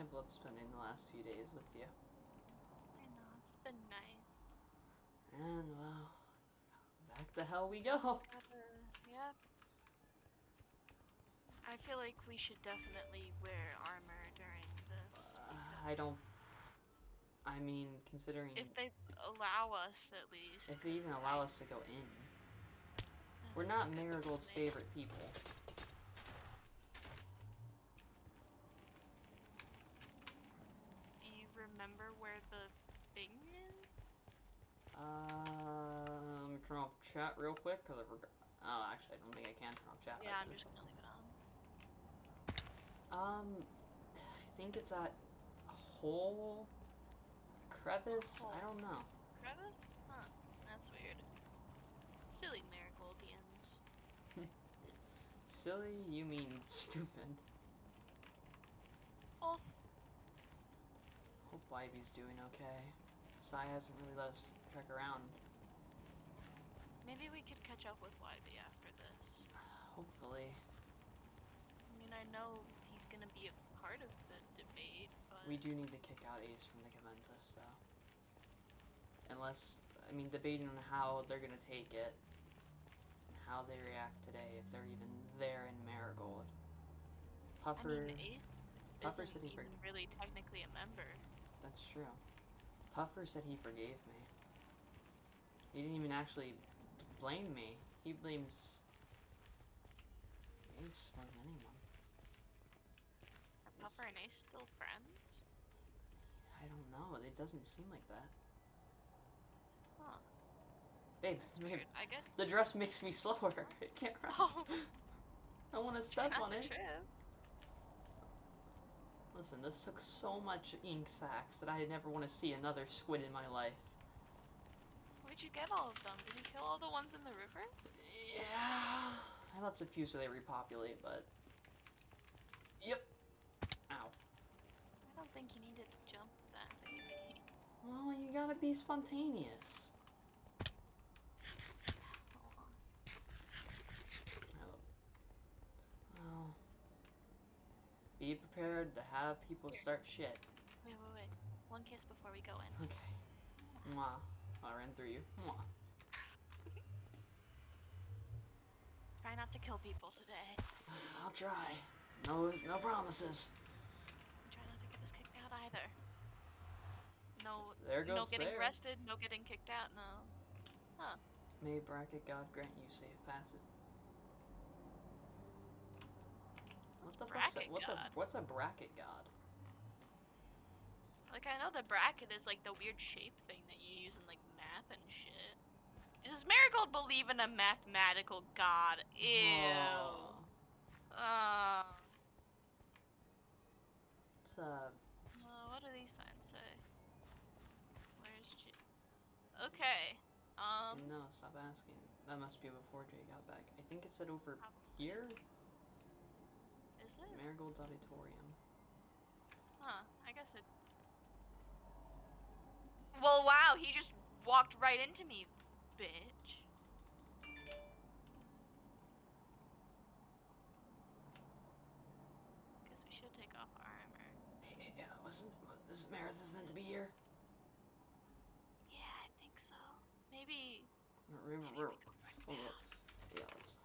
I've loved spending the last few days with you. I know, it's been nice. And, well, back the hell we go. Yep. I feel like we should definitely wear armor during this I don't. because I mean, considering if they allow us at least, if they even because allow us to go in, that we're is a not good Marigold's point. favorite people. Do you remember where the thing is? Let me turn off chat real quick because I forgot. Oh, actually, I don't think I can turn off chat Yeah, right I'm this just second. gonna leave it on. I think it's at a hole, crevice. I Hole. don't know. Crevice? Huh. That's weird. Silly Marigoldians. Silly? You mean stupid? Both. Hope Ivy's doing okay. Sai hasn't really let us check around. Maybe we could catch up with YB after this. Hopefully. I mean, I know he's gonna be a part of the debate, We but do need to kick out Ace from the Caventus, though. Unless, I mean, debating on how they're gonna take it, and how they react today, if they're even there in Marigold. I mean, Puffer, Ace Puffer isn't said he even really technically a member. That's true. Puffer said he forgave me. He didn't even actually blame me. He blames Ace more than anyone. Are Puffer It's, and Ace still friends? I don't know. It doesn't seem like that. Huh. Babe, That's babe, weird. I guess. the dress makes me slower. I can't run. Oh, I want to try step not on to it. trip. Listen, this took so much ink sacs that I never want to see another squid in my life. Where'd you get all of them? Did you kill all the ones in the river? Yeah. I left a few so they repopulate, but... Yep. Ow. I don't think you needed to jump that, baby. Well, you gotta be spontaneous. Aw. Well, be prepared to have people Here. start shit. Wait. One kiss before we go in. Okay. Mwah. I ran through you. Mwah. Try not to kill people today. I'll try. No promises. Try not to get us kicked out either. No, There no goes getting there. arrested, no getting kicked out, no. Huh. May bracket God grant you safe passage. What's What the fuck's that? bracket god? What's a bracket god? Like, I know the bracket is like the weird shape thing that you use in like math and shit. Does Marigold believe in a mathematical god? Ew. Oh, Uh, it's what do these signs say? Where's G? Okay. no, stop asking. That must be before Jay got back. I think it said over Probably. here. Is it? Marigold's auditorium. Huh. I guess it. Well, wow, he just walked right into me, bitch. Guess we should take off our armor. Hey, wasn't is Meredith meant to be here? Yeah, I think so. Maybe. Maybe Maybe we're we go back down. yeah. Let's.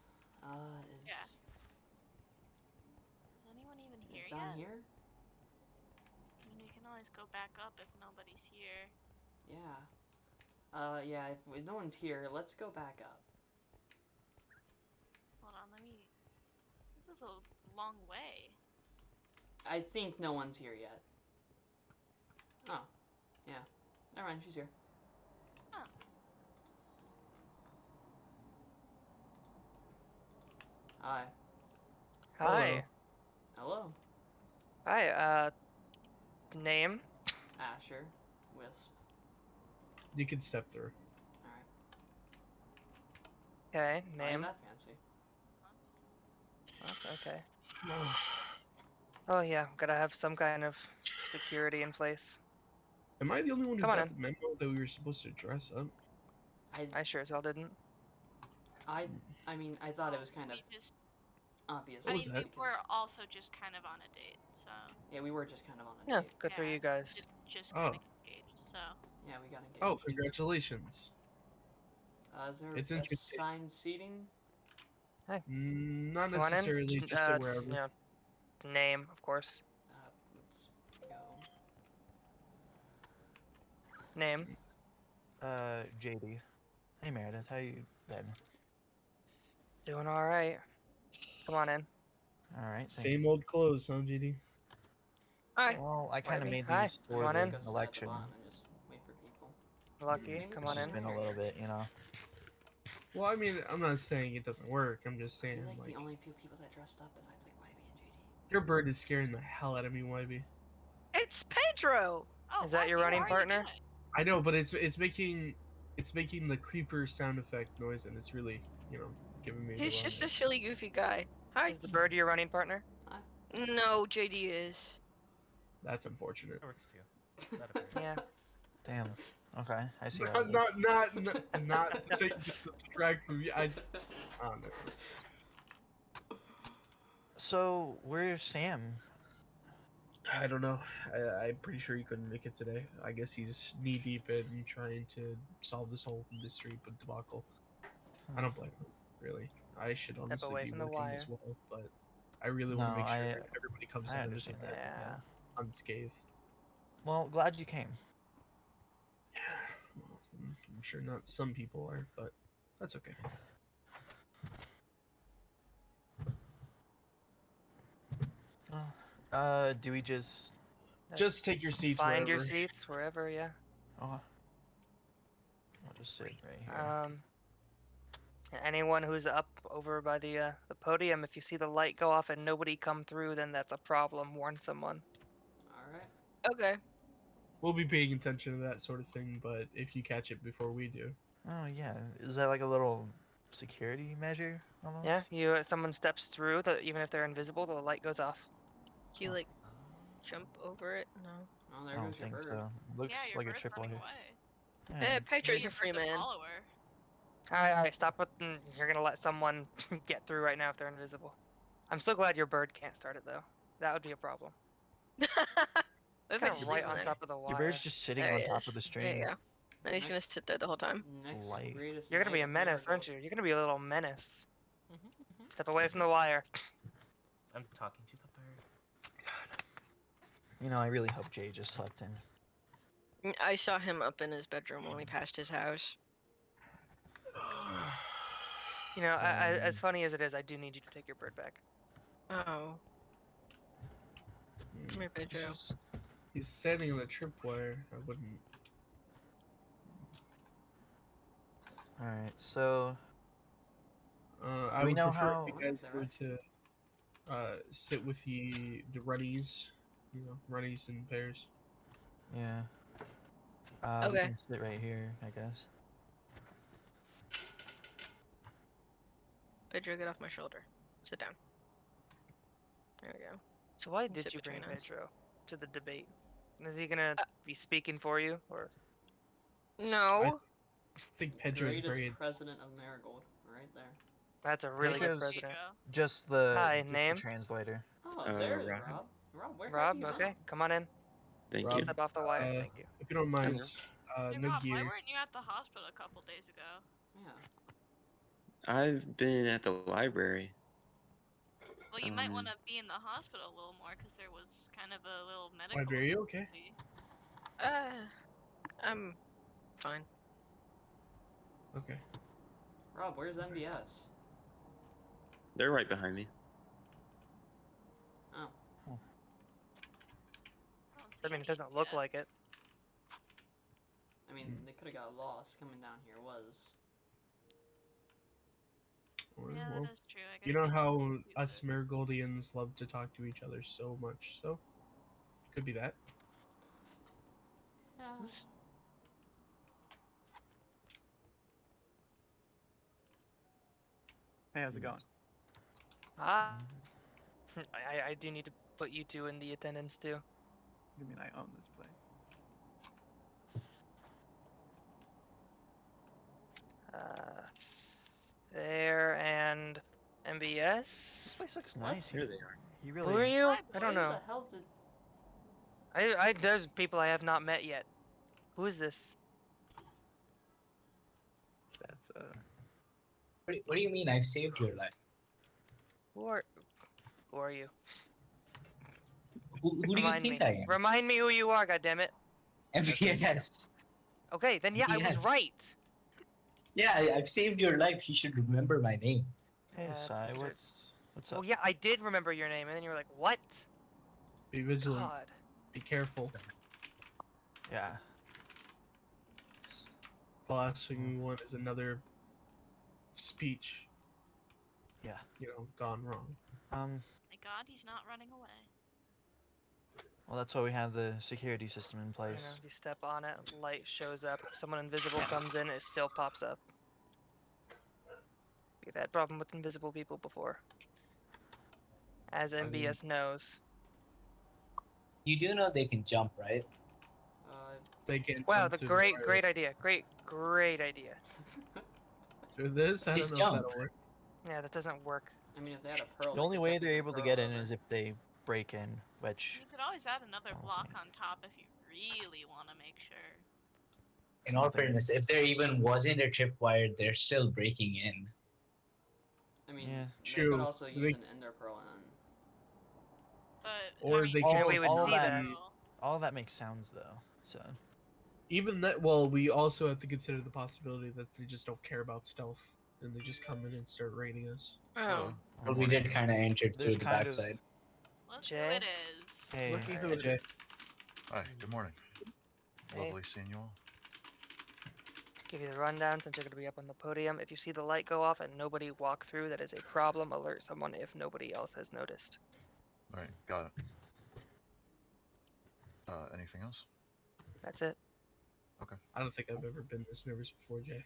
Yeah. Is Is anyone even here it's down yet? here? I mean, we can always go back up if nobody's here. Yeah. Yeah. If no one's here, let's go back up. Hold on, let me. This is a long way. I think no one's here yet. Oh, yeah. Never mind. She's here. Huh. Hi. Hi. Hello. Hi, name? Asher. Wisp. You can step through. Alright. Okay, Not even name. that fancy. That's okay. Oh yeah, gotta have some kind of security in place. Am I the only one who Come on got in. the memo that we were supposed to dress up? I sure as hell didn't. I mean, I thought it was kind of. We just obviously. I What was mean, that? we were also just kind of on a date, so Yeah, we were just kind of on a Yeah, date. good for Yeah, you guys. just Oh. kind of engaged. So Yeah, we got engaged. Oh, congratulations. Is there It's a interesting. assigned seating? Not Come on in. necessarily, just so wherever. You know, name, of course. Let's go. Name. JD. Hey Meredith, how you been? Doing all right. Come on in. All right. Same old clothes, huh, GD? Hi. Well, I kind of Wavy. made Hi. these Come for on the in. Go sit at the election. bottom and just wait for people. Lucky. Maybe Come put on It's them just in. been a here. little bit, you know. Well, I mean, I'm not saying it doesn't work. I'm just saying, You're like like, the only few people that dressed up besides like YB and JD. your bird is scaring the hell out of me, YB. It's Pedro. oh, Is that your Wifey, running how are you partner? doing? I know, but it's making the creeper sound effect noise, and it's really, giving me. He's the just wrong a silly, goofy guy. Hi. Is the bird your running partner? No, JD is. That's unfortunate. That works too. That appears. Yeah. Damn. Okay, I see how. Not, it is. not to take the distract from you. I don't know. So where's Sam? I don't know. I'm pretty sure he couldn't make it today. I guess he's knee deep in trying to solve this whole mystery debacle. I don't blame him, really. I should honestly away be from the working as wire. well, but I really No, want to make sure I everybody comes I out of understand it that. Yeah. unscathed. Well, glad you came. Yeah, well, I'm sure not some people are, but that's okay. Do we just? Just take your seats Find your wherever. seats wherever. Yeah. Oh, I'll just sit right here. Anyone who's up over by the podium, if you see the light go off and nobody come through, then that's a problem. Warn someone. Alright. Okay. We'll be paying attention to that sort of thing, but if you catch it before we do. Oh yeah, is that like a little security measure almost? Yeah. Someone steps through, even if they're invisible, the light goes off. Can you like jump over it? No. Well, I there don't goes your think bird. so. Looks Yeah, your like a bird's running tripwire. away. Yeah. Pedro's Your a free bird's man. follower. All right, stop with. You're gonna let someone get through right now if they're invisible. I'm so glad your bird can't start it though. That would be a problem. What if I Kind just of leave right him on there? top of the wire. Your bird's just sitting There on he top is. of the There you string. go. And he's gonna Next- sit there the whole time. Next Light. greatest You're gonna be night a of menace, aren't Marigold. you? You're gonna be a little menace. Mm-hmm. Step away from the wire. I'm talking to the bird. You know, I really hope Jay just slept in. I saw him up in his bedroom when we passed his house. You know, as funny as it is, I do need you to take your bird back. Oh. Come here, Pedro. He's standing on the tripwire. I wouldn't. Alright, so I we would know prefer how- if you guys were to sit with the runnies, runnies in pairs. yeah. We Okay. can sit right here, I guess. Pedro, get off my shoulder. Sit down. There we go. So why Sit did you bring between us. Pedro to the debate? Is he gonna be speaking for you, or? No. I think Pedro is Greatest very. president of Marigold, right there. That's a really good Pedro's- president. Just the, Hi, just the name? translator. Oh, Uh, there's Rob. Rob. Rob, where Rob, have you okay, been? come on in. Thank Rob. you. Step off the wire. Uh, Thank you. If you don't mind, Hey, no Rob, why gear. weren't you at the hospital a couple days ago? Yeah. I've been at the library. Well, you might want Um, to be in the hospital a little more because there was kind of a little medical. Library, you okay? emergency. I'm fine. Okay. Rob, where's MBS? They're right behind me. Oh. don't I see mean, it any doesn't look yet. like it. I mean, they could have got lost. Coming down here was. Yeah, Well, that is true. I guess you know they how used to, us but- Marigoldians love to talk to each other so much, so could be that. Yeah. Hey, how's it going? Ah. I do need to put you two in the attendance too. You mean I own this place? There and MBS? This place looks What? nice. Here they are. He Who really. are you? Hi, I don't Who know. the hell did? There's people I have not met yet. Who is this? That's What do you mean I've saved your life? Who are you? Who do you Remind think me. I am? Remind me who you are, goddammit. MPS. Okay, then yeah, I was Yes. right. Yeah, I've saved your life. You should remember my name. Hey, Yeah, Sai, that's what's up? Oh yeah, I did remember your name, and then you were like, "What?" Be vigilant. God. Be careful. Yeah. The last thing we want is another speech, Yeah. gone wrong. My God, he's not running away. Well, that's why we have the security system in You place. know, you step on it, light shows up, someone invisible comes in, it still pops up. We've had problem with invisible people before, as I mean- MBS knows. You do know they can jump, right? They can't Wow, jump the through great wire. idea. Great idea. Through this? I Just don't know jump. if that'll work. Yeah, that doesn't work. I mean, if they had a pearl, The they only could way technically they're able to pearl get in over. is if they break in, which You could always add another I don't block think- on top if you really want to make sure. In all fairness, if there even wasn't a tripwire, they're still breaking in. I mean, Yeah. they True. could also use They- an ender pearl and But Or I mean, they can Yeah, we would all see that- that. all that makes sounds though. So Even that, well, we also have to consider the possibility that they just don't care about stealth and they just come in and start raiding us. Oh. But we did kind of enter through There's the kind of- backside. Look Jay? who it is. hey, Looky who Hey, it Jay. is. Hi, good morning. Hey. Lovely seeing you all. Give you the rundown since you're going to be up on the podium. If you see the light go off and nobody walk through, that is a problem. Alert someone if nobody else has noticed. Alright, got it. Anything else? That's it. I don't think I've ever been this nervous before, Jay.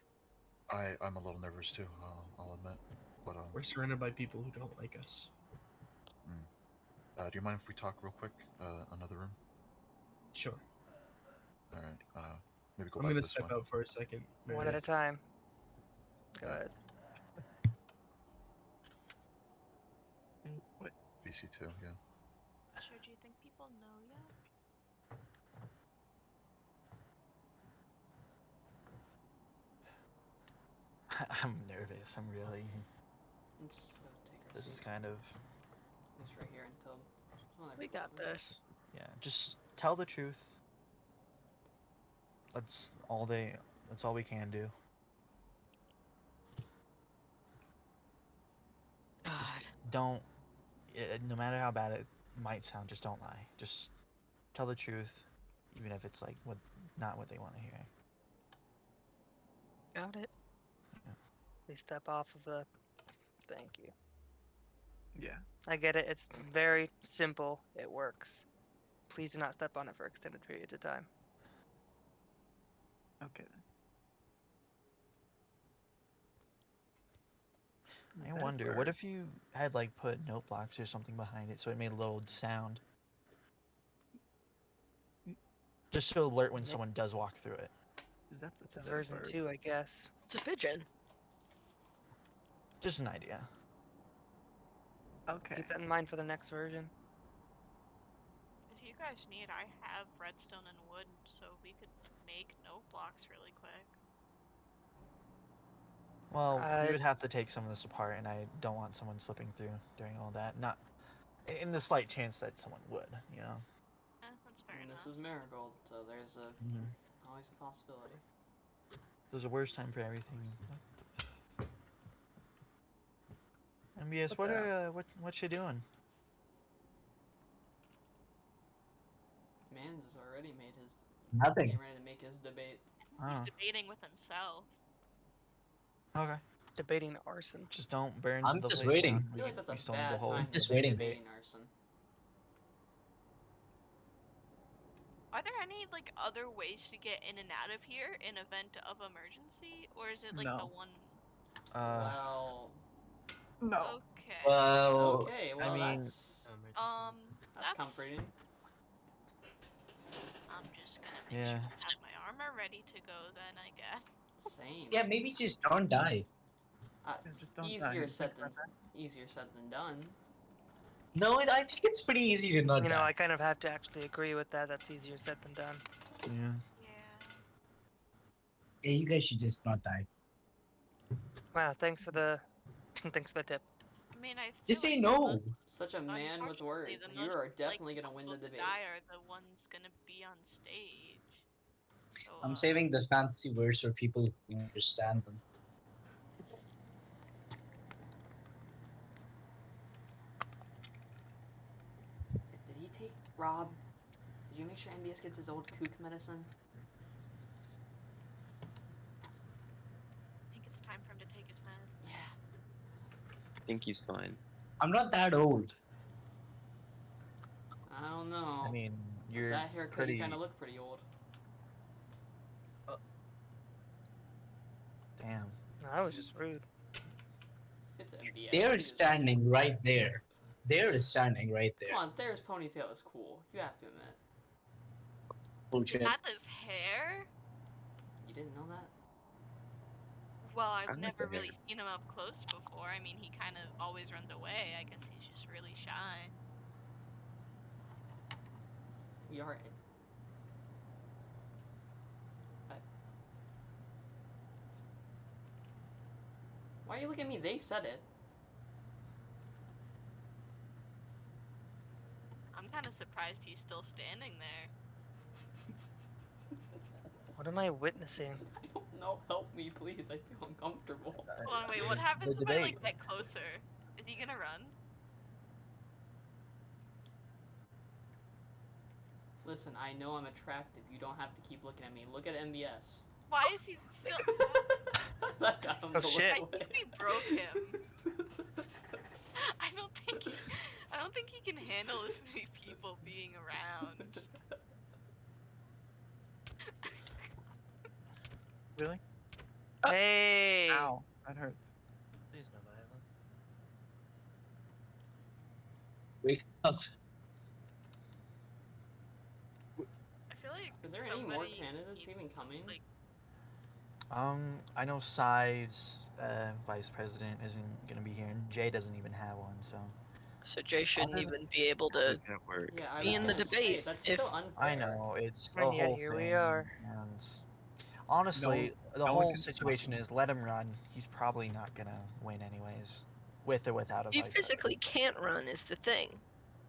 I'm a little nervous too, I'll admit. But, We're surrounded by people who don't like us. do you mind if we talk real quick? Another room? Sure. Alright, maybe go I'm back gonna this step way. out for a second. One at a Meredith. time. Go Yeah. ahead. What? VC2, yeah. Sure, do you think people know yet? I'm nervous. I'm really. let's take our This is seat. kind of Just right here until. Oh, there We go. got this. yeah. Just tell the truth. That's all they. That's all we can do. God. Don't. No matter how bad it might sound, just don't lie. Just tell the truth, even if it's like not what they want to hear. Got it. Please step off of the. Thank you. Yeah. I get it. It's very simple. It works. Please do not step on it for extended periods of time. Okay then. I That wonder, what bird. if you had like put note blocks or something behind it so it made a little sound? Just to alert when Yep. someone does walk through it. Is that It's a is that version bird? 2, I guess. It's a pigeon. Just an idea. Okay. Keep that in mind for the next version. If you guys need, I have redstone and wood, so we could make note blocks really quick. Well, I- we would have to take some of this apart, and I don't want someone slipping through during all that. Not in the slight chance that someone would, you know. That's fair And enough. this is Marigold, so there's always a possibility. There's a worst time for everything. MBS, What the- what you doing? Mans has already made his. Nothing. Getting ready to make his debate. He's Oh, debating with himself. okay. Debating arson. Just don't burn I'm the just place waiting. down. I feel like that's a still need to bad hold. time Just to be waiting. debating arson. Are there any like other ways to get in and out of here in event of emergency, or is it like the No. one? Well, No. Okay. okay. Well, mean- that's That's comforting. I'm just gonna make Yeah. sure to have my armor ready to go then, I guess. Same. Yeah, maybe just don't die. just don't die. Easier Just said think than done. No, I think it's pretty easy to not You know, die. I kind of have to actually agree with that. That's easier said than done. Yeah. Yeah. Yeah, you guys should just not die. Wow, thanks for the thanks for the tip. I mean, I Just feel say like no. the most, Such a man with unfortunately, words. the You most are definitely likely gonna win the people to debate. die are the ones gonna be on stage. So, I'm saving the fancy words for people who understand them. Did he take Rob? Did you make sure MBS gets his old kook medicine? I think it's time for him to take his meds. Yeah. I think he's fine. I'm not that old. I don't know. I mean, With you're that haircut, pretty. you kind of look pretty old. Damn. No, that was just rude. It's MBS. They're standing right there. They're standing right there. Come on, Thayer's ponytail is cool. You have to admit. Bullshit. That's his hair? You didn't know that? Well, I I've like never the really hair. seen him up close before. I mean, he kind of always runs away. I guess he's just really shy. We are. Why are you looking at me? They said it. I'm kind of surprised he's still standing there. What am I witnessing? I don't know. Help me, please. I feel uncomfortable. Hold on, wait, what happens The if I, like, debate. get closer? Is he gonna run? Listen, I know I'm attractive. You don't have to keep looking at me. Look at MBS. Why is he still... That got him Oh, to look shit. I away. think we broke him. I don't think he can handle this many people being around. Really? Hey! Ow, that hurts. Please no violence. Wake up. I feel like Is there any more somebody candidates needs even to, coming? like, I know Sai's vice president isn't gonna be here, and Jay doesn't even have one. So Jay shouldn't How even be able How to does that work? Yeah, I be was in the gonna say, debate. that's If still unfair. I know it's And a yet whole here thing. we are. And honestly, the no one whole can stop situation is let him run. He's probably not gonna win anyways, with or without a he vice physically can't run is the thing.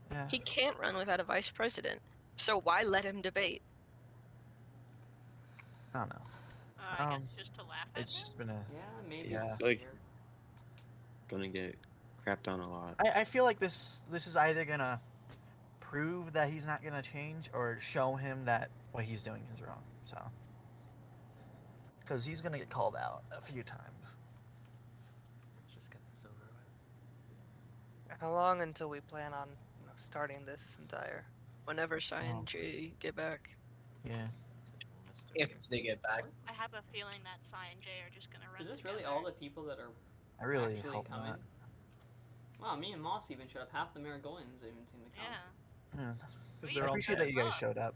president. He can't run without a vice president. So why let him debate? I don't know. I guess just to laugh at It's him? just been a. Yeah, maybe Yeah. I this feel like year. he's gonna get crapped on a lot. I feel like this is either gonna prove that he's not gonna change or show him that what he's doing is wrong. So, because he's gonna get called out a few times. Let's just get this over with. How long until we plan on starting this entire? Whenever Sai Oh. and Jay get back. Yeah. If they get back. I have a feeling that Sai and Jay are just gonna run Is this together. really all the people that are I really actually hope coming? not. Wow, me and Moss even showed up. Half the Marigoldans even seem to come. Yeah. Yeah. Because We they're I all appreciate dead. that you guys Fuck. showed up.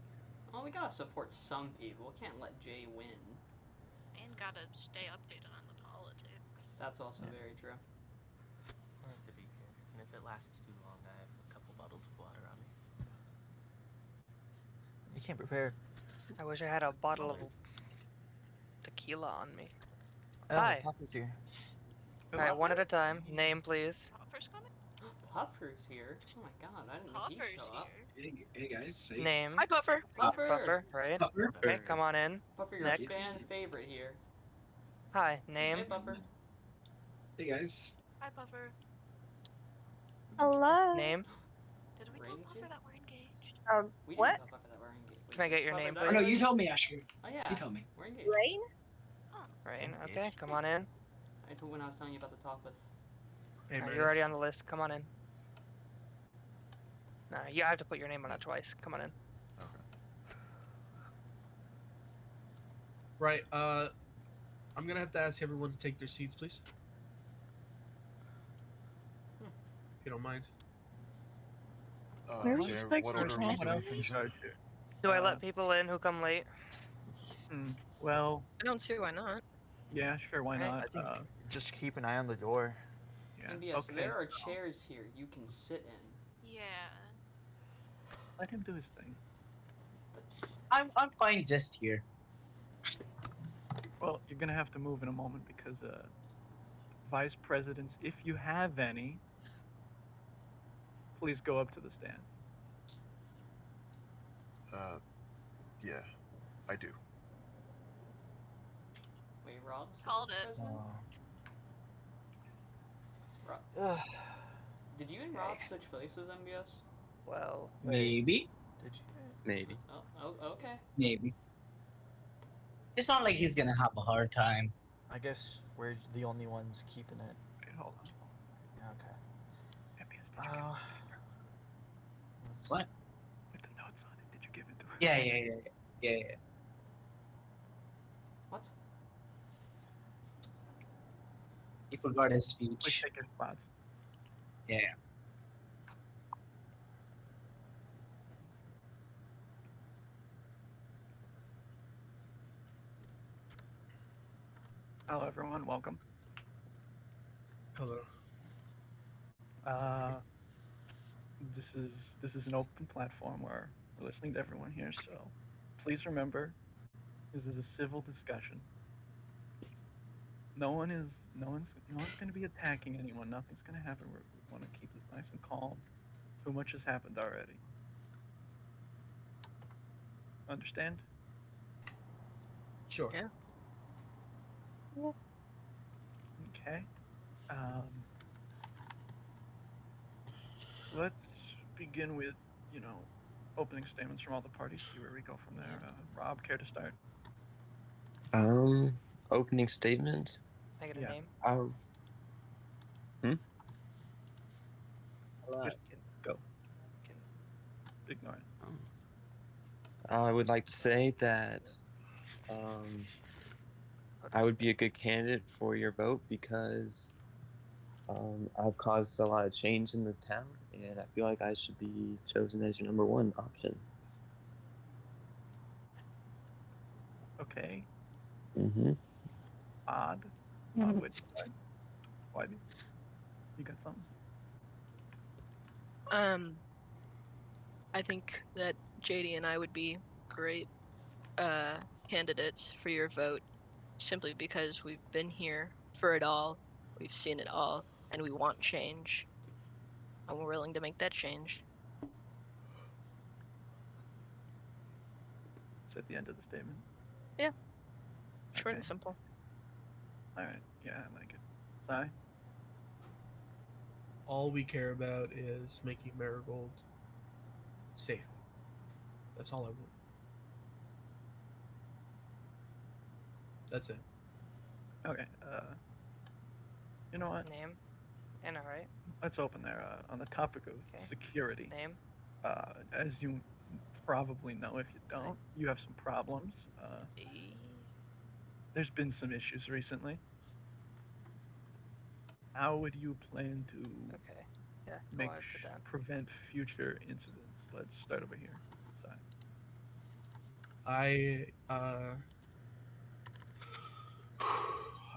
Well, we gotta support some people. We can't let Jay win. And gotta stay updated on the politics. That's also Yeah. very true. I like to be here, and if it lasts too long, I have a couple bottles of water on me. You can't prepare. I wish I had a bottle of Always. tequila on me. Oh, Hi. Puffer's here. Alright, one at a time. Name, please. First comment? Puffer's here. Oh my god, I didn't know he'd Puffer's show up. here. Hey guys. Hey. Name. Hi, Puffer. Puffer! Puffer, right? Puffer. Okay, come on in. Puffer, your Next. fan favorite here. Hi, name. Hey, Puffer. Hey guys. Hi, Puffer. Hello. Name. Did we tell Ratings Puffer here? that we're engaged? We What? didn't tell Puffer that we're engaged. Can I get your Puffer name, does. Oh no, please? you told me, Asher. Oh yeah. You told me. We're engaged. Rain? Right, Engaged. okay, come on in. I told when I was telling you about the talk with. Hey, You're Meredith. already on the list. Come on in. Nah, you have to put your name on it twice. Come on in. Okay. Right. I'm gonna have to ask everyone to take their seats, please. If you don't mind. Where are we Jay, supposed what to order are we dress? doing What else things is in? charge here? Do I let people in who come late? Well, I don't see why not. yeah, sure, why Okay. not? I think just keep an eye on the door. Yeah. MBS, Okay. there are chairs here you can sit in. Yeah. Let him do his thing. I'm fine just here. Well, you're gonna have to move in a moment because vice presidents, if you have any, please go up to the stands. Yeah, I do. Wait, Rob's the Called vice it. president? Did you and Rob switch places, MBS? Well, Maybe. Did you? Maybe. Oh, okay. Maybe. It's not like he's gonna have a hard time. I guess we're the only ones keeping it. Wait, hold on. Okay. MBS, did you give it Let's- What? with the notes on it? Did you give it to her? Yeah. What? He forgot his Please speech. take your spots. Yeah. Hello, everyone. Welcome. Hello. This is an open platform where we're listening to everyone here. So, please remember, this is a civil discussion. No one's going to be attacking anyone. Nothing's going to happen. We want to keep this nice and calm. Too much has happened already. Understand? Sure. Yeah. Okay. Let's begin with, opening statements from all the parties. See where we go from there. Rob, care to start? Opening statement. I get a Yeah. name. Just go. Ignore it. I would like to say that I would be a good candidate for your vote because I've caused a lot of change in the town, and I feel like I should be chosen as your number one option. Okay. Mm-hmm. Odd. Wait. Why? You got something? I think that JD and I would be great candidates for your vote, simply because we've been here for it all, we've seen it all, and we want change, and we're willing to make that change. It's at the end of the statement. Yeah. Short Okay. and simple. All right. Yeah, I like it. Sai? All we care about is making Marigold safe. That's all I want. That's it. Okay. You know what? Name. And all right. Let's open there. On the topic of security. Name. As you probably know, if you don't, you have some problems. There's been some issues recently. How would you plan to Go on to that. prevent future incidents? Let's start over here. Sai.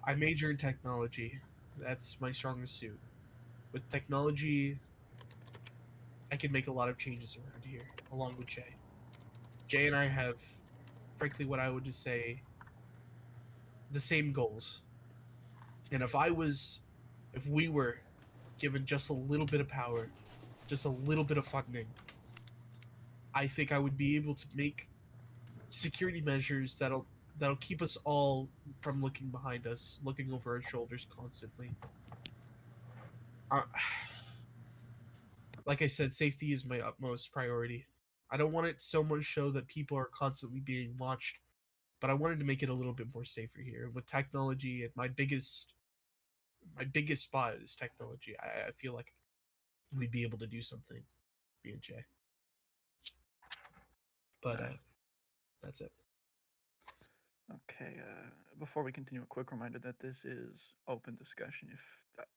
I major in technology. That's my strongest suit. With technology, I can make a lot of changes around here, along with Jay. Jay and I have, frankly, what I would just say, the same goals. And if we were given just a little bit of power, just a little bit of funding, I think I would be able to make security measures that'll keep us all from looking behind us, looking over our shoulders constantly. Like I said, safety is my utmost priority. I don't want it so much show that people are constantly being watched, but I wanted to make it a little bit more safer here with technology. And my biggest spot is technology. I feel like we'd be able to do something, me and Jay. But that's it. Okay. Before we continue, a quick reminder that this is open discussion. If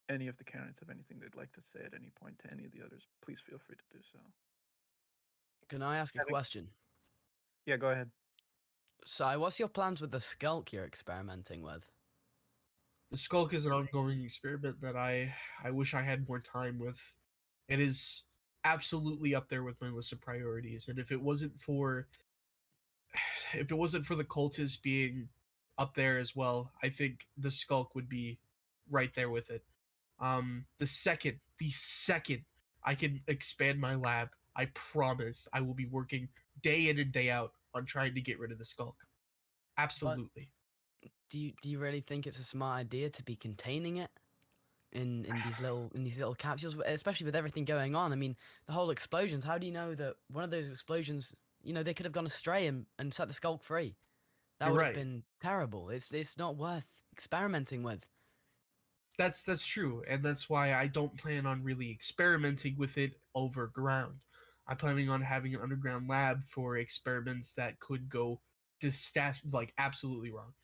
any of the candidates have anything they'd like to say at any point to any of the others, please feel free to do so. Can I ask a question? Yeah, go ahead. So, what's your plans with the skulk you're experimenting with? The Skulk is an ongoing experiment that I wish I had more time with. It is absolutely up there with my list of priorities, and if it wasn't for the cultists being up there as well, I think the Skulk would be right there with it. The second I can expand my lab, I promise I will be working day in and day out on trying to get rid of the Skulk. Absolutely. Do you really think it's a smart idea to be containing it in these little capsules, especially with everything going on? I mean, the whole explosions. How do you know that one of those explosions, they could have gone astray and set the Skulk free? That You're would have right. been terrible. It's not worth experimenting with. That's true, and that's why I don't plan on really experimenting with it over ground. I'm planning on having an underground lab for experiments that could go like absolutely wrong.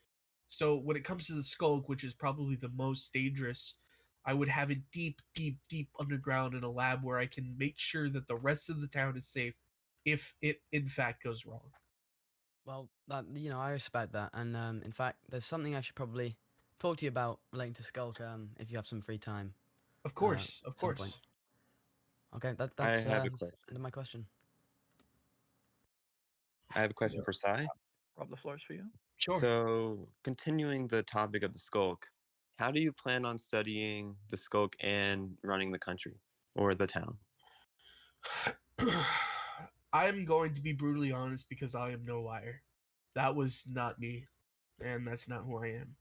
So when it comes to the Skulk, which is probably the most dangerous, I would have it deep, deep, deep underground in a lab where I can make sure that the rest of the town is safe if it in fact goes wrong. Well, I respect that, and in fact, there's something I should probably talk to you about relating to Skulk. If you have some free time, Of course, at some point. Okay, I that's have a the question. end of my question. I have a question for Sai. Rob, the floor is for you. Sure. So, continuing the topic of the Skulk, how do you plan on studying the Skulk and running the country or the town? I'm going to be brutally honest because I am no liar. That was not me, and that's not who I am.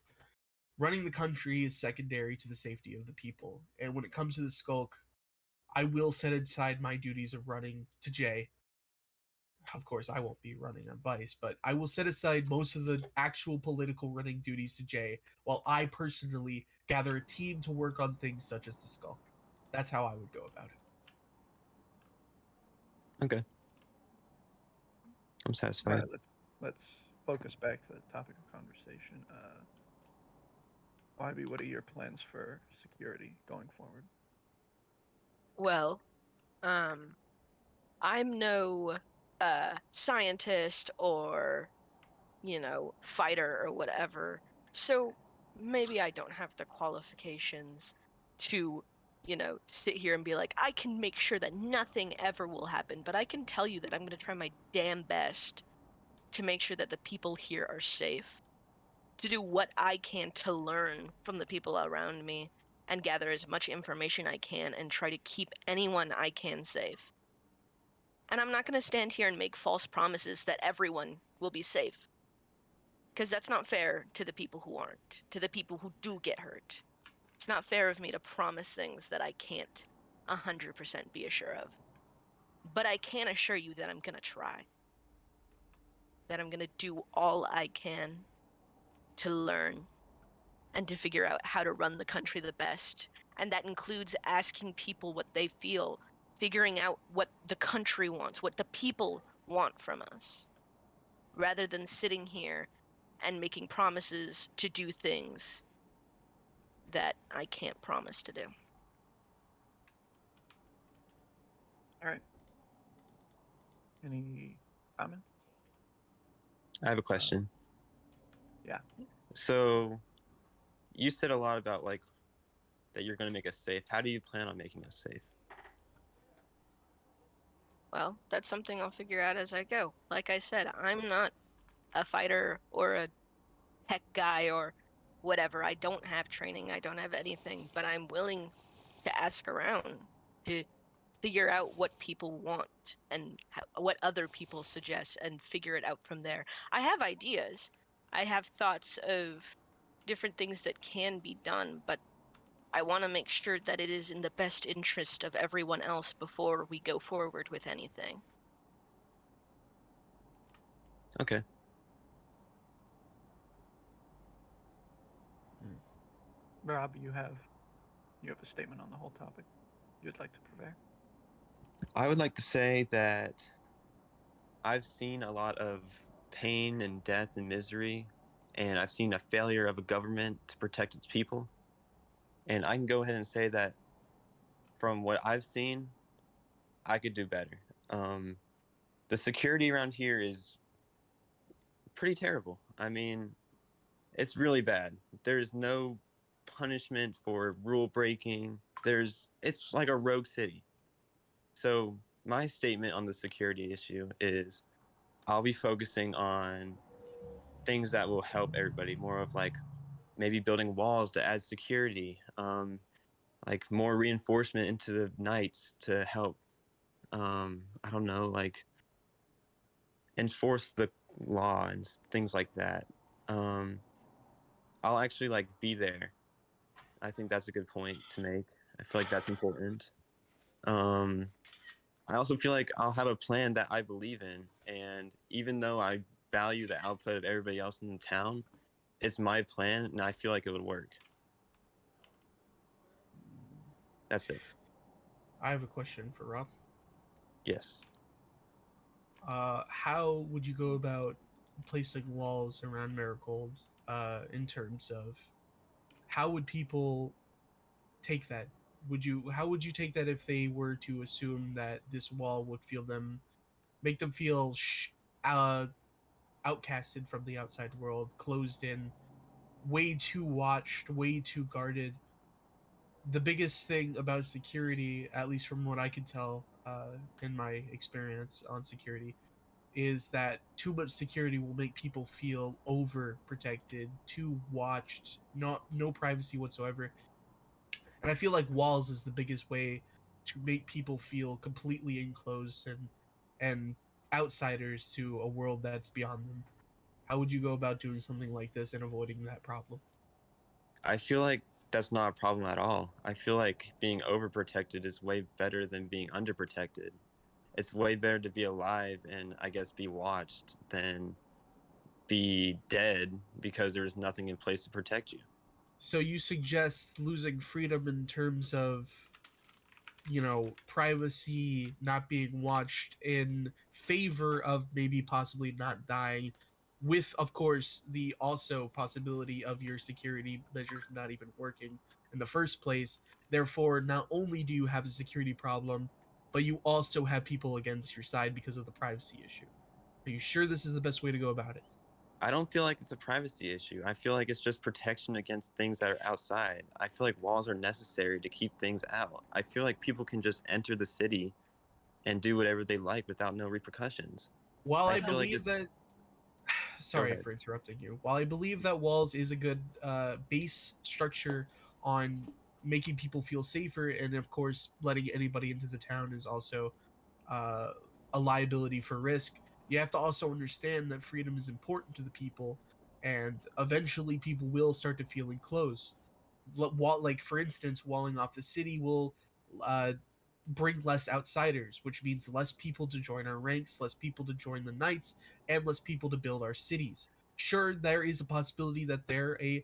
Running the country is secondary to the safety of the people, and when it comes to the Skulk, I will set aside my duties of running to Jay. Of course, I won't be running on Vice, but I will set aside most of the actual political running duties to Jay, while I personally gather a team to work on things such as the Skulk. That's how I would go about it. Okay. I'm All satisfied. right, let's focus back to the topic of conversation. Ivy, what are your plans for security going forward? Well, I'm no scientist or, fighter or whatever. So maybe I don't have the qualifications to, sit here and be like, I can make sure that nothing ever will happen, but I can tell you that I'm going to try my damn best to make sure that the people here are safe, to do what I can to learn from the people around me and gather as much information I can and try to keep anyone I can safe. And I'm not going to stand here and make false promises that everyone will be safe. Because that's not fair to the people who aren't, to the people who do get hurt. It's not fair of me to promise things that I can't 100% be assured of. But I can assure you that I'm going to try. That I'm going to do all I can to learn and to figure out how to run the country the best. And that includes asking people what they feel, figuring out what the country wants, what the people want from us, rather than sitting here and making promises to do things that I can't promise to do. All right. Any comments? I have a question. Yeah. So, you said a lot about like that you're going to make us safe. How do you plan on making us safe? Well, that's something I'll figure out as I go. Like I said, I'm not a fighter or a tech guy or whatever. I don't have training. I don't have anything, but I'm willing to ask around to figure out what people want and what other people suggest and figure it out from there. I have ideas. I have thoughts of different things that can be done, but I want to make sure that it is in the best interest of everyone else before we go forward with anything. Okay. Rob, you have a statement on the whole topic you'd like to prepare? I would like to say that I've seen a lot of pain and death and misery, and I've seen a failure of a government to protect its people. And I can go ahead and say that from what I've seen, I could do better. The security around here is pretty terrible. I mean, it's really bad. There's no punishment for rule breaking. It's like a rogue city. So my statement on the security issue is I'll be focusing on things that will help everybody, more of like maybe building walls to add security, like more reinforcement into the nights to help, I don't know, like enforce the law and things like that. I'll actually like be there. I think that's a good point to make. I feel like that's important. Um, I also feel like I'll have a plan that I believe in, and even though I value the output of everybody else in the town, it's my plan, and I feel like it would work. That's it. I have a question for Rob. Yes. How would you go about placing walls around Marigold? In terms of how would people take that? How would you take that if they were to assume that this wall would make them feel outcasted from the outside world, closed in, way too watched, way too guarded? The biggest thing about security, at least from what I can tell in my experience on security, is that too much security will make people feel overprotected, too watched, no privacy whatsoever. And I feel like walls is the biggest way to make people feel completely enclosed and outsiders to a world that's beyond them. How would you go about doing something like this and avoiding that problem? I feel like that's not a problem at all. I feel like being overprotected is way better than being underprotected. It's way better to be alive and I guess be watched than be dead because there's nothing in place to protect you. So you suggest losing freedom in terms of, privacy not being watched in favor of maybe possibly not dying, with, of course, the also possibility of your security measures not even working in the first place. Therefore, not only do you have a security problem, but you also have people against your side because of the privacy issue. Are you sure this is the best way to go about it? I don't feel like it's a privacy issue. I feel like it's just protection against things that are outside. I feel like walls are necessary to keep things out. I feel like people can just enter the city and do whatever they like without no repercussions. While I I feel like believe it's that Go sorry ahead. for interrupting you. While I believe that walls is a good base structure on making people feel safer, and of course, letting anybody into the town is also uh, a liability for risk, you have to also understand that freedom is important to the people, and eventually, people will start to feel enclosed. Like, for instance, walling off the city will uh, bring less outsiders, which means less people to join our ranks, less people to join the knights, and less people to build our cities. Sure, there is a possibility that they're a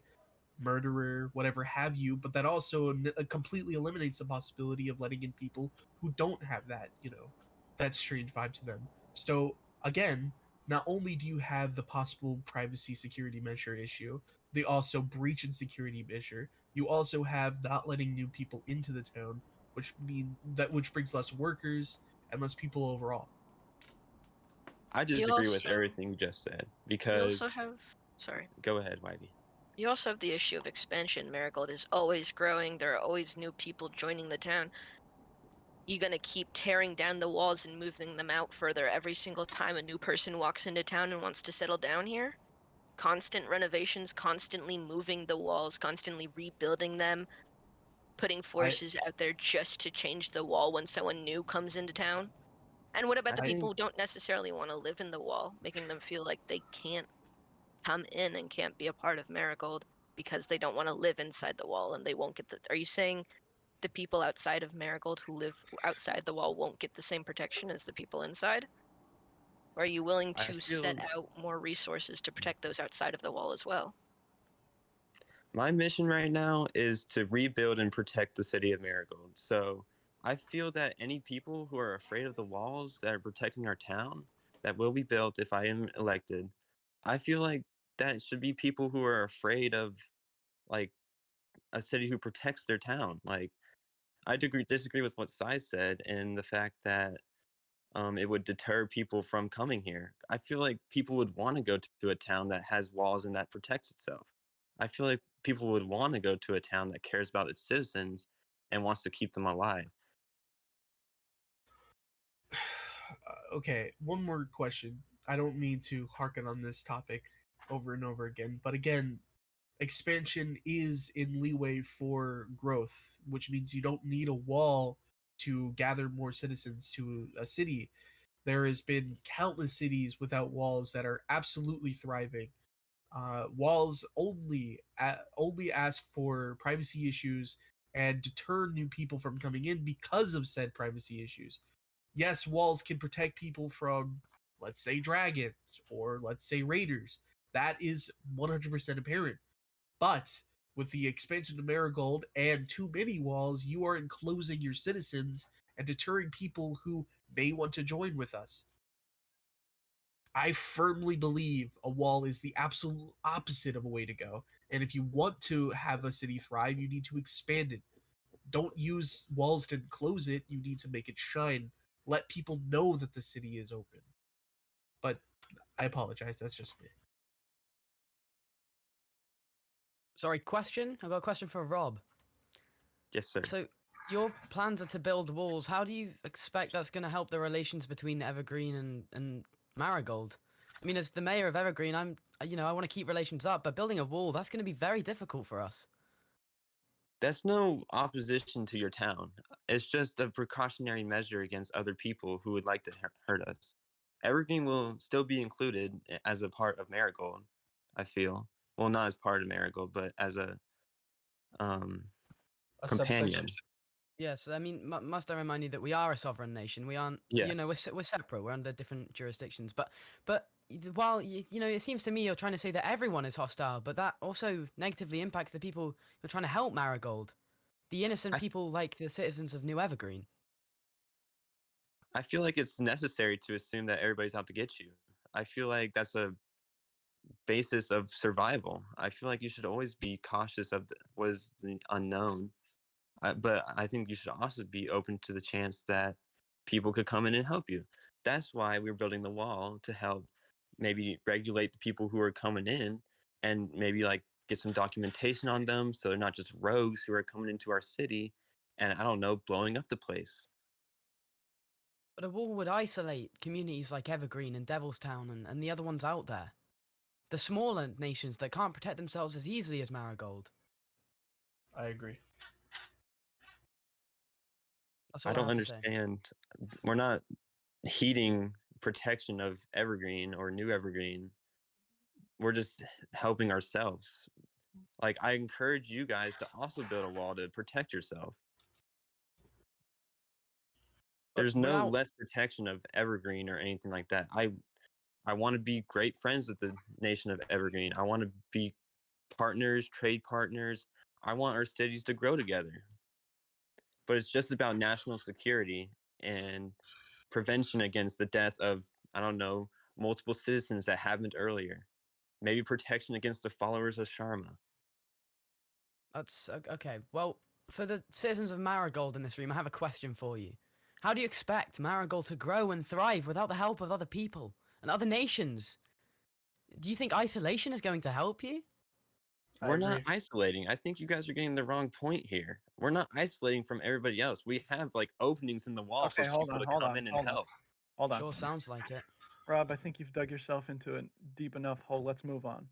murderer, whatever have you, but that also completely eliminates the possibility of letting in people who don't have that strange vibe to them. So, again, not only do you have the possible privacy security measure issue, the also breach and security measure, you also have not letting new people into the town, which brings less workers and less people overall. I You disagree with also everything you just said you also because have sorry. go ahead, Whitey. You also have the issue of expansion. Marigold is always growing. There are always new people joining the town. You gonna keep tearing down the walls and moving them out further every single time a new person walks into town and wants to settle down here? Constant renovations, constantly moving the walls, constantly rebuilding them, putting I forces out there just to change the wall when someone new comes into town? And what about I the people think who don't necessarily want to live in the wall, making them feel like they can't come in and can't be a part of Marigold because they don't want to live inside the wall and they won't get the. Are you saying the people outside of Marigold who live outside the wall won't get the same protection as the people inside? Or are you willing I to set feel out more resources to protect those outside of the wall as well? my mission right now is to rebuild and protect the city of Marigold. So I feel that any people who are afraid of the walls that are protecting our town that will be built if I am elected, I feel like that should be people who are afraid of like a city who protects their town. Like I disagree with what Sai said and the fact that it would deter people from coming here. I feel like people would want to go to a town that has walls and that protects itself. I feel like people would want to go to a town that cares about its citizens and wants to keep them alive. Okay, one more question. I don't mean to harken on this topic over and over again, but again, expansion is in leeway for growth, which means you don't need a wall to gather more citizens to a city. There has been countless cities without walls that are absolutely thriving. Walls only ask for privacy issues and deter new people from coming in because of said privacy issues. Yes, walls can protect people from, let's say, dragons or let's say raiders. That is 100% apparent. But with the expansion of Marigold and too many walls, you are enclosing your citizens and deterring people who may want to join with us. I firmly believe a wall is the absolute opposite of a way to go. And if you want to have a city thrive, you need to expand it. Don't use walls to enclose it, you need to make it shine. Let people know that the city is open. But I apologize, that's just me. Sorry, question? I've got a question for Rob. Yes, sir. So, your plans are to build walls. How do you expect that's going to help the relations between Evergreen and Marigold? I mean, as the mayor of Evergreen, I want to keep relations up, but building a wall, that's going to be very difficult for us. That's no opposition to your town. It's just a precautionary measure against other people who would like to hurt us. Evergreen will still be included as a part of Marigold, I feel. Well, not as part of Marigold, but as a companion. Subsection. Yes, I mean, must I remind you that we are a sovereign nation? We aren't, Yes. we're separate. We're under different jurisdictions. But while, it seems to me you're trying to say that everyone is hostile, but that also negatively impacts the people who are trying to help Marigold. The innocent people like the citizens of New Evergreen. I feel like it's necessary to assume that everybody's out to get you. I feel like that's a basis of survival. I feel like you should always be cautious of what is the unknown. But I think you should also be open to the chance that people could come in and help you. That's why we're building the wall, to help maybe regulate the people who are coming in and maybe like get some documentation on them so they're not just rogues who are coming into our city and, I don't know, blowing up the place. But a wall would isolate communities like Evergreen and Devilstown and the other ones out there. The smaller nations that can't protect themselves as easily as Marigold. I agree. That's all I don't have to say. understand. We're not heeding protection of Evergreen or New Evergreen. We're just helping ourselves. Like, I encourage you guys to also build a wall to protect yourself. There's no less protection of Evergreen or anything like that. I want to be great friends with the nation of Evergreen. I want to be partners, trade partners. I want our cities to grow together. But it's just about national security and prevention against the death of, I don't know, multiple citizens that happened earlier. Maybe protection against the followers of Sharma. That's okay. Well, for the citizens of Marigold in this room, I have a question for you. How do you expect Marigold to grow and thrive without the help of other people and other nations? Do you think isolation is going to help you? We're not isolating. I think you guys are getting the wrong point here. We're not isolating from everybody else. We have like openings in the wall Okay, for hold people on, to hold come on, in and hold on. help. Hold on. Sure sounds like it. Rob, I think you've dug yourself into a deep enough hole. Let's move on.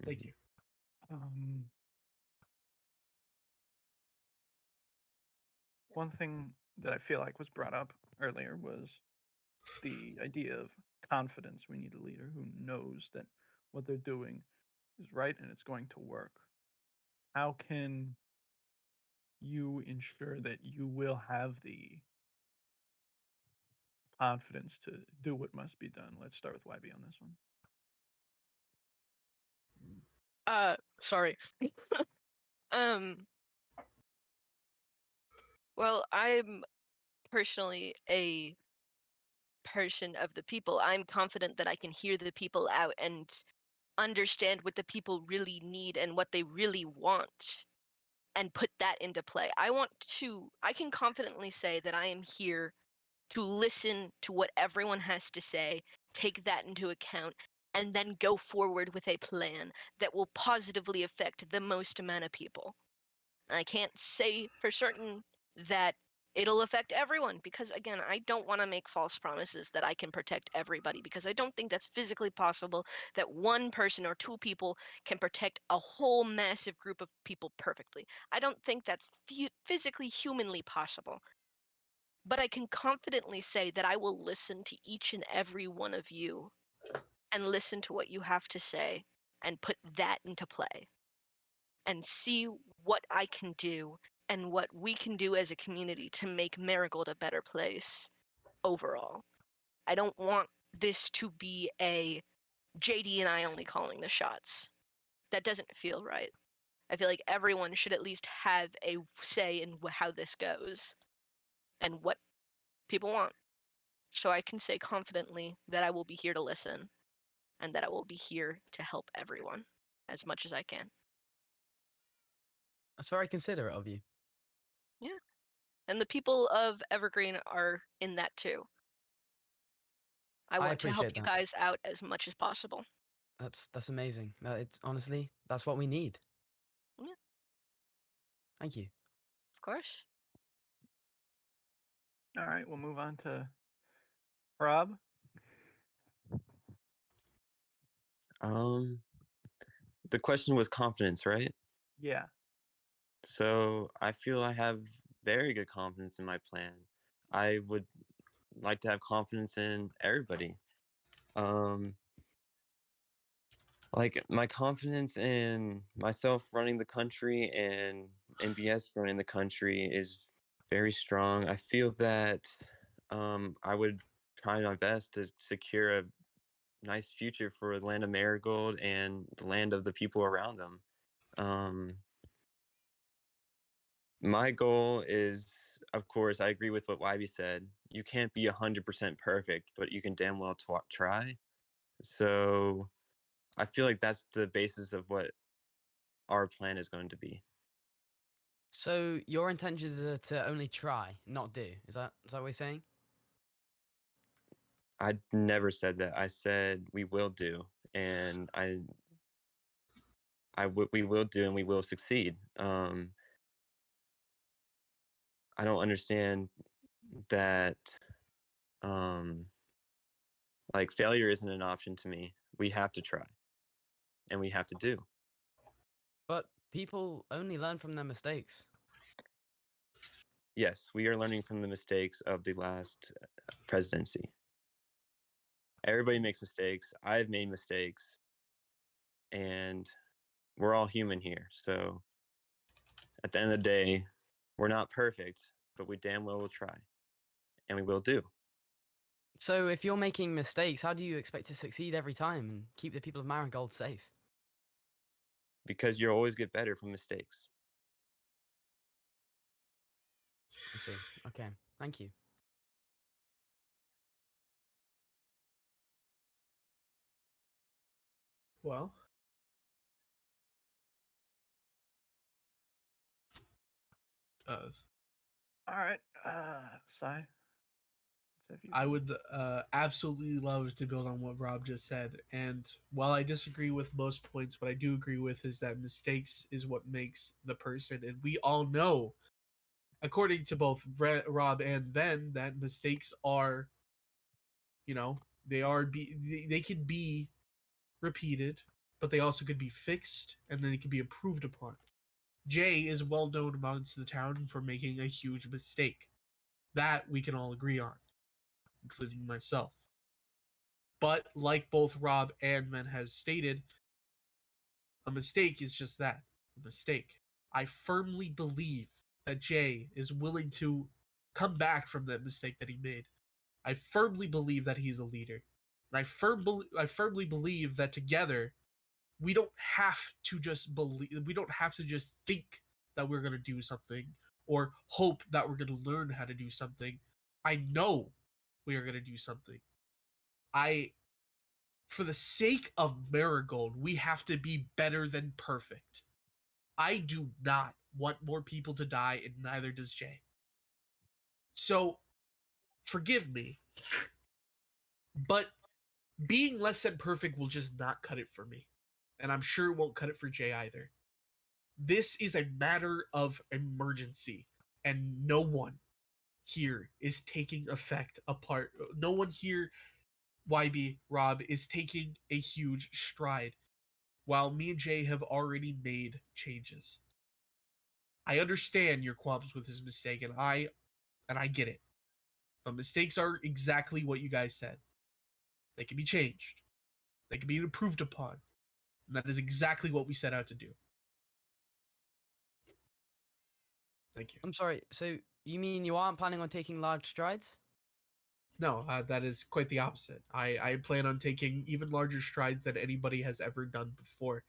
Thank you. One thing that I feel like was brought up earlier was the idea of confidence. We need a leader who knows that what they're doing is right and it's going to work. How can you ensure that you will have the confidence to do what must be done? Let's start with YB on this one. Sorry. Well, I'm personally a person of the people. I'm confident that I can hear the people out and understand what the people really need and what they really want and put that into play. I can confidently say that I am here to listen to what everyone has to say, take that into account, and then go forward with a plan that will positively affect the most amount of people. I can't say for certain that it'll affect everyone because, again, I don't want to make false promises that I can protect everybody because I don't think that's physically possible, that one person or two people can protect a whole massive group of people perfectly. I don't think that's physically, humanly possible. But I can confidently say that I will listen to each and every one of you and listen to what you have to say and put that into play and see what I can do and what we can do as a community to make Marigold a better place overall. I don't want this to be a JD and I only calling the shots. That doesn't feel right. I feel like everyone should at least have a say in how this goes and what people want. So I can say confidently that I will be here to listen and that I will be here to help everyone as much as I can. That's very considerate of you. Yeah. And the people of Evergreen are in that too. I want to help appreciate you that. guys out as much as possible. That's amazing. It's honestly, that's what we need. Yeah, Thank you. of course. All right, we'll move on to Rob. The question was confidence, right? Yeah. So I feel I have very good confidence in my plan. I would like to have confidence in everybody. Like my confidence in myself running the country and MBS running the country is very strong. I feel that I would try my best to secure a nice future for the land of Marigold and the land of the people around them. My goal is, of course, I agree with what Wybie said. You can't be 100% perfect, but you can damn well try. So I feel like that's the basis of what our plan is going to be. So your intentions are to only try, not do. Is that what you're saying? I never said that. I said we will do, and we will do, and we will succeed. I don't understand that. Like failure isn't an option to me. We have to try, and we have to do. But people only learn from their mistakes. Yes, we are learning from the mistakes of the last presidency. Everybody makes mistakes. I've made mistakes, and we're all human here. So at the end of the day, we're not perfect, but we damn well will try, and we will do. So if you're making mistakes, how do you expect to succeed every time and keep the people of Marigold safe? Because you'll always get better from mistakes. I see. Okay. Thank you. Well, All right, Sai. I would absolutely love to build on what Rob just said. And while I disagree with most points, what I do agree with is that mistakes is what makes the person. And we all know, according to both Rob and Ben, that mistakes are, they can be repeated, but they also could be fixed and then they can be improved upon. Jay is well known amongst the town for making a huge mistake. That we can all agree on, including myself. But like both Rob and Men has stated, a mistake is just that, a mistake. I firmly believe that Jay is willing to come back from that mistake that he made. I firmly believe that he's a leader. And I firmly believe that together we don't have to just think that we're going to do something or hope that we're going to learn how to do something. I know we are going to do something. For the sake of Marigold, we have to be better than perfect. I do not want more people to die, and neither does Jay. So, forgive me, but being less than perfect will just not cut it for me. And I'm sure it won't cut it for Jay either. This is a matter of emergency, and no one here is taking effect apart. No one here, YB, Rob, is taking a huge stride, while me and Jay have already made changes. I understand your qualms with his mistake, and I get it. But mistakes are exactly what you guys said. They can be changed. They can be improved upon. And that is exactly what we set out to do. Thank you. I'm sorry. So you mean you aren't planning on taking large strides? No, that is quite the opposite. I plan on taking even larger strides than anybody has ever done before.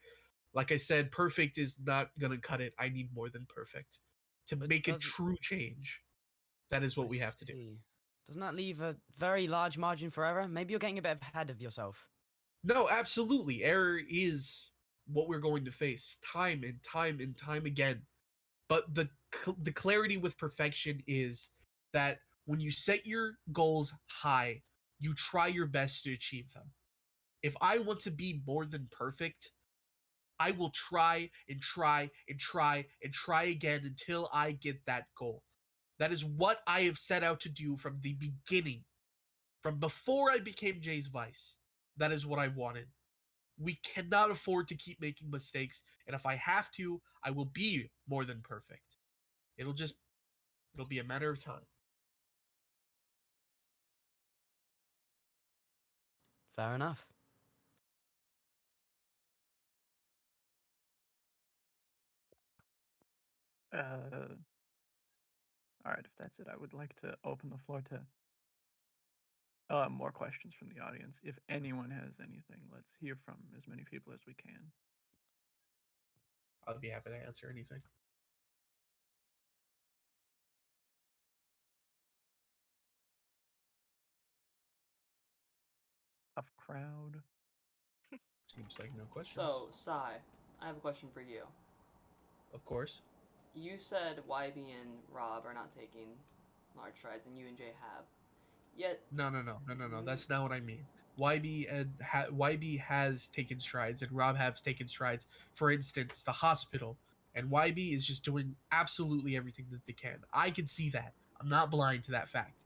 Like I said, perfect is not going to cut it. I need more than perfect. To But make a doesn't- true change, that is what I we have to do. see. Doesn't that leave a very large margin for error? Maybe you're getting a bit ahead of yourself. No, absolutely. Error is what we're going to face time and time and time again. But the clarity with perfection is that when you set your goals high, you try your best to achieve them. If I want to be more than perfect, I will try and try and try and try again until I get that goal. That is what I have set out to do from the beginning. From before I became Jay's Vice. That is what I wanted. We cannot afford to keep making mistakes, and if I have to, I will be more than perfect. It'll be a matter of time. Fair enough. All right, if that's it, I would like to open the floor to more questions from the audience. If anyone has anything, let's hear from as many people as we can. I'll be happy to answer anything. Tough crowd. Seems like no questions. So, Sai, I have a question for you. Of course. You said YB and Rob are not taking large strides, and you and Jay have. Yet. No. That's not what I mean. YB has taken strides, and Rob has taken strides. For instance, the hospital, and YB is just doing absolutely everything that they can. I can see that. I'm not blind to that fact.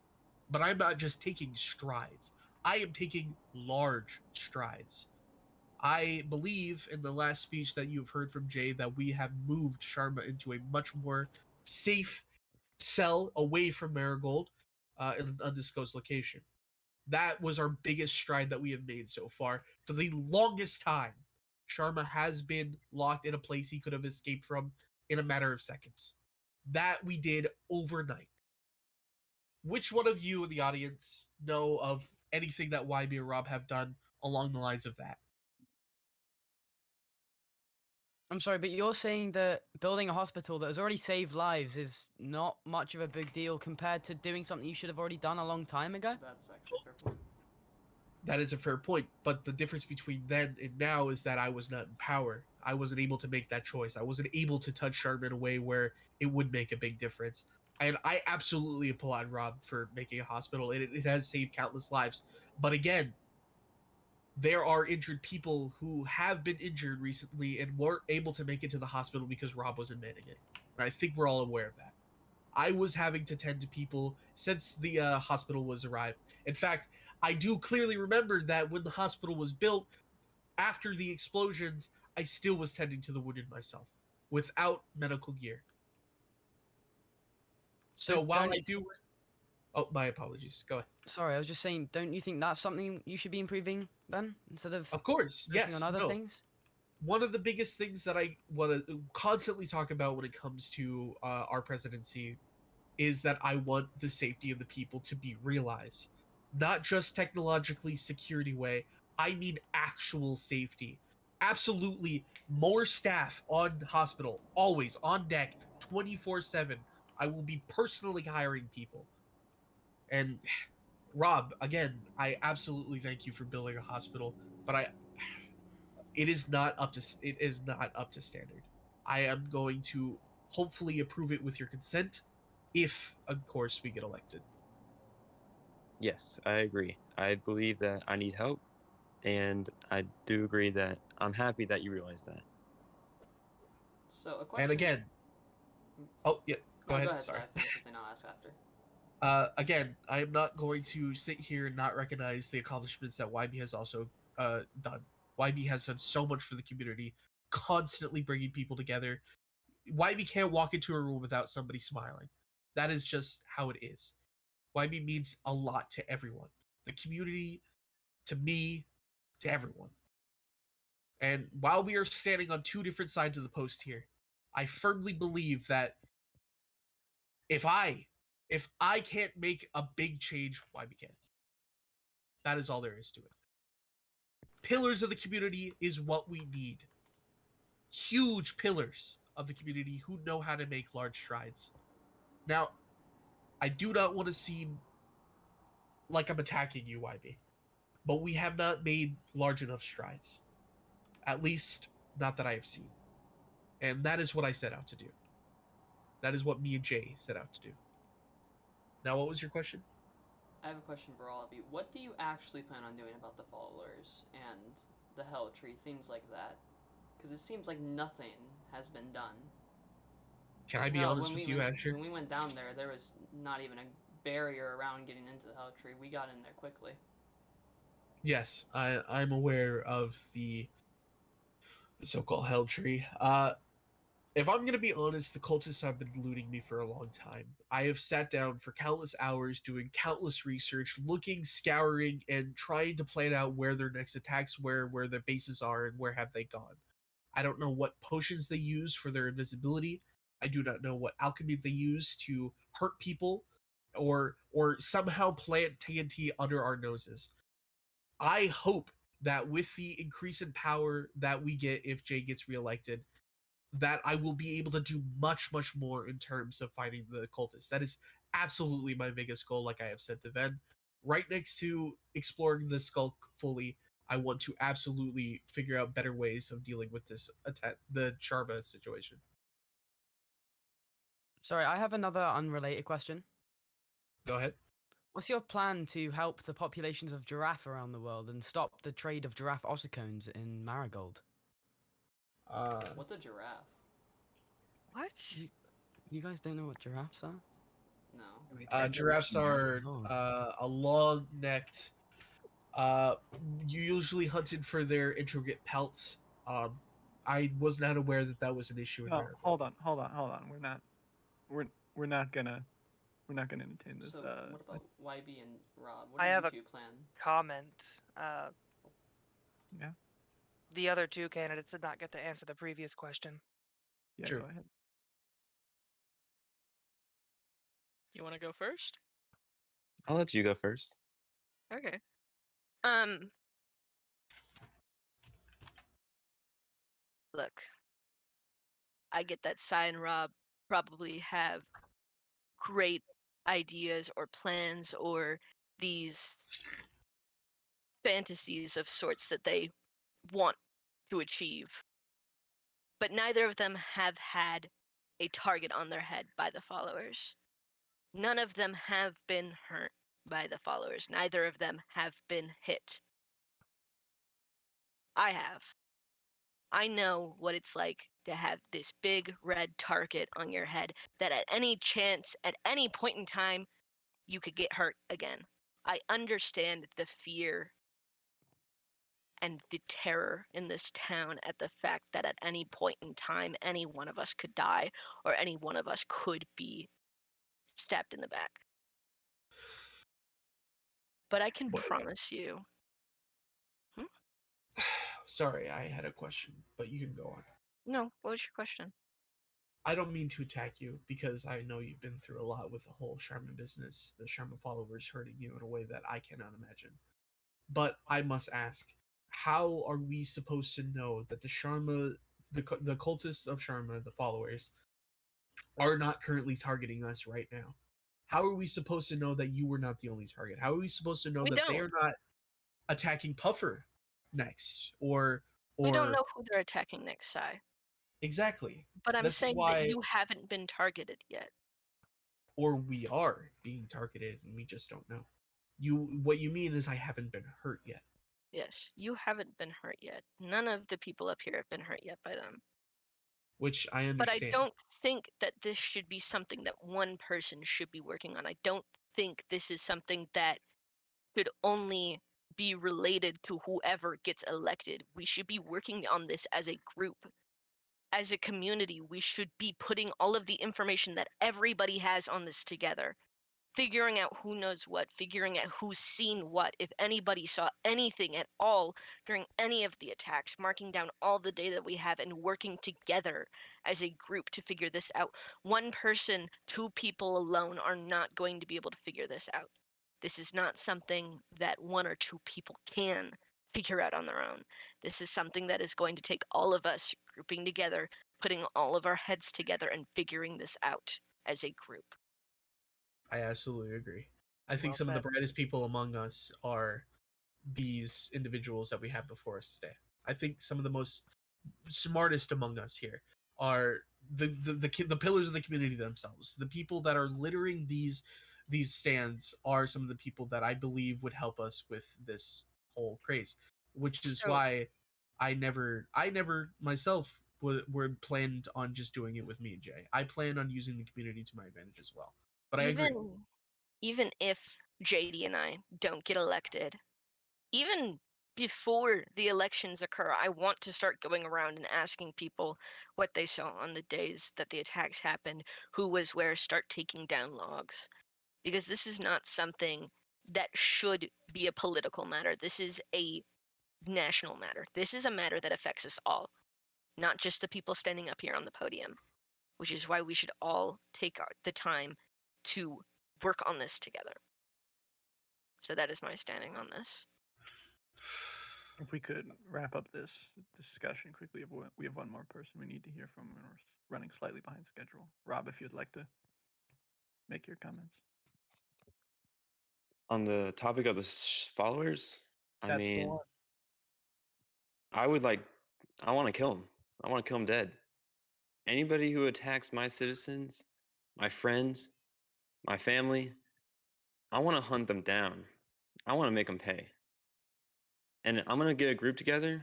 But I'm not just taking strides. I am taking large strides. I believe in the last speech that you've heard from Jay that we have moved Sharma into a much more safe cell away from Marigold in an undisclosed location. That was our biggest stride that we have made so far. For the longest time, Sharma has been locked in a place he could have escaped from in a matter of seconds. That we did overnight. Which one of you in the audience know of anything that YB or Rob have done along the lines of that? I'm sorry, but you're saying that building a hospital that has already saved lives is not much of a big deal compared to doing something you should have already done a long time ago? That's actually a fair point. That is a fair point, but the difference between then and now is that I was not in power. I wasn't able to make that choice. I wasn't able to touch Sharma in a way where it would make a big difference. And I absolutely applaud Rob for making a hospital. It has saved countless lives. But again, there are injured people who have been injured recently and weren't able to make it to the hospital because Rob wasn't manning it. And I think we're all aware of that. I was having to tend to people since the hospital was arrived. In fact, I do clearly remember that when the hospital was built, after the explosions, I still was tending to the wounded myself without medical gear. So while I do... Oh, my apologies. Go ahead. Sorry, I was just saying, don't you think that's something you should be improving then? Instead of course, focusing yes. on other No. things? One of the biggest things that I want to constantly talk about when it comes to our presidency is that I want the safety of the people to be realized. Not just technologically security way, I mean actual safety. Absolutely more staff on hospital, always on deck, 24/7. I will be personally hiring people. And Rob, again, I absolutely thank you for building a hospital, but it is not up to standard. I am going to hopefully approve it with your consent, if of course we get elected. Yes, I agree. I believe that I need help, and I do agree that I'm happy that you realize that. So a question. And again, oh yeah, go ahead. Sorry. Sorry. Finish it, then I'll ask after. Again, I am not going to sit here and not recognize the accomplishments that YB has also done. YB has done so much for the community, constantly bringing people together. YB can't walk into a room without somebody smiling. That is just how it is. YB means a lot to everyone. The community, to me, to everyone. And while we are standing on two different sides of the post here, I firmly believe that if I can't make a big change, YB can. That is all there is to it. Pillars of the community is what we need. Huge pillars of the community who know how to make large strides. Now, I do not want to seem like I'm attacking you, YB, but we have not made large enough strides. At least, not that I have seen. And that is what I set out to do. That is what me and Jay set out to do. Now, what was your question? I have a question for all of you. What do you actually plan on doing about the followers and the Hell Tree, things like that? Because it seems like nothing has been done. Can I be honest with you, Asher? When we went down there, there was not even a barrier around getting into the Hell Tree. We got in there quickly. Yes, I'm aware of the so-called Hell Tree. If I'm gonna be honest, the cultists have been looting me for a long time. I have sat down for countless hours doing countless research, looking, scouring, and trying to plan out where their next attacks were, where their bases are, and where have they gone. I don't know what potions they use for their invisibility. I do not know what alchemy they use to hurt people, or somehow plant TNT under our noses. I hope that with the increase in power that we get if Jay gets reelected, that I will be able to do much, much more in terms of fighting the cultists. That is absolutely my biggest goal, like I have said to Ven. Right next to exploring the Skulk fully, I want to absolutely figure out better ways of dealing with this attack, the Sharma situation. Sorry, I have another unrelated question. Go ahead. What's your plan to help the populations of giraffe around the world and stop the trade of giraffe ossicones in Marigold? What's a giraffe? What? You guys don't know what giraffes are? No. Giraffes are a long-necked. You usually hunted for their intricate pelts. I was not aware that that was an issue in No, Marigold. hold on. We're not gonna entertain this. So what about YB and Rob? What I do have you a two plan? comment. Yeah. The other two candidates did not get to answer the previous question. Yeah, True. go ahead. You want to go first? I'll let you go first. Okay. Look, I get that Sai and Rob probably have great ideas or plans or these fantasies of sorts that they want to achieve. But neither of them have had a target on their head by the followers. None of them have been hurt by the followers. Neither of them have been hit. I have. I know what it's like to have this big red target on your head that at any chance, at any point in time, you could get hurt again. I understand the fear and the terror in this town at the fact that at any point in time, any one of us could die or any one of us could be stabbed in the back. But I can promise you. Sorry, I had a question, but you can go on. No, what was your question? I don't mean to attack you because I know you've been through a lot with the whole Sharma business, the Sharma followers hurting you in a way that I cannot imagine. But I must ask, how are we supposed to know that the Sharma, the cultists of Sharma, the followers, are not currently targeting us right now? How are we supposed to know that you were not the only target? How are we supposed to know that they are not attacking Puffer next? Or we don't know who they're attacking next, Sai. Exactly. But I'm This is saying why, that you haven't been targeted yet. or we are being targeted and we just don't know. What you mean is I haven't been hurt yet. Yes, you haven't been hurt yet. None of the people up here have been hurt yet by them. Which I But I understand. don't think that this should be something that one person should be working on. I don't think this is something that should only be related to whoever gets elected. We should be working on this as a group. As a community, we should be putting all of the information that everybody has on this together. Figuring out who knows what, figuring out who's seen what, if anybody saw anything at all during any of the attacks, marking down all the data that we have and working together as a group to figure this out. One person, two people alone are not going to be able to figure this out. This is not something that one or two people can figure out on their own. This is something that is going to take all of us grouping together, putting all of our heads together and figuring this out as a group. I absolutely agree. I think Well some of the said. brightest people among us are these individuals that we have before us today. I think some of the most smartest among us here are the pillars of the community themselves. The people that are littering these stands are some of the people that I believe would help us with this whole craze, which is So why I never myself were planned on just doing it with me and Jay. I planned on using the community to my advantage as well. But I agree. even if JD and I don't get elected, even before the elections occur, I want to start going around and asking people what they saw on the days that the attacks happened, who was where, start taking down logs. Because this is not something that should be a political matter. This is a national matter. This is a matter that affects us all, not just the people standing up here on the podium, which is why we should all take the time to work on this together. So that is my standing on this. If we could wrap up this discussion quickly, we have one more person we need to hear from, and we're running slightly behind schedule. Rob, if you'd like to make your comments. On the topic of the followers, I That's the mean, one. I want to kill him. I want to kill him dead. Anybody who attacks my citizens, my friends, my family, I want to hunt them down. I want to make them pay. And I'm going to get a group together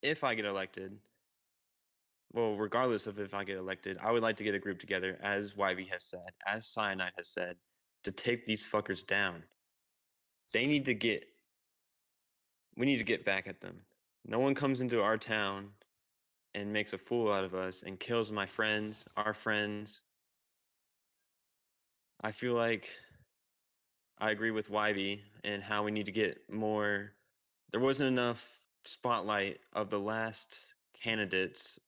if I get elected. Well, regardless of if I get elected, I would like to get a group together, as YB has said, as Cyanide has said, to take these fuckers down. We need to get back at them. No one comes into our town and makes a fool out of us and kills my friends, our friends. I feel like I agree with YB and how we need to get more. There wasn't enough spotlight of the last candidates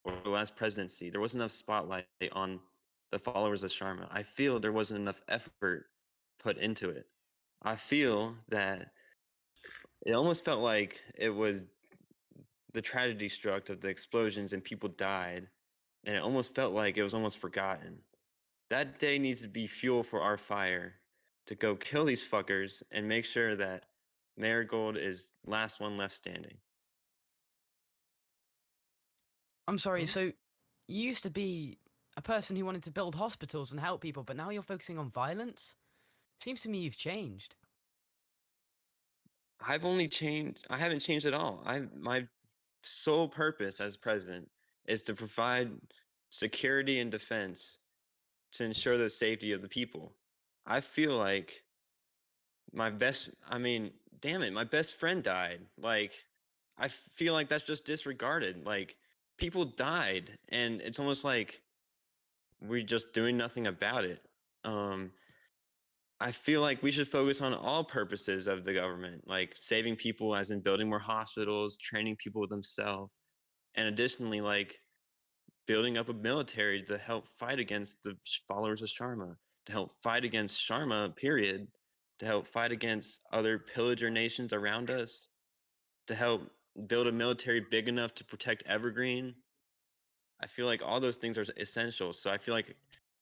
or the last presidency. There wasn't enough spotlight on the followers of Sharma. I feel there wasn't enough effort put into it. I feel that it almost felt like it was the tragedy struck of the explosions and people died, and it almost felt like it was almost forgotten. That day needs to be fuel for our fire to go kill these fuckers and make sure that Marigold is last one left standing. I'm sorry, so you used to be a person who wanted to build hospitals and help people, but now you're focusing on violence? Seems to me you've changed. I haven't changed at all. My sole purpose as president is to provide security and defense to ensure the safety of the people. I feel like my best friend died. Like, I feel like that's just disregarded. Like, people died and it's almost like we're just doing nothing about it. I feel like we should focus on all purposes of the government, like saving people as in building more hospitals, training people themselves, and additionally, like building up a military to help fight against the followers of Sharma, to help fight against Sharma, period, to help fight against other pillager nations around us, to help build a military big enough to protect Evergreen. I feel like all those things are essential. So I feel like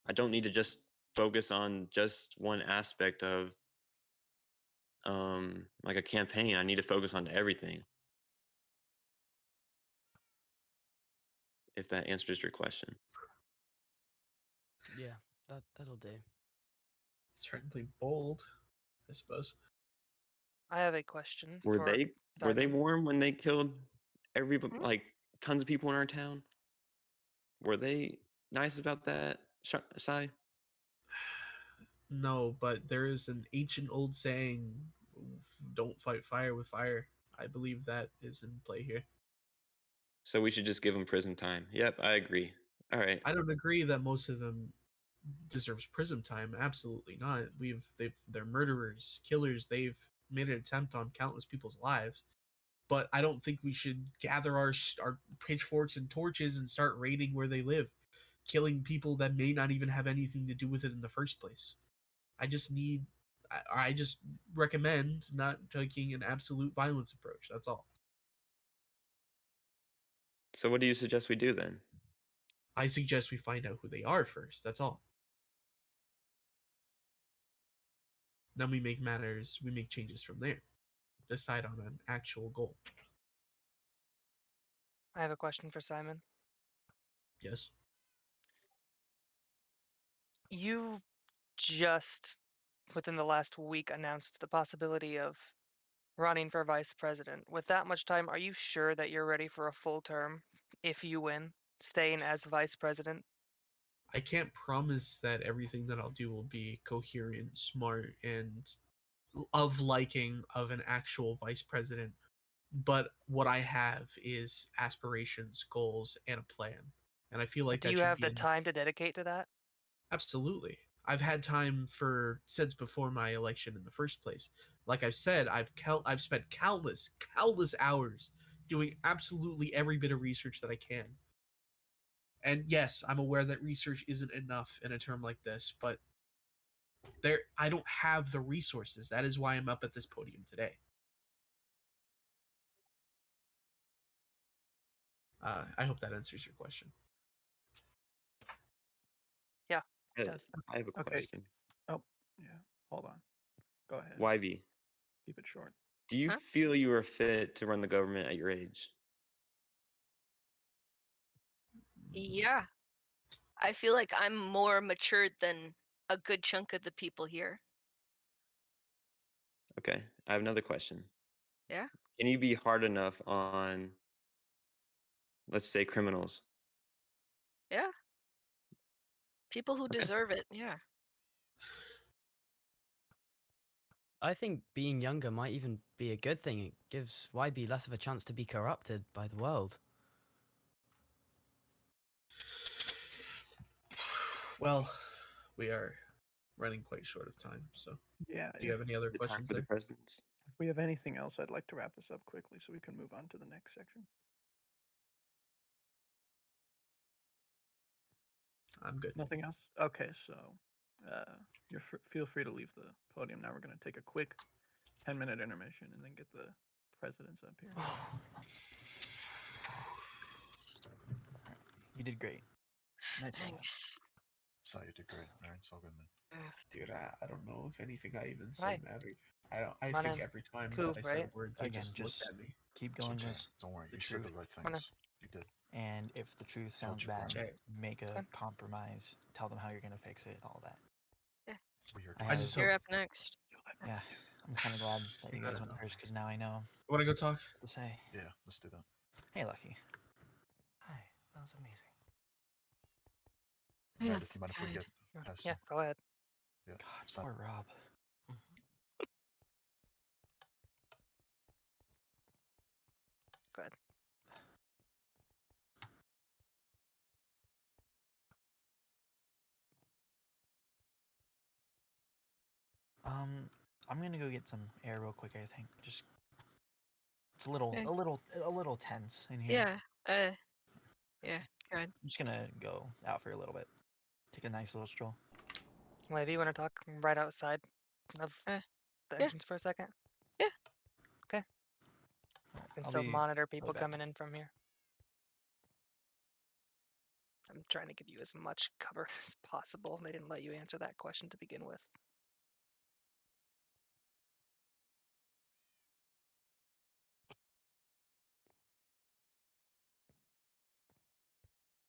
I don't need to just focus on just one aspect of like a campaign. I need to focus on everything. If that answers your question. Yeah, that'll do. Certainly bold, I suppose. I have a question Were for they Simon. warm when they killed Hmm? like tons of people in our town? Were they nice about that, Sai? No, but there is an ancient old saying, "Don't fight fire with fire." I believe that is in play here. So we should just give them prison time. Yep, I agree. All right. I don't agree that most of them deserves prison time. Absolutely not. They're murderers, killers. They've made an attempt on countless people's lives. But I don't think we should gather our pitchforks and torches and start raiding where they live, killing people that may not even have anything to do with it in the first place. I just recommend not taking an absolute violence approach. That's all. So what do you suggest we do then? I suggest we find out who they are first. That's all. Then we make changes from there. Decide on an actual goal. I have a question for Simon. Yes. You just, within the last week, announced the possibility of running for vice president. With that much time, are you sure that you're ready for a full term if you win, staying as vice president? I can't promise that everything that I'll do will be coherent, smart, and of liking of an actual vice president. But what I have is aspirations, goals, and a plan. And I feel like Do that you should have be the enough. time to dedicate to that? Absolutely. I've had time since before my election in the first place. Like I've said, I've spent countless hours doing absolutely every bit of research that I can. And yes, I'm aware that research isn't enough in a term like this, but I don't have the resources. That is why I'm up at this podium today. I hope that answers your question. Yeah, I it does. I have a Okay. question. Oh, yeah. Hold on. Go ahead. YV, Keep it short. do you Huh? feel you are fit to run the government at your age? Yeah. I feel like I'm more matured than a good chunk of the people here. Okay, I have another question. Yeah. Can you be hard enough on, let's say, criminals? Yeah. People who Okay. deserve it. Yeah. I think being younger might even be a good thing. It gives YB less of a chance to be corrupted by the world. Well, we are running quite short of time, so Yeah. do you have any other The time questions for the there? presidents. If we have anything else, I'd like to wrap this up quickly so we can move on to the next section. I'm good. Nothing else? Okay, so feel free to leave the podium now. We're going to take a quick 10-minute intermission and then get the presidents up here. You did great. Nice job. Thanks. So you did great. All right, it's all good, man. Dude, I don't know if anything I even said Right. mattered. I Come on think in. every time Cool, that I said right? a word, they Again, just looked just at me. keep So going with just don't worry. the You said the truth. right Wanna- things. You did. And if the truth Held sounds your bad, ground. Okay. make a Fine. compromise. Tell them how you're gonna fix it. All that. We heard I you. I have, just You're hope. up next. yeah. I'm kind of glad that you I guys don't went know. first because now I know Want to go talk? what to say. Yeah, let's do that. Hey, Lucky. Hi, that was amazing. Yeah. Meredith, you mind if we God. get past Yeah, go ahead. Yeah. God, It's not, poor Rob. Go ahead. I'm gonna go get some air real quick. I think just it's a Okay. little tense in here. Yeah. Yeah. Good. I'm just gonna go out for a little bit. Take a nice little stroll. Maybe you want to talk right outside of Uh, the yeah. entrance for a second? Yeah. Okay. I can I'll still be monitor people back. coming in from here. I'm trying to give you as much cover as possible. They didn't let you answer that question to begin with.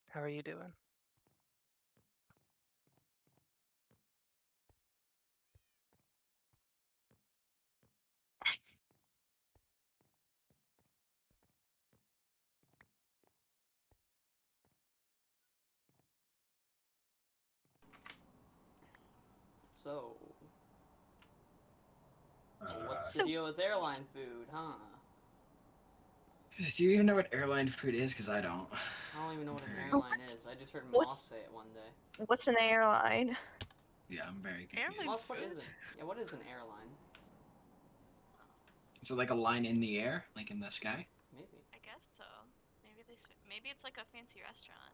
How are you doing? So, what's So- the deal with airline food, huh? Do you even know what airline food is? Because I don't. I don't even know what an Very- airline is. I just heard what's- Moss say it one day. What's an airline? Yeah, I'm very confused. Airline Moss, what food? is it? Yeah, what is an airline? So like a line in the air, like in the sky? Maybe. I guess so. Maybe it's like a fancy restaurant.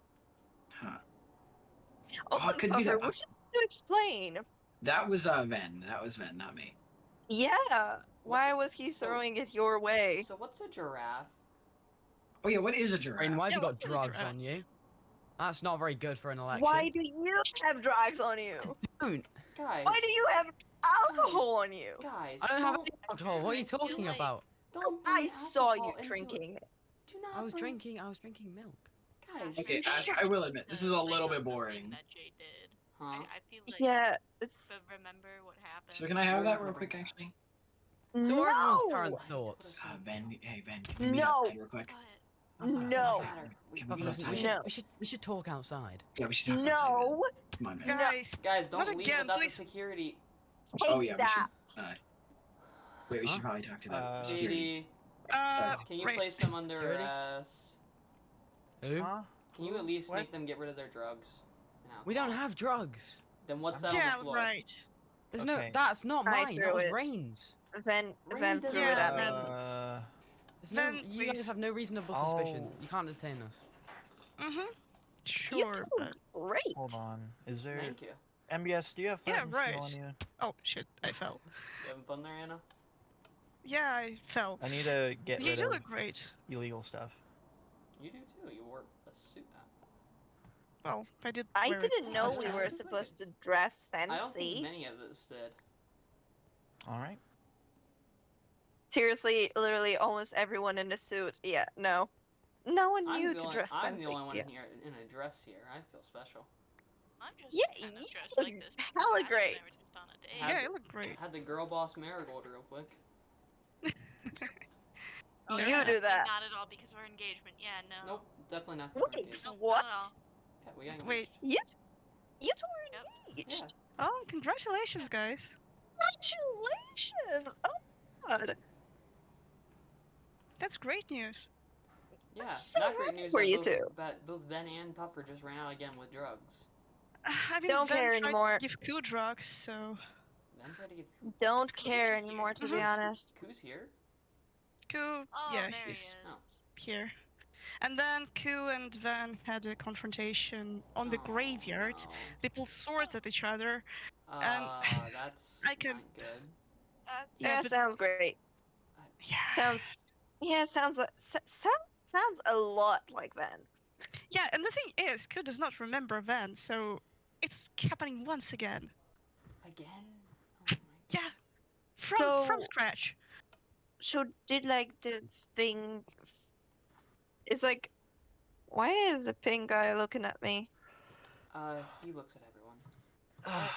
Huh. Also, it could be Puffer, that. would you explain? That was Ven. That was Ven, not me. Yeah. Why was he so- throwing it your way? So what's a giraffe? Oh yeah, what is a giraffe? Rain, why have Yeah, you got what is a drugs giraffe? on you? That's not very good for an election. Why do you have drugs on you? Don't. Guys. Why do you have alcohol on you? Guys, I don't have any alcohol. What are you Guys, you talking like- about? Don't I bring saw you alcohol into drinking. Do not I was bring... drinking milk. Guys, Okay, you I will admit, this is a little bit Something boring. That Jay did. Huh? I feel like. Yeah, it's But remember what happened? So can I have We're that not real gonna quick, bring that. actually? So what are everyone's no. current Why did you put thoughts? us on Ven, two? hey Ven, can you meet No. outside real quick? What? That's not- No. Doesn't matter. We Can can we put meet us on outside? two. No. We should talk outside. Yeah, we should talk outside. No. Come on, Ven. Guys, Guys, don't not leave again, without please. the security. Take Oh yeah, that. we should. Wait, we Huh? should probably talk to that security. JD, can you right. place them under Security? arrest? Who? Huh? Can you at least What? make them get rid of their drugs? and We don't alcohol? have drugs. Then what's that on Yeah, the floor? right. There's Okay. no. That's not I mine. threw That was it. Rain's. Ven Rain threw doesn't it at have me. guns. There's no. Then You guys please. have no reasonable suspicion. Oh. You can't detain us. Mm-hmm. You Sure, do but great. Hold on. Is there Thank you. MBS? Do you have Yeah, flat and snow right. on you? oh shit, I fell. You having fun there, Anna? Yeah, I fell. I need to get You rid do of look great. illegal stuff. You do too. You wore a suit. Well, I did. I wear it. didn't know That's we not were included. supposed to dress I don't think fancy. many of us did. All right. Seriously, literally almost everyone in a suit. Yeah, no. No one knew to dress I'm fancy. the only one yeah. here in a dress here. I feel special. I'm just Yeah, kind you of dressed look like this. because hella Ash and I great. were just on a date. Have Yeah, it. you look great. Had the girl boss Marigold real quick. Oh, You yeah, do that. Not at all because of our engagement. Yeah, no. Nope, definitely not. 'cause we're Wait, engaged. Nope, what? Not at all. Yeah, we got engaged. Wait. You two were Yep. engaged. Yeah. Oh, congratulations, guys. Congratulations! Oh my god. That's great news. Yeah, so not great happy news for that you both, two. that both Ben and Puffer just ran out again with drugs. I mean, Don't Ven care tried anymore. to give Koo drugs, so Ben tried to give Koo. Don't is Koo care even anymore, here? to be honest. Koo's here? Koo, Oh, yeah, there he he's is. Oh. here. And then Koo and Van had a confrontation on the Oh, graveyard. no. They pulled swords at each other. That's I can- not good. That's Yeah, Yeah, but- sounds great. Yeah. Sounds sounds a lot like Van. Yeah, and the thing is, Koo does not remember Van, so it's happening once again. Again? Oh my Yeah, from So- scratch. So did like the thing? It's like, why is the pink guy looking at me? He looks at everyone.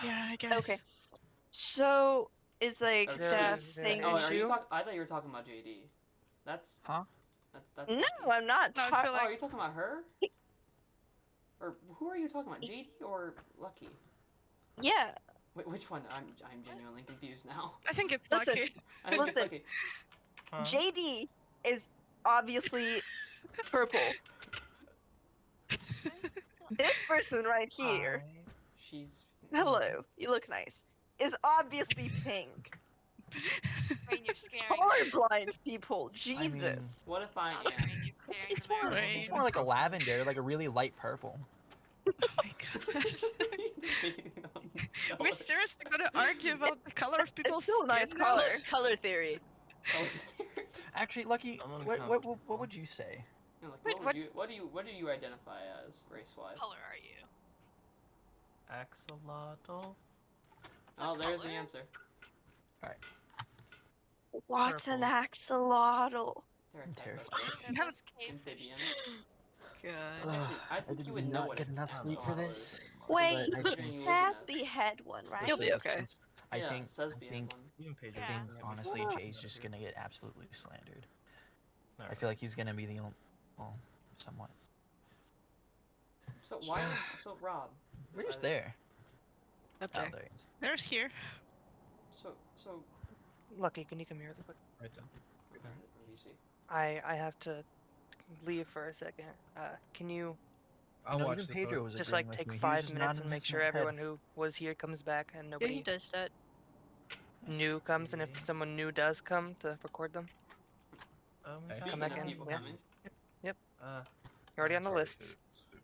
Yeah, I guess. Okay. So it's like Is that is there thing. an Oh, are you issue? I thought you were talking about JD. That's. Huh? That's. No, Lucky. I'm not. No, I ta- feel Oh, like- are you talking about her? Or who are you talking about? JD or Lucky? Yeah. Which one? I'm genuinely confused now. I think it's Listen. lucky. I think it's Listen. Lucky. JD is obviously purple. This person right here, She's. hello, you look nice, is obviously pink. Rain, you're scaring Colorblind people, Jesus. mean- What if I Stop, am? Rain, you're scaring It's the more, Marigold. it's more like a lavender, like a really light purple. Oh my god. We're seriously gonna argue about the color of people's still a nice skin now? color. Color theory. Actually, Lucky, I'm what uncomfortable. would you say? Yeah, like, Wait, what do you identify as race-wise? What color are you? Axolotl. It's a Oh, there's the color? answer. What's an Purple. axolotl? They're a I'm type of terrified. fish. You haven't- Amphibian. God. Actually, I think you would know what get an enough sleep for axolotl this. is. Wait, But I Considering you think- live in a- Sassby had one, right? You'll be okay. I Yeah, think Sesby had think- one. You and Paige Yeah. are think doing it honestly, before. Jay's just gonna get absolutely slandered. Not I feel like he's gonna be the only, well, somewhat. So why? So Rob, We're just uh, there. Up Oh, there. there he is. There's here. So Lucky, can you come here really quick? Right then. VC. I have to leave for a second. Can you I'll know, watch even this. Pedro was just agreeing like with take me. He was 5 just minutes nodding and make his sure head. everyone who was here comes back and Yeah, he nobody does that. new comes, and if Okay. someone new does come, to record them? Hey. Come Speaking back of in. people Yeah. coming, Yep. You're already on the Sorry, lists.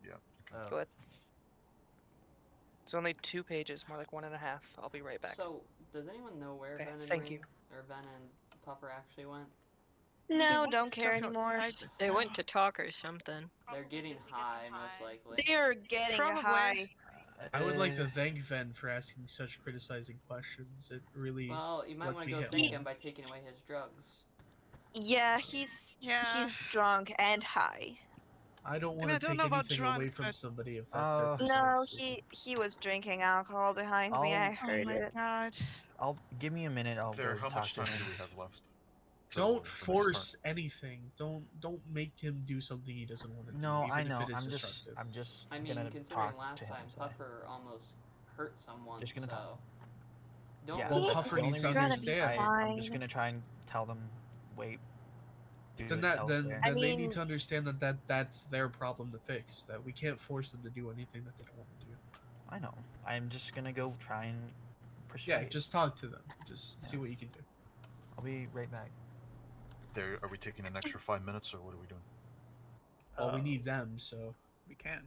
yeah. Oh. Go ahead. It's only 2 pages, more like 1.5. I'll be right back. so does anyone know where Okay, Ven and thank Ring you. or Ven and Puffer actually went? No, don't care anymore. They went to talk or something. They're getting high, most likely. They're getting Probably. high. I would like to thank Ven for asking such criticizing questions. It really Well, you might lets want me to go hit thank home. him by taking away his drugs. Yeah, he's drunk and high. I don't I want mean, I to don't take know about anything away drunk, from but- somebody if that's their personal No, decision. he was drinking alcohol behind me. I I'll- heard it. God. I'll give me a minute. I'll There, go how talk much to time him. do we have left? Don't till the next force anything. Don't make him do something he doesn't want to do. No, even I if know. it is I'm destructive. just I mean, gonna considering talk last to him. time So. Puffer almost hurt someone, Just gonna so talk. don't. Yeah, Well, that's Puffer the needs only to reason understand. I'm just gonna try and tell them, wait. Do Then it that then elsewhere. then they need to understand that's their problem to fix. That we can't force them to do anything that they don't want to do. I know. I'm just gonna go try and persuade. Yeah, just talk to them. Just see what you can do. I'll be right back. There, are we taking an extra 5 minutes, or what are we doing? Well, we need them, so we can.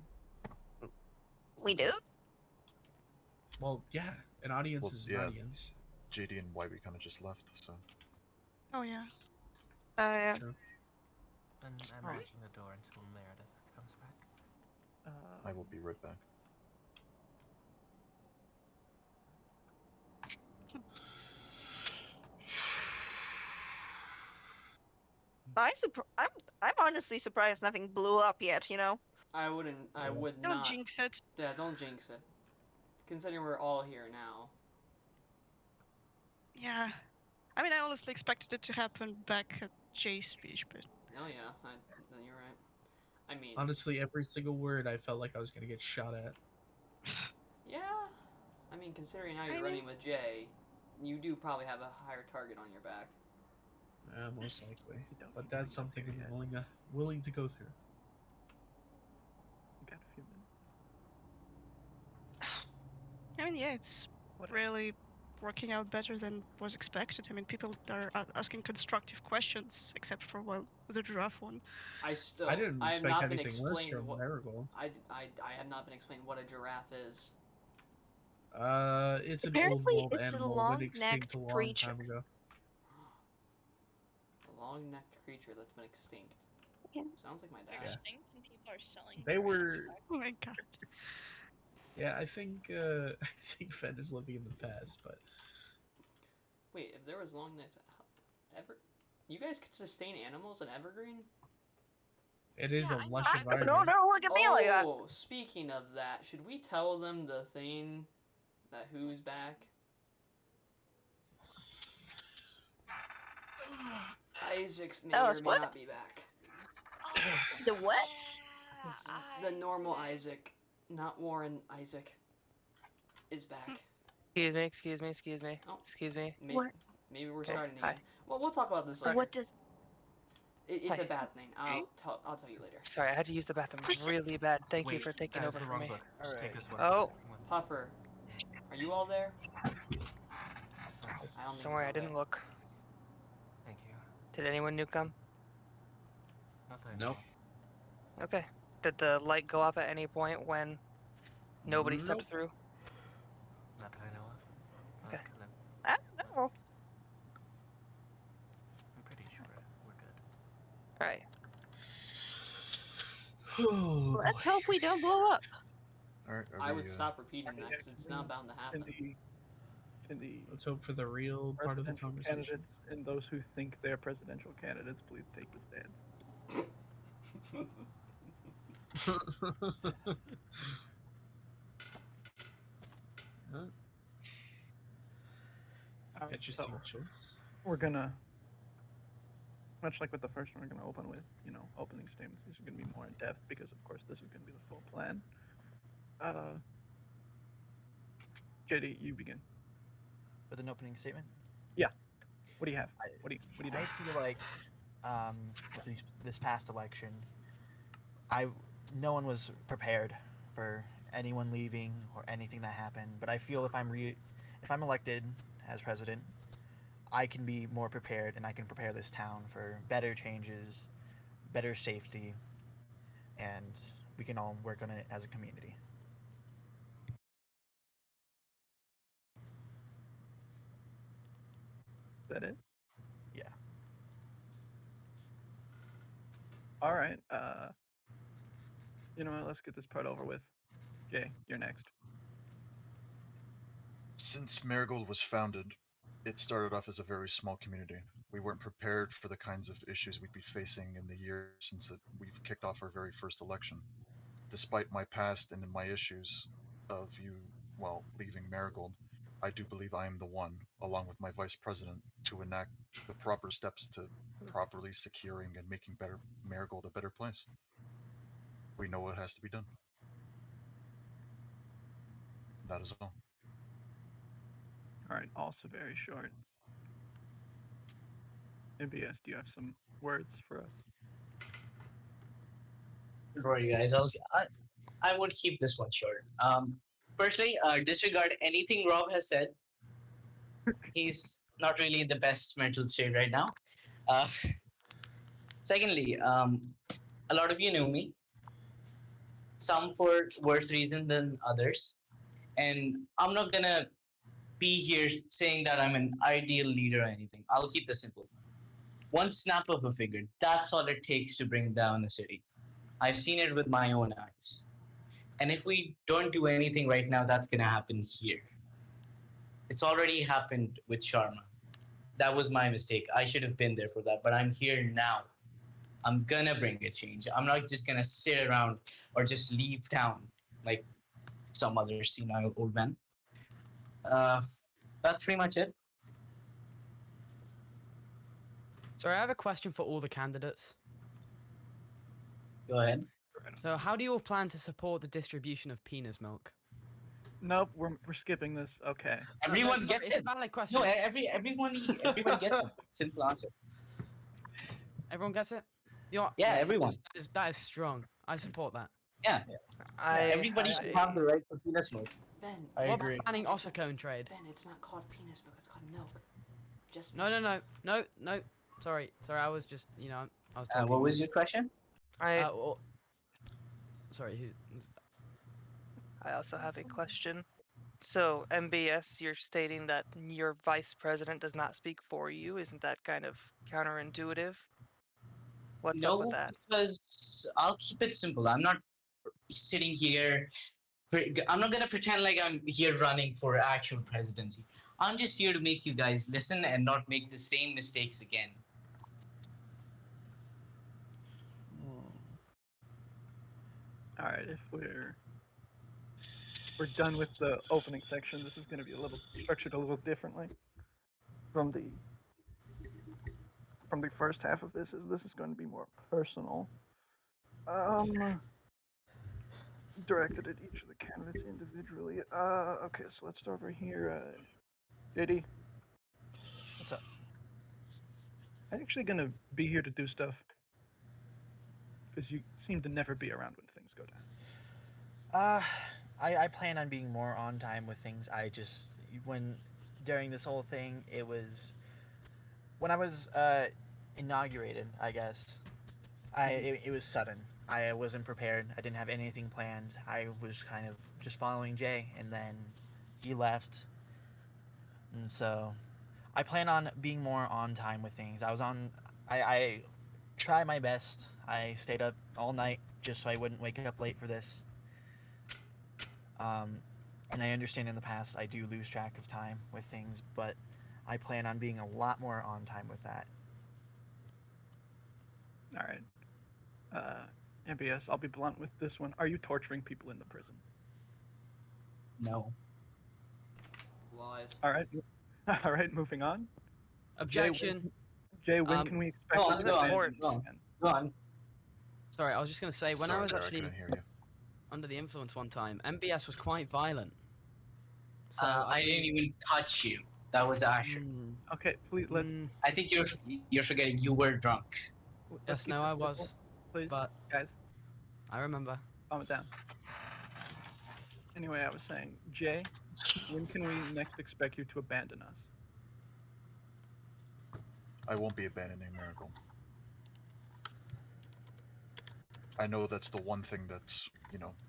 We do? Well, yeah. An audience Well, is an yeah. audience. JD and White, we kind of just left, so. Oh, yeah. Yeah. Sure. And I'm Alright. watching the door until Meredith comes back. I will be right back. I'm honestly surprised nothing blew up yet. You know. I wouldn't. I would Don't not. jinx it. Yeah, don't jinx it. Considering we're all here now. Yeah. I mean, I honestly expected it to happen back at Jay's speech, but... Oh yeah, you're right. I mean, Honestly, every single word I felt like I was gonna get shot at. yeah. I mean, considering how you're running with Jay, you do probably have a higher target on your back. Most likely. But that's something I'm willing to go through. Got a few minutes. I mean, yeah, it's really working out better than was expected. I mean, people are asking constructive questions, except for, well, the giraffe one. I didn't I have expect not been anything less explained from what Marigold. I have not been explained what a giraffe is. It's an Apparently, old world it's a animal. Went extinct long-necked a long creature. time ago. A long-necked creature that's been extinct. Yeah. Sounds like my dad. Extinct and people are selling. They were. Oh my god. Yeah, I think I think Fen is living in the past, but Wait, if there was long-necked you guys could sustain animals in Evergreen? it is a lush No, environment. don't look at me like that. Oh, speaking of that, should we tell them the thing that who's back? Isaac's may or may what? not be back. The what? The normal Isaac, not Warren Isaac, is back. Excuse me. Oh. Excuse me. Maybe we're Okay, starting hi. again. Well, we'll talk about this later. What does? It's Hi. a bad thing. I'll tell you later. Sorry, I had to use the bathroom really bad. Thank you Wait, for taking that over is the for wrong me. book. All Take right. this one. Oh, Puffer, are you all there? I don't think don't worry, I he's all didn't there. look. Thank you. Did anyone new come? Not that I know Nope. of. Okay. Did the light go off at any point when nobody stepped Nope. through? Not that I know of. Okay. Kind of, I don't know. I'm pretty sure we're good. All right. Oh, Let's boy. hope we don't blow up. All right. I would stop repeating that because it's not bound to happen. In the Let's hope for the real part of the presidential conversation. candidates and those who think they're presidential candidates, please take the stand. Huh? Interesting choice. We're gonna, much like with the first one, we're gonna open with, opening statements. These are gonna be more in depth because, of course, this is gonna be the full plan. JD, you begin. With an opening statement. Yeah. What do you have? What do you I think? feel like with this past election, no one was prepared for anyone leaving or anything that happened. But I feel if I'm elected as president, I can be more prepared and I can prepare this town for better changes, better safety, and we can all work on it as a community. Is that it? Yeah. All right. You know what? Let's get this part over with. Jay, you're next. Since Marigold was founded, it started off as a very small community. We weren't prepared for the kinds of issues we'd be facing in the year since we've kicked off our very first election. Despite my past and my issues of leaving Marigold, I do believe I am the one, along with my vice president, to enact the proper steps to properly securing and making Marigold a better place. We know what has to be done. That is all. All right. Also very short. MBS, do you have some words for us? Don't worry, guys. I would keep this one short. Personally, disregard anything Rob has said. He's not really in the best mental state right now. Secondly, a lot of you know me. Some for worse reason than others, and I'm not gonna be here saying that I'm an ideal leader or anything. I'll keep this simple. One snap of a finger, that's all it takes to bring down a city. I've seen it with my own eyes. And if we don't do anything right now, that's going to happen here. It's already happened with Sharma. That was my mistake. I should have been there for that, but I'm here now. I'm going to bring a change. I'm not just going to sit around or just leave town like some other senile old man. That's pretty much it. Sorry, I have a question for all the candidates. Go ahead. So, how do you all plan to support the distribution of penis milk? Nope, we're skipping this. Okay. Everyone sorry, gets it's it. a valid question. No, everybody gets it. Simple answer. Everyone gets it? You know, Yeah, everyone. That is strong. I support that. Yeah. Everybody should have the right to penis milk. Ben, I What agree. about banning Ossicone trade? Ben, it's not called penis milk, it's called milk. Just No. Sorry. I was just, I was talking. What was your question? Sorry, I also have a question. So, MBS, you're stating that your vice president does not speak for you. Isn't that kind of counterintuitive? What's up with that? Because I'll keep it simple. I'm not sitting here. I'm not gonna pretend like I'm here running for actual presidency. I'm just here to make you guys listen and not make the same mistakes again. All right, if we're done with the opening section, this is going to be structured a little differently from the first half of this. This is going to be more personal, directed at each of the candidates individually. Okay, so let's start over here. JD, What's up? I'm actually going to be here to do stuff because you seem to never be around when things go down. I plan on being more on time with things. During this whole thing, it was when I was inaugurated, I guess. It was sudden. I wasn't prepared. I didn't have anything planned. I was kind of just following Jay, and then he left. And so I plan on being more on time with things. I try my best. I stayed up all night just so I wouldn't wake up late for this. And I understand in the past I do lose track of time with things, but I plan on being a lot more on time with that. All right. MBS, I'll be blunt with this one. Are you torturing people in the prison? No. Lies. All right. All right, moving on. Objection. Jay, when can we expect Go on. Sorry, I was just going to say, when I was Sorry, I actually couldn't hear you. under the influence one time, MBS was quite violent. So I didn't believe- even touch you. That was Asher. Okay, please let's mm, I think you're forgetting you were drunk. let's yes, keep no, this I simple, was, please, but guys. I remember. Calm it down. Anyway, I was saying, Jay, when can we next expect you to abandon us? I won't be abandoning Marigold. I know that's the one thing that's,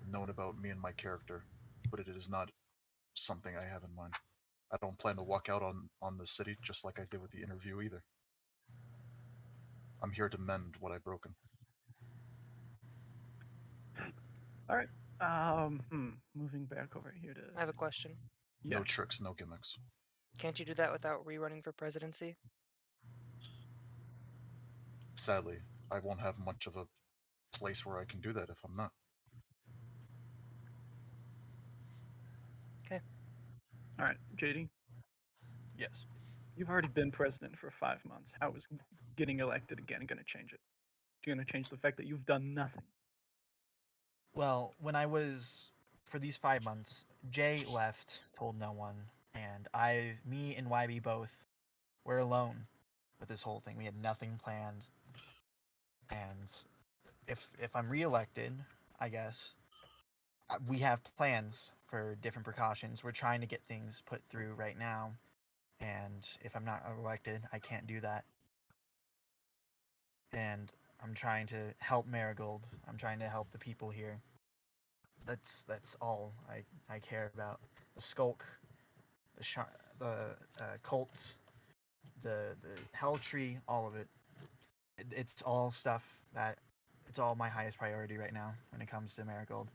known about me and my character, but it is not something I have in mind. I don't plan to walk out on the city just like I did with the interview either. I'm here to mend what I've broken. All right. Moving back over here to. I have a question. No tricks, no gimmicks. Can't you do that without rerunning for presidency? Sadly, I won't have much of a place where I can do that if I'm not. Okay. All right, JD. Yes. You've already been president for 5 months. How is getting elected again going to change it? You're going to change the fact that you've done nothing. Well, when I was for these 5 months, Jay left, told no one, and me and YB both were alone with this whole thing. We had nothing planned, and if I'm reelected, I guess we have plans for different precautions. We're trying to get things put through right now, and if I'm not elected, I can't do that. And I'm trying to help Marigold. I'm trying to help the people here. That's all I care about. The Skulk, the Cult, the Hell Tree, all of it. It's all stuff that it's all my highest priority right now when it comes to Marigold,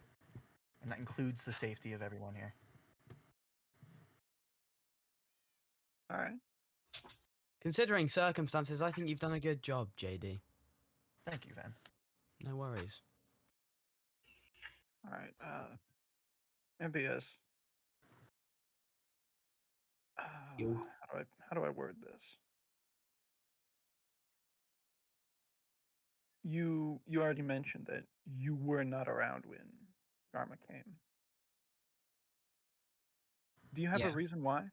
and that includes the safety of everyone here. All right. Considering circumstances, I think you've done a good job, JD. Thank you, Van. No worries. All right. MBS. How do I word this? You already mentioned that you were not around when Karma came. Do you have a Yeah. reason why?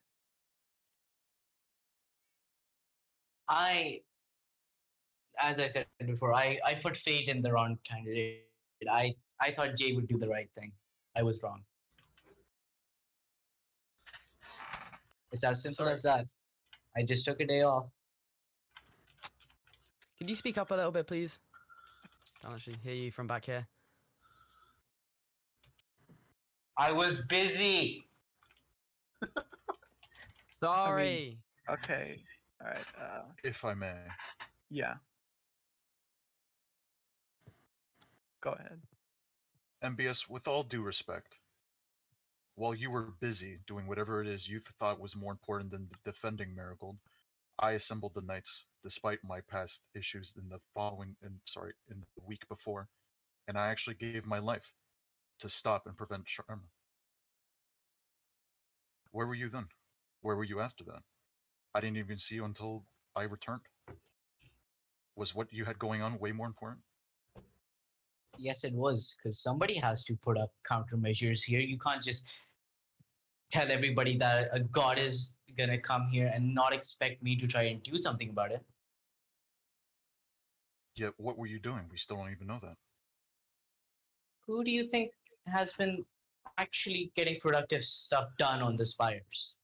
As I said before, I put fate in the wrong candidate. I thought Jay would do the right thing. I was wrong. It's as simple Sorry. as that. I just took a day off. Could you speak up a little bit, please? Can't actually hear you from back here. I was busy. Sorry. Okay. All right. If I may. Yeah. Go ahead. MBS, with all due respect, while you were busy doing whatever it is you thought was more important than defending Marigold, I assembled the knights despite my past issues in the week before, and I actually gave my life to stop and prevent Sharma. Where were you then? Where were you after that? I didn't even see you until I returned. Was what you had going on way more important? Yes, it was, because somebody has to put up countermeasures here. You can't just tell everybody that a god is gonna come here and not expect me to try and do something about it. Yet, what were you doing? We still don't even know that. Who do you think has been actually getting productive stuff done on the spires?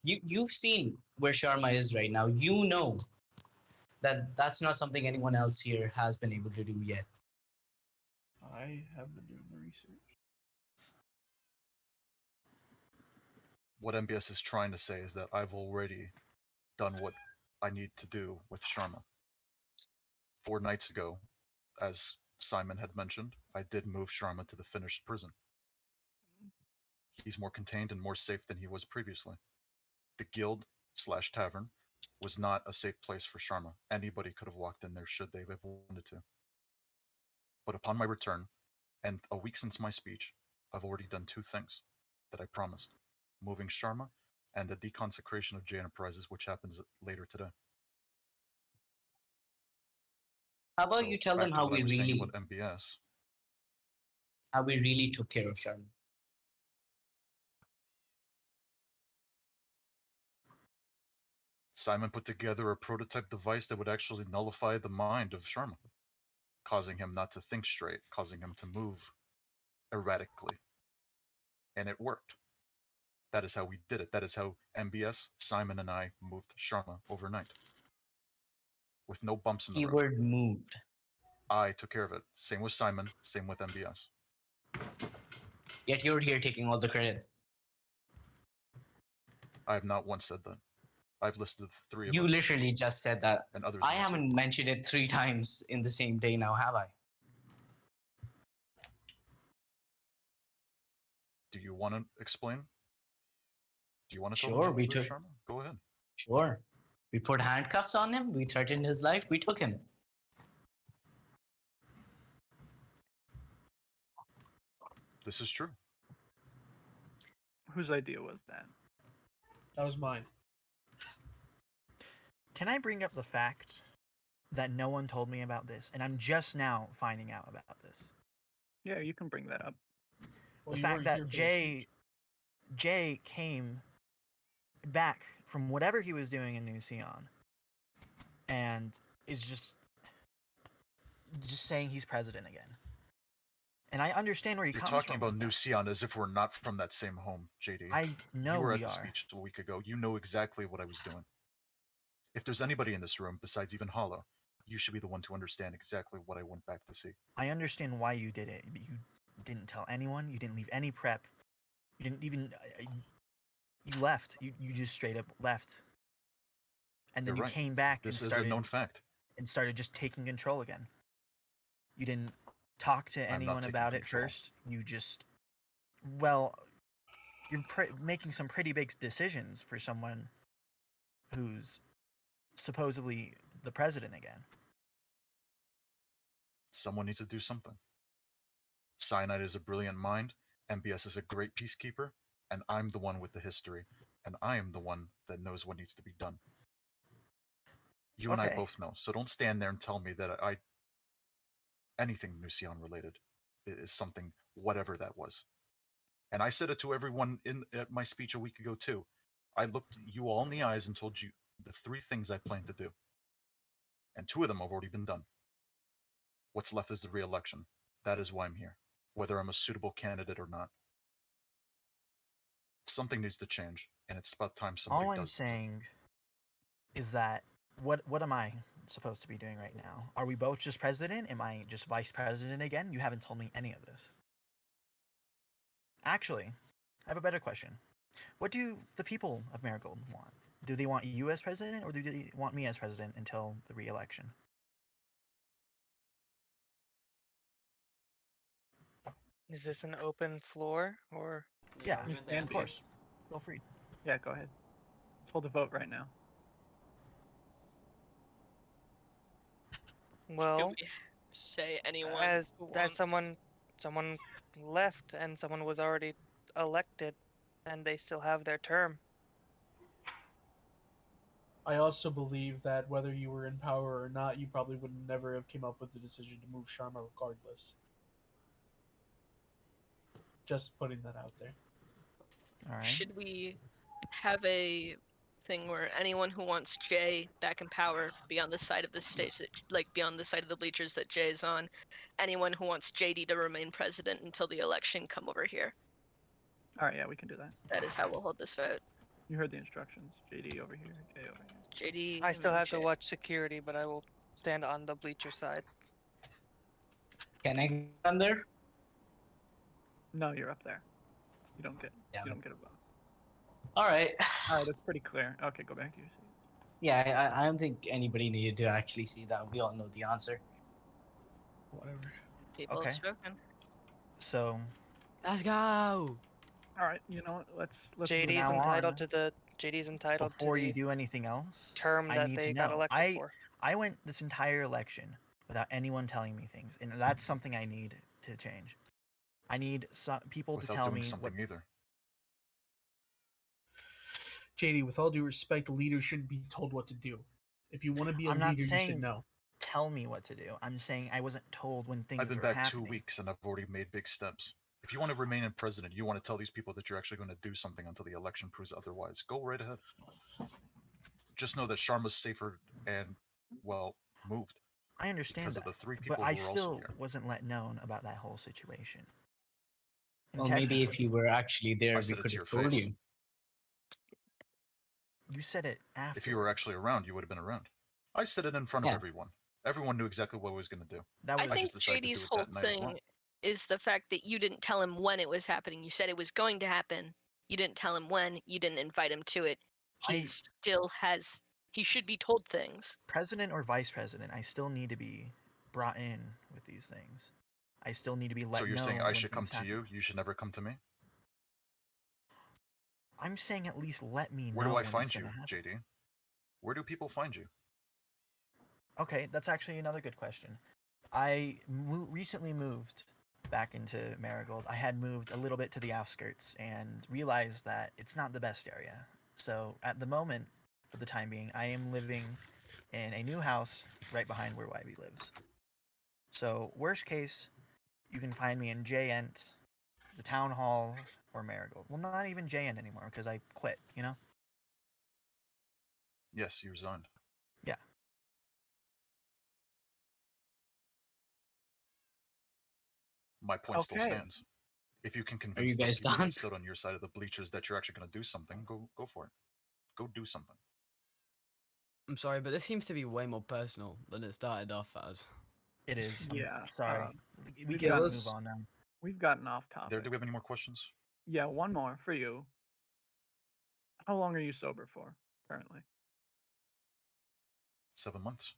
You've seen where Sharma is right now. You know that that's not something anyone else here has been able to do yet. I have been doing the research. What MBS is trying to say is that I've already done what I need to do with Sharma. 4 nights ago, as Simon had mentioned, I did move Sharma to the finished prison. He's more contained and more safe than he was previously. The guild/tavern was not a safe place for Sharma. Anybody could have walked in there should they have wanted to. But upon my return, and a week since my speech, I've already done 2 things that I promised. Moving Sharma and the deconsecration of J Enterprises, which happens later today. How about you tell them back to how what I we was saying really about MBS. took care of Sharma? Simon put together a prototype device that would actually nullify the mind of Sharma, causing him not to think straight, causing him to move erratically. And it worked. That is how we did it. That is how MBS, Simon, and I moved Sharma overnight. With no bumps in the road. Keyword moved. I took care of it. Same with Simon, same with MBS. Yet you're here taking all the credit. I have not once said that. I've listed the three of You us. literally just said that. And others. I haven't mentioned it 3 times in the same day now, have I? Do you want to explain? Do you want to tell Sure, them we about took. Sharma? Go ahead. Sure. We put handcuffs on him. We threatened his life. We took him. This is true. Whose idea was that? That was mine. Can I bring up the fact that no one told me about this, and I'm just now finding out about this? Yeah, you can bring that up. Well, The you fact weren't here that for the Jay came back from whatever he was doing in New Sion, and is just saying he's president again. And I understand where he You're comes talking from. about with New that. Sion as if we're not from that same home, JD. I know you were we at the are. speech a week ago. You know exactly what I was doing. If there's anybody in this room besides even Hollow, you should be the one to understand exactly what I went back to see. I understand why you did it, but you didn't tell anyone. You didn't leave any prep. You didn't even. You left. You just straight up left. And then You're you right. came back This and is started a known fact. and started just taking control again. You didn't talk to I'm not anyone taking about it control. first. You just, well, you're making some pretty big decisions for someone who's supposedly the president again. Someone needs to do something. Cyanide is a brilliant mind, MBS is a great peacekeeper, and I'm the one with the history, and I am the one that knows what needs to be done. You and I Okay. both know, so don't stand there and tell me that anything New Sion related is something, whatever that was. And I said it to everyone at my speech a week ago too. I looked you all in the eyes and told you the 3 things I plan to do. And 2 of them have already been done. What's left is the re-election. That is why I'm here, whether I'm a suitable candidate or not. Something needs to change, and it's about time somebody All I'm does. saying is that what am I supposed to be doing right now? Are we both just president? Am I just vice president again? You haven't told me any of this. Actually, I have a better question. What do the people of Marigold want? Do they want you as president, or do they want me as president until the re-election? Is this an open floor or? Yeah, we're gonna and of course. Feel free. Yeah, go ahead. Let's hold a vote right now. Well, we say anyone as who wants... someone left and someone was already elected, and they still have their term. I also believe that whether you were in power or not, you probably would never have came up with the decision to move Sharma regardless. Just putting that out there. All right. Should we have a thing where anyone who wants Jay back in power be on the side of the stage, that, like be on the side of the bleachers that Jay's on? Anyone who wants JD to remain president until the election, come over here. All right, yeah, we can do that. That is how we'll hold this vote. You heard the instructions. JD over here, Jay over here. JD. I still and have Jay. to watch security, but I will stand on the bleacher side. Can I get on there? No, you're up there. You don't get. Damn You it. don't get a vote. All right. All right, that's pretty clear. Okay, go back to your seat. Yeah, I don't think anybody needed to actually see that. We all know the answer. Whatever. People Okay. have spoken. So Let's go. All right, you know what? Let's JD's now entitled on, to the JD's entitled before to you the do anything else, term I that need they to got know. elected for. I went this entire election without anyone telling me things, and that's something I need to change. I need people Without to tell doing me something what. either. JD, with all due respect, leaders shouldn't be told what to do. If you want to be a I'm not leader, you should saying know. tell me what to do. I'm saying I wasn't told when things I've been were back happening. 2 weeks, and I've already made big steps. If you want to remain in president, you want to tell these people that you're actually going to do something until the election proves otherwise. Go right ahead. Just know that Sharma's safer and, well, moved. I understand because that, of the 3 but people I who were also still here. wasn't let known about that whole situation. And Well, maybe if technically, you were actually there, I we said it could to have your told face. you. you said it after. If you were actually around, you would have been around. I said it in front of Yeah. everyone. Everyone knew exactly what I was going to do. That I was I think just decided to JD's do it whole that night as well. thing is the fact that you didn't tell him when it was happening. You said it was going to happen. You didn't tell him when. You didn't invite him to it. He still has. He should be told things. president or vice president. I still need to be brought in with these things. I still need to be let So you're know saying I when should come things to happen. you? You should never come to me? I'm saying at least let me Where know do I when find it's you, gonna happen. JD? Where do people find you? Okay, that's actually another good question. I recently moved back into Marigold. I had moved a little bit to the outskirts and realized that it's not the best area. So at the moment, for the time being, I am living in a new house right behind where YB lives. So worst case, you can find me in J-Ent, the town hall, or Marigold. Well, not even J-Ent anymore because I quit. You know? Yes, you resigned. Yeah. My point still Okay. stands. If you can Are convince you the guys people done? that stood on your side of the bleachers that you're actually going to do something, go for it. Go do something. I'm sorry, but this seems to be way more personal than it started off as. It is. I'm Yeah. sorry. We we've can gotten- move on now. We've gotten off There, topic. do we have any more questions? Yeah, one more for you. How long are you sober for currently? 7 months.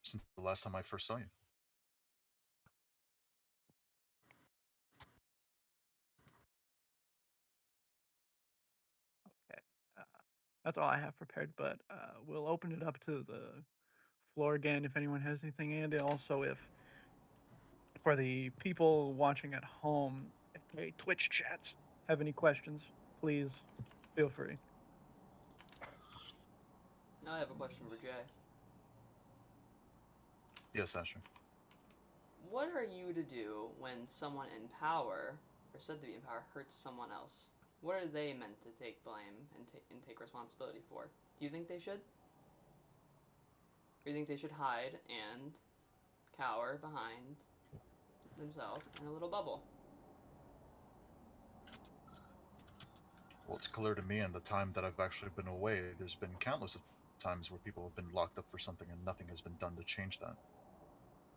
Since the last time I first saw you. Okay. That's all I have prepared, but we'll open it up to the floor again if anyone has anything, and also if for the people watching at home, aka Twitch chat, have any questions, please feel free. Now I have a question for Jay. Yes, Asher. What are you to do when someone in power, or said to be in power, hurts someone else? What are they meant to take blame and take responsibility for? Do you think they should? Or do you think they should hide and cower behind themselves in a little bubble? Well, it's clear to me in the time that I've actually been away, there's been countless of times where people have been locked up for something and nothing has been done to change that.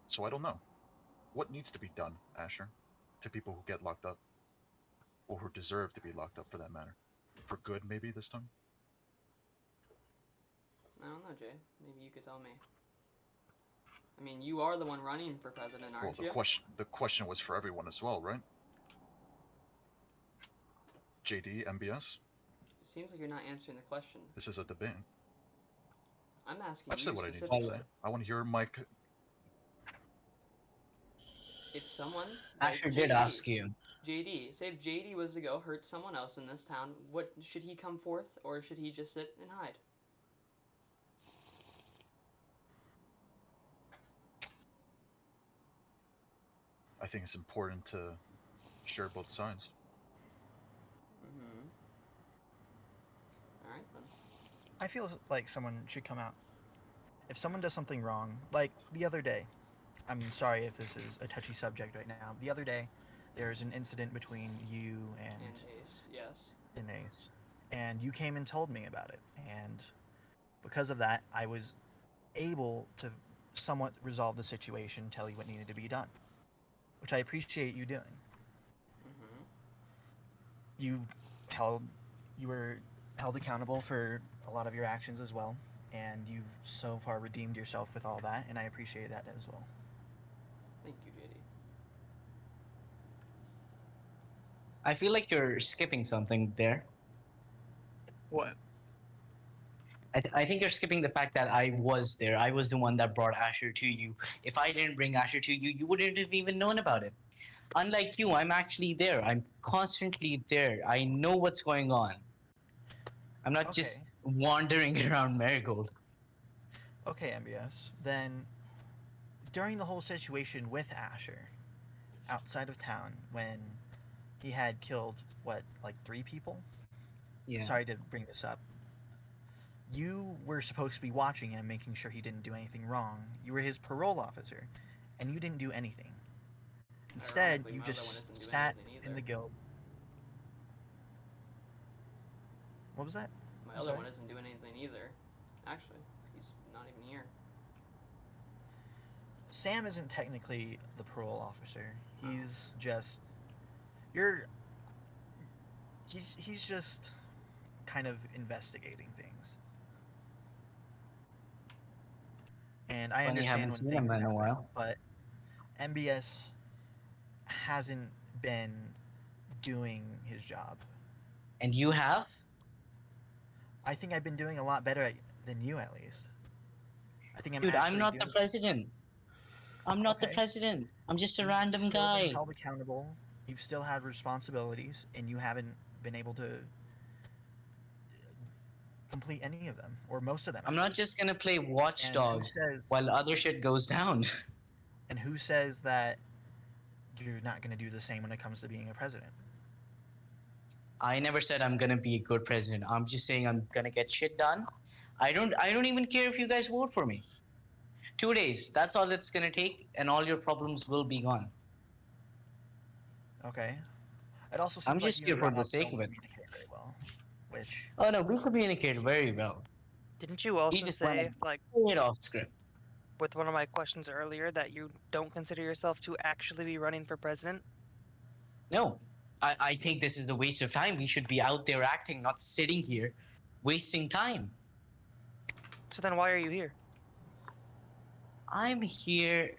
So I don't know. What needs to be done, Asher, to people who get locked up? Or who deserve to be locked up for that matter? For good, maybe, this time? I don't know, Jay. Maybe you could tell me. I mean, you are the one running for president, Well, aren't you? the question was for everyone as well, right? JD, MBS? It seems like you're not answering the question. This is a debate. I'm asking I've you said what I need to specifically. say. I want to hear my... If someone Asher like did JD, ask you. JD, say if JD was to go hurt someone else in this town, what should he come forth or should he just sit and hide? I think it's important to share both sides. Mm-hmm. Alright then. I feel like someone should come out. If someone does something wrong, like the other day, I'm sorry if this is a touchy subject right now. The other day, there's an incident between you and Ace, yes. Ace, and you came and told me about it. And because of that, I was able to somewhat resolve the situation, tell you what needed to be done, which I appreciate you doing. Mm-hmm. You were held accountable for a lot of your actions as well, and you've so far redeemed yourself with all that, and I appreciate that as well. Thank you, JD. I feel like you're skipping something there. What? I think you're skipping the fact that I was there. I was the one that brought Asher to you. If I didn't bring Asher to you, you wouldn't have even known about it. Unlike you, I'm actually there. I'm constantly there. I know what's going on. I'm not just wandering around Marigold. Okay, MBS. Then, during the whole situation with Asher, outside of town, when he had killed, what, like 3 people? Yeah. Sorry to bring this up. You were supposed to be watching him, making sure he didn't do anything wrong. You were his parole officer, and you didn't do anything. Instead, Ironically, you my other one just isn't doing sat anything in the either. guild. What was that? My I'm other sorry. one isn't doing anything either. Actually, he's not even here. Sam isn't technically the parole officer. Oh. He's just you're he's just kind of investigating things. And I Funny, understand haven't when seen him things in a happen, while. but MBS hasn't been doing his job. And you have? I think I've been doing a lot better than you, at least. I think I'm Dude, I'm actually not the doing. president. I'm not the Okay. president. I'm just a You've random still been guy. held accountable. You've still had responsibilities, and you haven't been able to complete any of them, or most of them. I'm at not least. just gonna play And watchdog who says? while other shit goes down. And who says that you're not going to do the same when it comes to being a president? I never said I'm gonna be a good president. I'm just saying I'm gonna get shit done. I don't even care if you guys vote for me. 2 days. That's all it's gonna take, and all your problems will be gone. Okay. It also I'm seems like just you here and for the Rob sake don't of it. communicate very well. Which Oh no, we communicate very well. Didn't you He also just went say, like, straight off script. with one of my questions earlier, that you don't consider yourself to actually be running for president? No, I think this is a waste of time. We should be out there acting, not sitting here, wasting time. So then why are you here? I'm here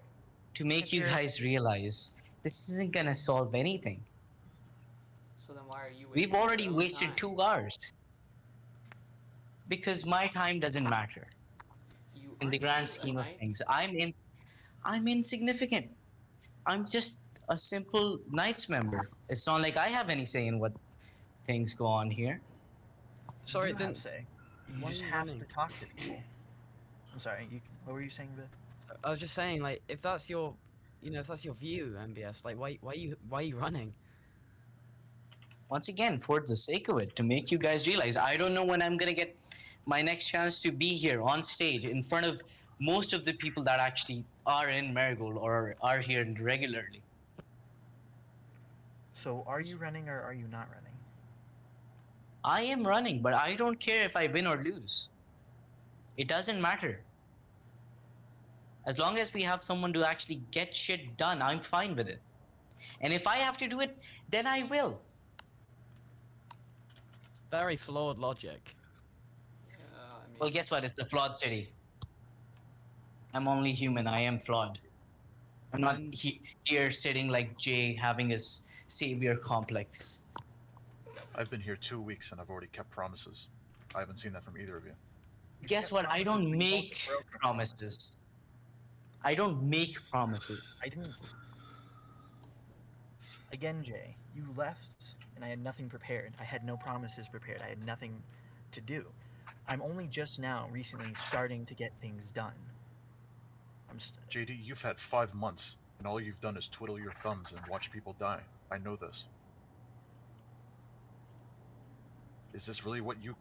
to make If you you're guys realize this isn't gonna solve anything. So then why are you We've wasting already your own wasted time? 2 hours. Because my time doesn't matter You in the aren't grand you a scheme of knight? things. I'm insignificant. I'm just a simple Knights member. It's not like I have any say in what things go on here. Sorry, you do then have say. You why are just you have running? to talk to people. I'm sorry. What were you saying, Viv? I was just saying, like, if that's your, if that's your view, MBS, like, why are you running? Once again, for the sake of it, to make you guys realize, I don't know when I'm gonna get my next chance to be here on stage in front of most of the people that actually are in Marigold or are here regularly. So, are you running or are you not running? I am running, but I don't care if I win or lose. It doesn't matter. As long as we have someone to actually get shit done, I'm fine with it. And if I have to do it, then I will. Very flawed logic. I mean, Well, guess what? It's a flawed city. I'm only human. I am flawed. I'm not And here sitting like Jay having his savior complex. I've been here 2 weeks and I've already kept promises. I haven't seen that from either of you. You've Guess kept what? I promises, don't but you've also make broken promises. I don't make promises. I didn't. Again, Jay, you left, and I had nothing prepared. I had no promises prepared. I had nothing to do. I'm only just now, recently, starting to get things done. JD, you've had 5 months, and all you've done is twiddle your thumbs and watch people die. I know this. Is this really what you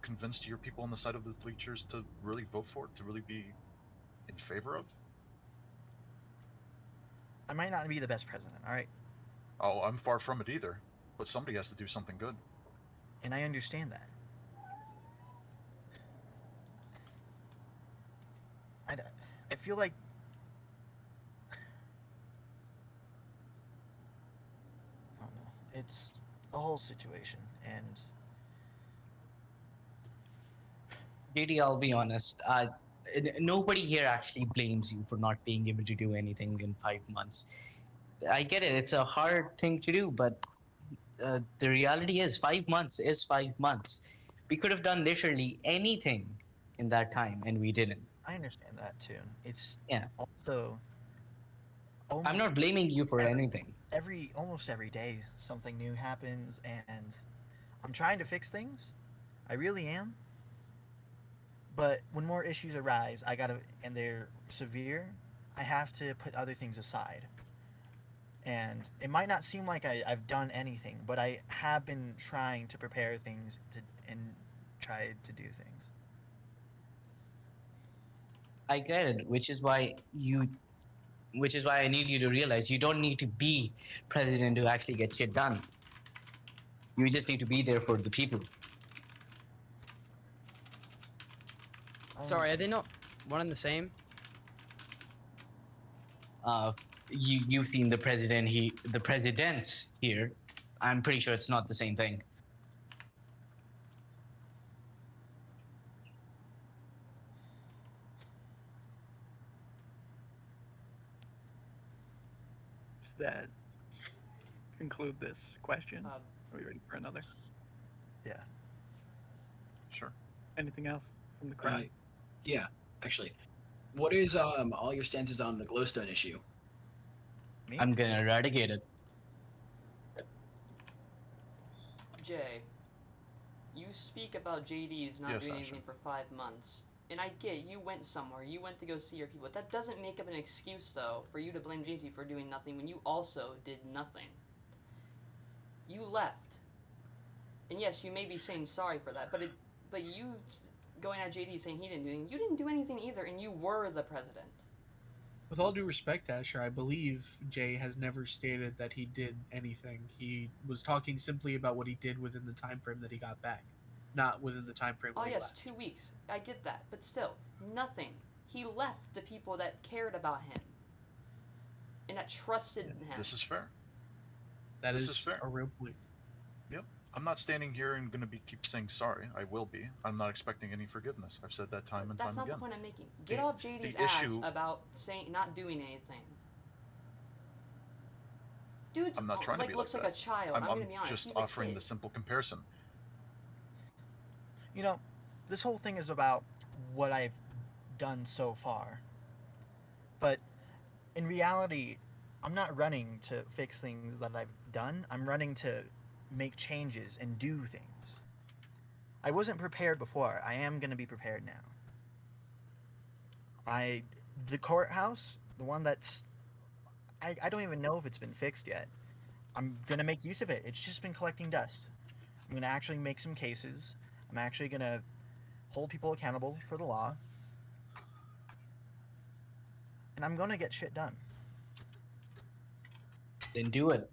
convinced your people on the side of the bleachers to really vote for, to really be in favor of? I might not be the best president, all right? Oh, I'm far from it either. But somebody has to do something good. And I understand that. I feel like I don't know. It's a whole situation, and JD, I'll be honest. Nobody here actually blames you for not being able to do anything in 5 months. I get it. It's a hard thing to do, but the reality is 5 months is 5 months. We could have done literally anything in that time, and we didn't. I understand that too. It's Yeah. also I'm not blaming you for anything. Almost every day something new happens, and I'm trying to fix things. I really am. But when more issues arise, and they're severe, I have to put other things aside. And it might not seem like I've done anything, but I have been trying to prepare things and try to do things. I get it, which is why I need you to realize you don't need to be president to actually get shit done. You just need to be there for the people. Sorry, are they not one and the same? You've seen the the presidents here. I'm pretty sure it's not the same thing. Does that conclude this question? Uh, Are we ready for another? Yeah. Sure. Anything else from the crowd? Yeah, actually. What is all your stances on the glowstone issue? Me? I'm gonna eradicate it. Jay, you speak about JD's not Yes, doing Asher. anything for 5 months. And I get you went somewhere, you went to go see your people. That doesn't make up an excuse, though, for you to blame JT for doing nothing when you also did nothing. You left. And yes, you may be saying sorry for that, but you going at JD saying he didn't do anything, you didn't do anything either, and you were the president. With all due respect, Asher, I believe Jay has never stated that he did anything. He was talking simply about what he did within the time frame that he got back, not within the time frame Oh when he yes, left. 2 weeks. I get that, but still, nothing. He left the people that cared about him and that trusted him. This is fair. This is fair. a real point. Yep. I'm not standing here and going to keep saying sorry. I will be. I'm not expecting any forgiveness. I've said that time and That's time not again. the point I'm making. Get The- off JD's the ass issue- about saying not doing anything. Dude, I'm not trying to be looks like like that. a child. I'm gonna be honest. just He's offering a kid. the simple comparison. You know, this whole thing is about what I've done so far. But in reality, I'm not running to fix things that I've done. I'm running to make changes and do things. I wasn't prepared before. I am going to be prepared now. The courthouse, the one that's, I don't even know if it's been fixed yet. I'm going to make use of it. It's just been collecting dust. I'm going to actually make some cases. I'm actually going to hold people accountable for the law. And I'm going to get shit done. Then do it.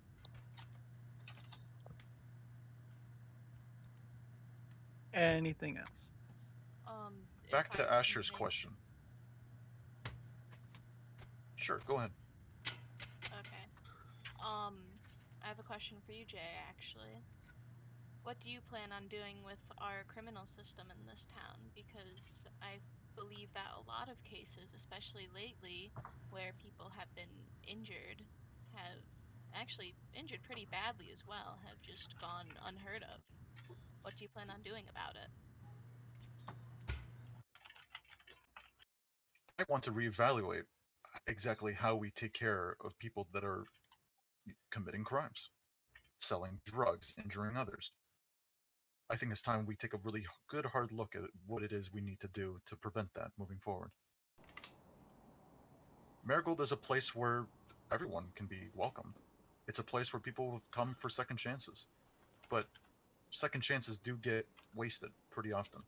Anything else? Back if to I Asher's may- question. Sure, go ahead. Okay. I have a question for you, Jay, actually. What do you plan on doing with our criminal system in this town? Because I believe that a lot of cases, especially lately, where people have been injured, have actually injured pretty badly as well, have just gone unheard of. What do you plan on doing about it? I want to reevaluate exactly how we take care of people that are committing crimes, selling drugs, injuring others. I think it's time we take a really good hard look at what it is we need to do to prevent that moving forward. Marigold is a place where everyone can be welcomed. It's a place where people come for second chances. But second chances do get wasted pretty often.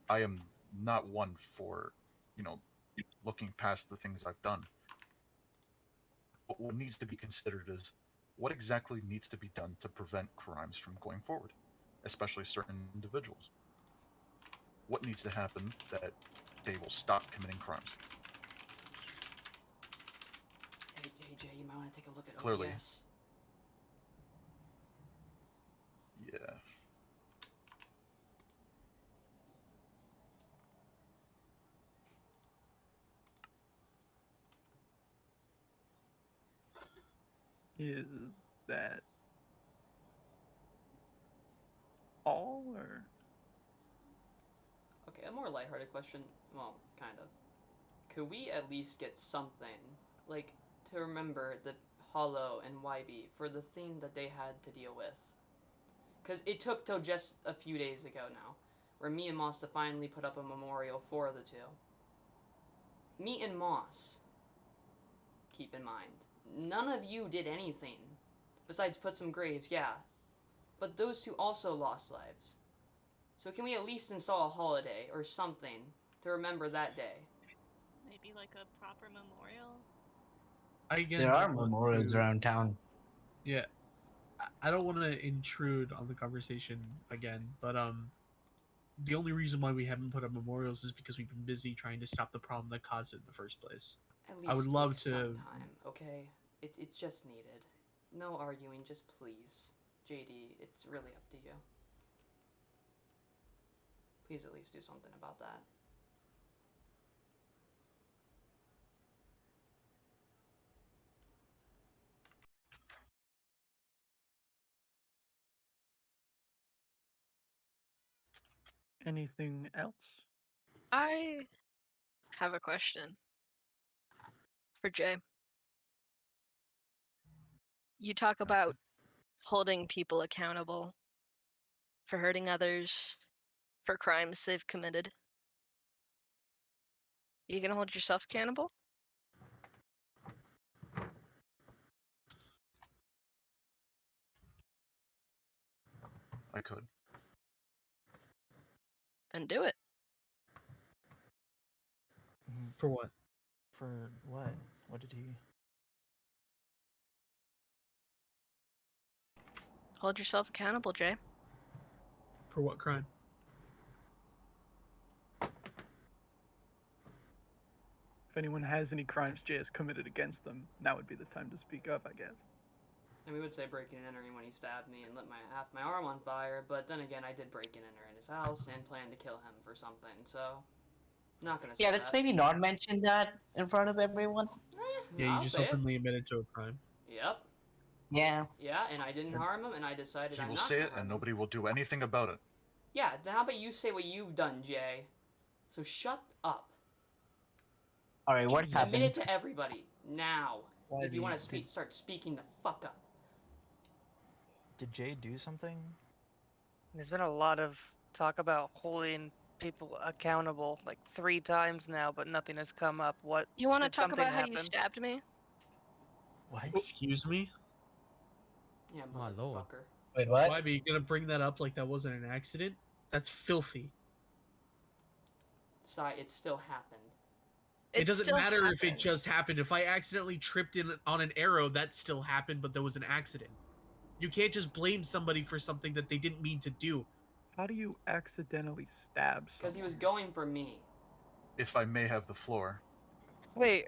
I am not one for, you know, looking past the things I've done. But what needs to be considered is what exactly needs to be done to prevent crimes from going forward, especially certain individuals. What needs to happen that they will stop committing crimes? Hey, Jay, you might want to take a look at Clearly. OBS. Yeah. Is that all, or? Okay, a more lighthearted question. Well, kind of. Could we at least get something, like, to remember the Hollow and YB for the thing that they had to deal with? Because it took till just a few days ago now, where me and Moss to finally put up a memorial for the two. Me and Moss, keep in mind, none of you did anything, besides put some graves, yeah. But those two also lost lives. So can we at least install a holiday or something to remember that day? They be like a proper memorial? I again There are don't want memorials to. around town. Yeah, I don't want to intrude on the conversation again, but the only reason why we haven't put up memorials is because we've been busy trying to stop the problem that caused it in the first place. At I would least love take some to. time, okay? It's just needed. No arguing, just please. JD, it's really up to you. Please at least do something about that. Anything else? I have a question for Jay. You talk about holding people accountable for hurting others, for crimes they've committed. You gonna hold yourself accountable? I could. Then do it. For what? For what? What did he? Hold yourself accountable, Jay. For what crime? If anyone has any crimes Jay has committed against them, now would be the time to speak up, I guess. And we would say breaking and entering when he stabbed me and lit half my arm on fire, but then again, I did break and enter in his house and plan to kill him for something, so not gonna say Yeah, that. let's maybe not mention that in front of everyone. Yeah, you I'll just say it. openly admitted to a crime. Yep. Yeah. Yeah, and I didn't harm him, and I decided He I'm will not say gonna it, harm and him. nobody will do anything about it. Yeah, then how about you say what you've done, Jay? So shut up. All right, what Admit happened? it to everybody now. Why If you want to did start speaking the fuck up. Jay do something? There's been a lot of talk about holding people accountable like 3 times now, but nothing has come up. What You want to did talk something about how you happen? stabbed me? What? Excuse me? Yeah, My lord. motherfucker. Wait, what? Why are you gonna bring that up like that wasn't an accident? That's filthy. It still happened. It doesn't still matter if it happened. just happened. If I accidentally tripped in on an arrow, that still happened, but there was an accident. You can't just blame somebody for something that they didn't mean to do. How do you accidentally stab Because he was someone? going for me. If I may have the floor, Wait,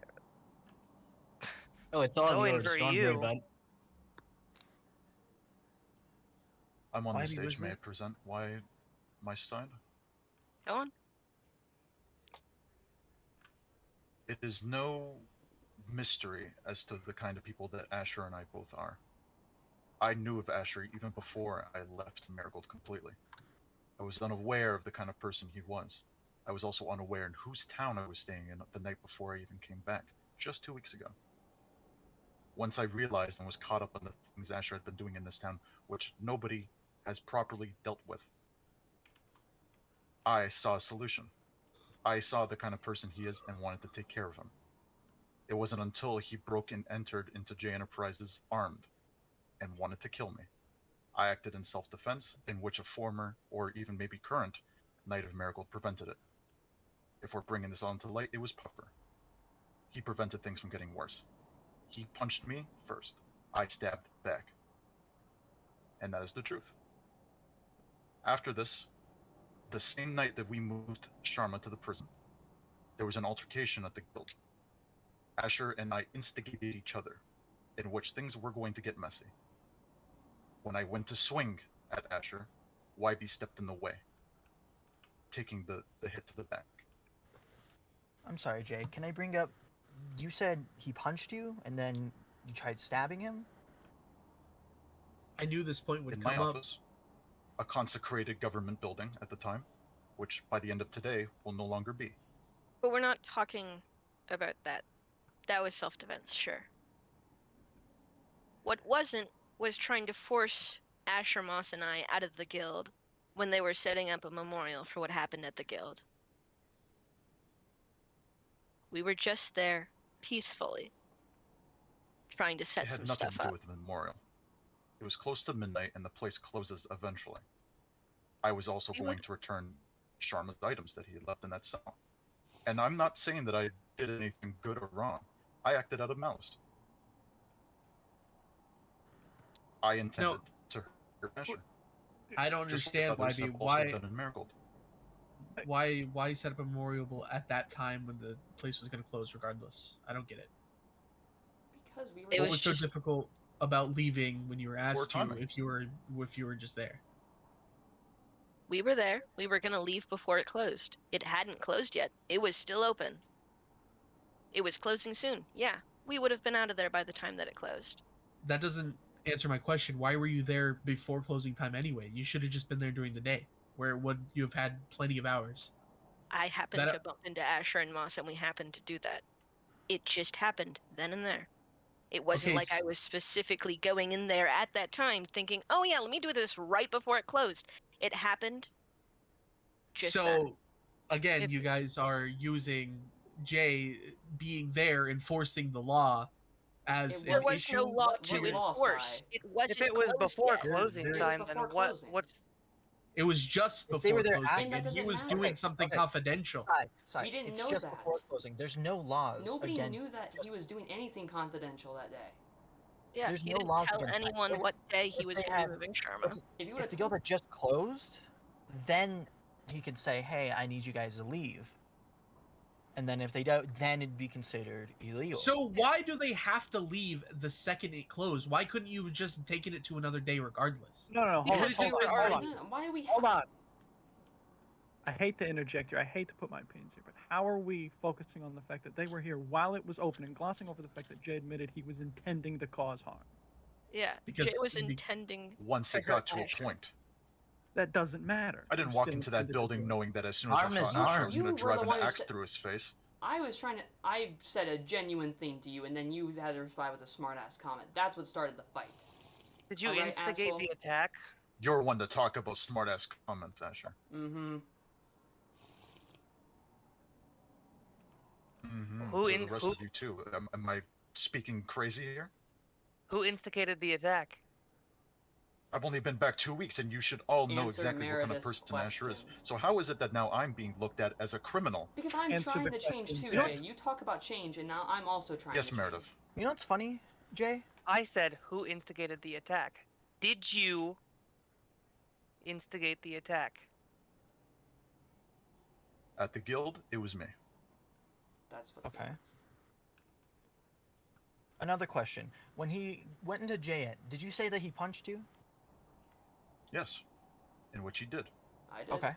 Oh, it's all going yours. for Don't worry, you. bud. I'm on the Why stage. was May I this? present why my side? Go on. It is no mystery as to the kind of people that Asher and I both are. I knew of Asher even before I left Marigold completely. I was unaware of the kind of person he was. I was also unaware in whose town I was staying in the night before I even came back, just 2 weeks ago. Once I realized and was caught up on the things Asher had been doing in this town, which nobody has properly dealt with, I saw a solution. I saw the kind of person he is and wanted to take care of him. It wasn't until he broke and entered into J Enterprises armed and wanted to kill me. I acted in self-defense, in which a former, or even maybe current, Knight of Marigold prevented it. If we're bringing this on to light, it was Puffer. He prevented things from getting worse. He punched me first. I stabbed back. And that is the truth. After this, the same night that we moved Sharma to the prison, there was an altercation at the guild. Asher and I instigated each other, in which things were going to get messy. When I went to swing at Asher, YB stepped in the way, taking the hit to the back. I'm sorry, Jay. Can I bring up? You said he punched you, and then you tried stabbing him. I knew this point would In my come up. office, a consecrated government building at the time, which by the end of today will no longer be. But we're not talking about that. That was self-defense, sure. What wasn't was trying to force Asher Moss and I out of the guild when they were setting up a memorial for what happened at the guild. We were just there peacefully, trying to set It had some nothing stuff to do up. with the memorial. It was close to midnight and the place closes eventually. I was also We going would- to return Sharma's items that he had left in that cell. And I'm not saying that I did anything good or wrong. I acted out of malice. I intended to hurt Asher. I don't Just like understand why others they have also done in Marigold. why set up a memorial at that time when the place was going to close regardless. I don't get it. Because we were. It What was was so just- difficult about leaving when you were asked to timing. if you were just there? We were there. We were going to leave before it closed. It hadn't closed yet. It was still open. It was closing soon. Yeah. We would have been out of there by the time that it closed. That doesn't answer my question. Why were you there before closing time anyway? You should have just been there during the day, where would you have had plenty of hours. I happened to bump into Asher and Moss, and we happened to do that. It just happened then and there. It wasn't Okay, like I was specifically going in there at that time thinking, oh yeah, let me do this right before it closed. It happened just so then. again, If- you guys are using Jay being there enforcing the law as There an was issue. no law What to law, enforce. Sai? It wasn't If it was closed before yet. closing It was time, then before closing. what's It was just If they were before there closing, And that and he doesn't was matter. doing something Okay. confidential. We didn't it's know just that. before closing. There's no laws Nobody against. knew that he was doing anything confidential that day. Yeah, There's he no didn't laws tell against that. anyone If- what day he if was they going to had- be moving Sharma. If you If the guild had just closed, then he could say, "Hey, I need you guys to leave." And then if they don't, then it'd be considered illegal. So why do they have to leave the second it closed? Why couldn't you have just taken it to another day regardless? No, hold Because on, we hold were on, already- hold on. Why do we? Hold on. I hate to interject here. I hate to put my opinions here, but how are we focusing on the fact that they were here while it was open and glossing over the fact that Jay admitted he was intending to cause harm? Yeah, Because Jay was the- intending. Once to it got hurt to a Asher. point. That doesn't matter. I didn't You walk still into that intended to building do it. knowing that as soon Harm as I is saw Asher, I harm. was You going were to drive the an one who axe said- through his face. I was trying to. I said a genuine thing to you, and then you had to reply with a smart-ass comment. That's what started the fight. did you Alright, instigate asshole. the attack? You're one to talk about smart-ass comments, Asher. Mm-hmm. Who To in- the rest who- of you too. Am I speaking crazy here? Who instigated the attack? I've only been back 2 weeks, and you should all know Answer exactly what kind of Meredith's person Asher is. question. So how is it that now I'm being looked at as a criminal? Because I'm Answer trying the to change question. too, You know Jay. You talk about change, and now I'm also trying Yes, to change. Meredith. You know what's funny, Jay? I said, who instigated the attack? Did you instigate the attack? At the guild, it was me. That's what's Okay. next. Another question. When he went into Jay, did you say that he punched you? Yes. In which he did. I did. Okay.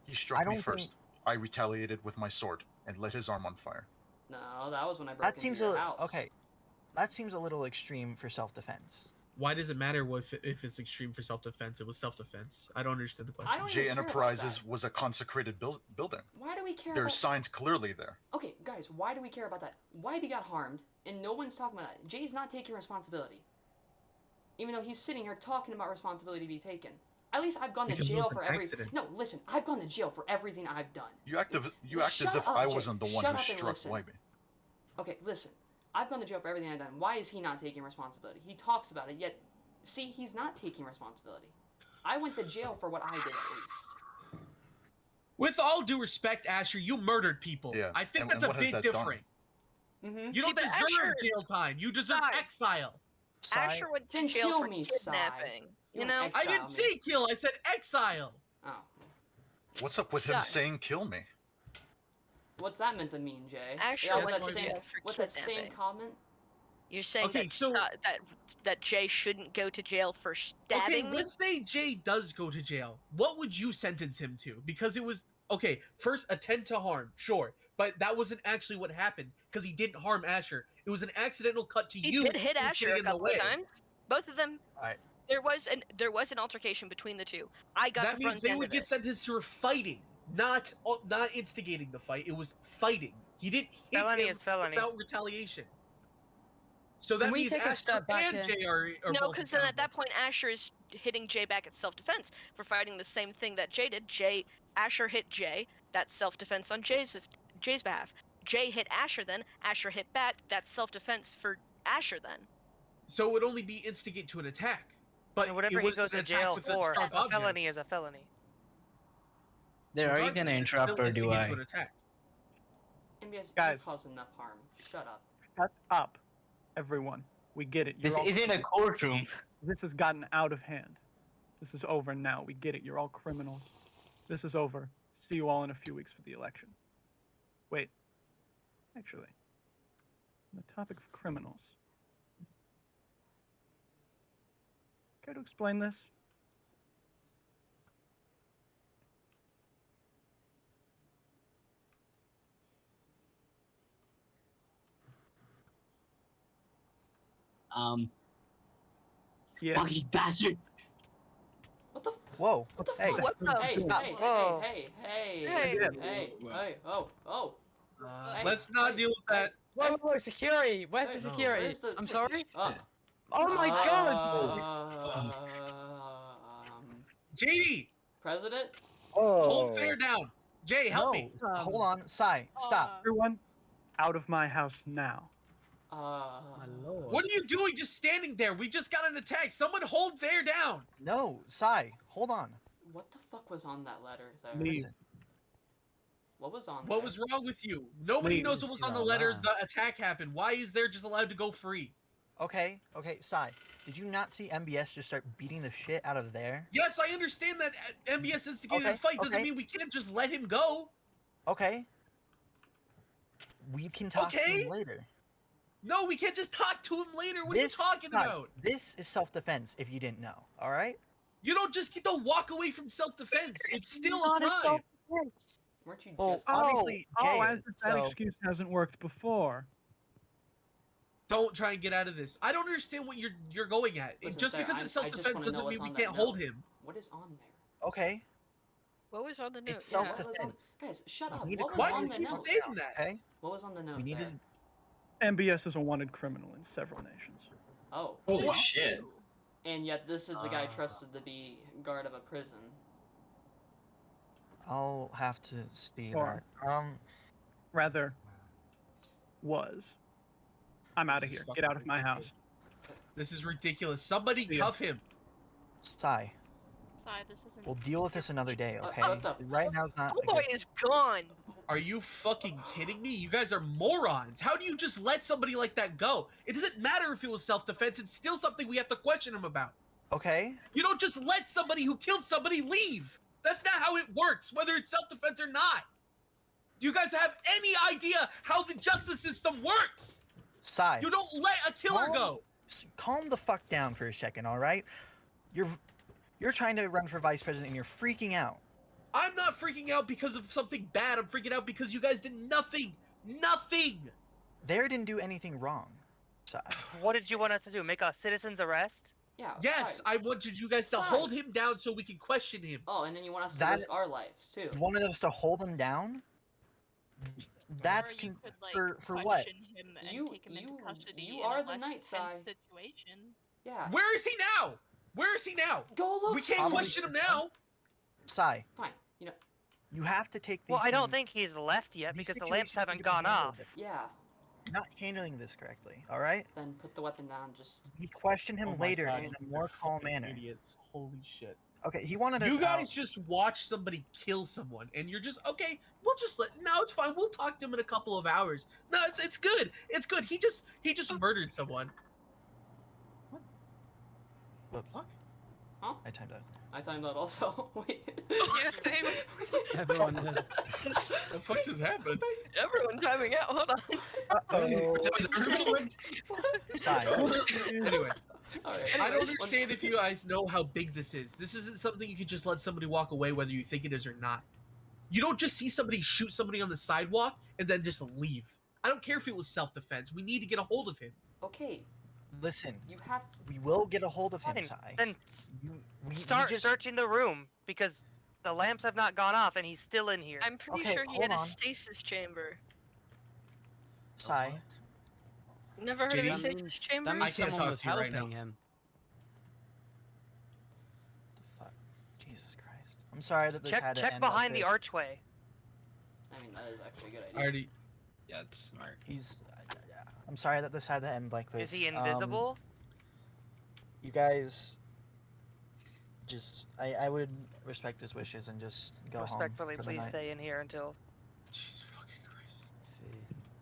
He I struck me don't first. I retaliated with my sword and lit his arm on fire. No, that was when I broke That into seems your house. okay. That seems a little extreme for self-defense. Why does it matter if it's extreme for self-defense? It was self-defense. I don't understand the I question. don't J even care about Enterprises that. was a consecrated building. Why do we care There's about... signs clearly there. Okay, guys, why do we care about that? Wybie got harmed, and no one's talking about that. Jay's not taking responsibility. Even though he's sitting here talking about responsibility to be taken. At least I've gone to Because it jail was for an every... accident. No, listen, I've gone to jail for everything I've done. You act as Shut if up, I Jay. wasn't the one Shut who up and struck listen. Wybie. Okay, listen. I've gone to jail for everything I've done. Why is he not taking responsibility? He talks about it, yet... See, he's not taking responsibility. I went to jail for what I did, at least. With all due respect, Asher, you murdered people. Yeah, I think and- that's and a what has bit that done? different. Mm-hmm. You See, don't but deserve Asher- jail time. You deserve Sai. exile. Asher went to Then jail kill for me, Sai. kidnapping. You You don't know? exile I didn't me. say kill. I said exile. Oh. What's up with him Sai. saying kill me? What's that meant to mean, Jay? Asher Yeah, went that to same, jail for what's that same kidnapping. comment? You're saying Okay, that, so- that Jay shouldn't go to jail for Okay, stabbing me? let's say Jay does go to jail. What would you sentence him to? Because it was okay. First, attend to harm, sure, but that wasn't actually what happened because he didn't harm Asher. It was an accidental cut to He you. did hit who was Asher getting a in the couple of way. times. Both of them. Alright. There was an altercation between the two. I got That the means front they end would of get it. sentenced for fighting, not instigating the fight. It was fighting. He didn't hit Felony him is felony. without retaliation. So that Can we means take a Asher step back and here? Jay are No, both because then at that accountable. point Asher is hitting Jay back at self-defense for fighting the same thing that Jay did. Asher hit Jay. That's self-defense on Jay's behalf. Jay hit Asher then. Asher hit back. That's self-defense for Asher then. So it would only be instigate to an attack. But And whatever it he was goes an to attack jail with a for, sharp a object. felony is a felony. There, are you Regardless, gonna it's interrupt still or do instigate I? to an attack. MBS, Guys. you've caused enough harm. Shut up. Shut up, everyone. We get it. This You're all isn't a courtroom. This has gotten out of hand. This is over now. We get it. You're all criminals. This is over. See you all in a few weeks for the election. Wait. Actually, on the topic of criminals, care to explain this? Yeah. Fucking bastard. What the? Whoa. What the Hey. fuck? What the? Hey, Stop. hey, Whoa. hey, hey, Hey. hey, hey, oh. Hey, Let's not hey, deal with hey, that. hey, Wait, security. Where's hey, the security? where's the I'm sec- sorry. Oh. Oh my god. JD, President? hold fair down. Jay, help me. No, hold on. Sai, stop. Everyone, out of my house now. My lord. What are you doing just standing there? We just got an attack. Someone hold fair down. No, Sai, hold on. What the fuck was on that letter there? Leave. What was on What there? was wrong with you? Nobody Leave. knows what was on the letter. The attack happened. Why is there just allowed to go free? Okay, Sai, did you not see MBS just start beating the shit out of there? Yes, I understand that MBS instigated a fight. Doesn't mean we can't just let him go. Okay. We can talk to him later. No, we can't just talk to him later. What are you talking Sai, about? This is self-defense, if you didn't know, all right? You don't just get to walk away from self-defense. It's still a Not a crime. self-defense. Weren't you Well, just... obviously, Jay as is, if that so... excuse hasn't worked before. Don't try and get out of this. I don't understand what you're going at. Listen, Just sir, because I it's just self-defense wanna know doesn't what's mean we on that can't hold note. him. What is on there? Okay. What was on the note? It's Yeah, what was on... self-defense. Guys, shut up. We need What to was Why on do the you keep note? saying that? Okay. What was on the note We there? needed... MBS is a wanted criminal in several nations. Oh. Holy shit. And yet this is the guy trusted to be guard of a prison. I'll have to see Or- that. Rather, was. I'm out of here. Get out of my house. This is ridiculous. Somebody cuff him. Sai, Sai, this isn't. we'll deal with this another day, okay? what the Right now is not... a Boy good- is gone. Are you fucking kidding me? You guys are morons. How do you just let somebody like that go? It doesn't matter if it was self-defense. It's still something we have to question him about. Okay. You don't just let somebody who killed somebody leave. That's not how it works, whether it's self-defense or not. Do you guys have any idea how the justice system works? Sai, You don't let a killer go. calm the fuck down for a second, all right? You're trying to run for vice president and you're freaking out. I'm not freaking out because of something bad. I'm freaking out because you guys did nothing. Nothing. They didn't do anything wrong. Sai. What did you want us to do? Make a citizen's arrest? Yeah. Yes, Sai. I wanted you guys to Sai. hold him down so we can question him. Oh, and then you want us to That- risk our lives, too. You wanted us to hold him down? That's Or you could, like, for what? question him and You- take him into you- custody you in are a the less night tense side. situation. Yeah. Where is he now? Where is he now? Go look. We can't Probably- question him now. Sai, Fine. You know. you have to take these Well, I don't things- think he's left yet these because the lamps situations haven't need to be gone handled off. differently. Yeah. You're not handling this correctly, all right? Then put the weapon down. Just. We question him Oh my later God, in a they're more calm fucking manner. Idiots. Holy shit. Okay, he wanted us You guys out. just watch somebody kill someone, and you're just okay. We'll just let. No, it's fine. We'll talk to him in a couple of hours. No, it's good. It's good. He just murdered someone. Whoops. Fuck. Huh? I timed out. I timed out also. Wait. Yeah, same. Everyone. The fuck just happened? Everyone timing out. Hold on. That was everybody. Sai, Anyway, Alright. I don't understand if you guys know how big this is. This isn't something you can just let somebody walk away whether you think it is or not. You don't just see somebody shoot somebody on the sidewalk and then just leave. I don't care if it was self-defense. We need to get a hold of him. Okay. listen, You have to. we will get a hold of him, Fine. Sai. Then We start just- searching the room because the lamps have not gone off and he's still in here. I'm pretty Okay, sure he hold had a on. stasis chamber. Sai, Never heard of JD? a That stasis means, chamber? that I means can't someone talk was to you right helping now. him. the fuck? Jesus Christ. I'm sorry that this had to Check end like behind the this. archway. I mean, that is actually a good idea. I already. Yeah, it's smart. He's. I'm sorry that this had to end like this. Is he invisible? You guys. Just, I would respect his wishes and just go home Respectfully, for the please night. stay in here until. Jesus fucking Christ. Let's see.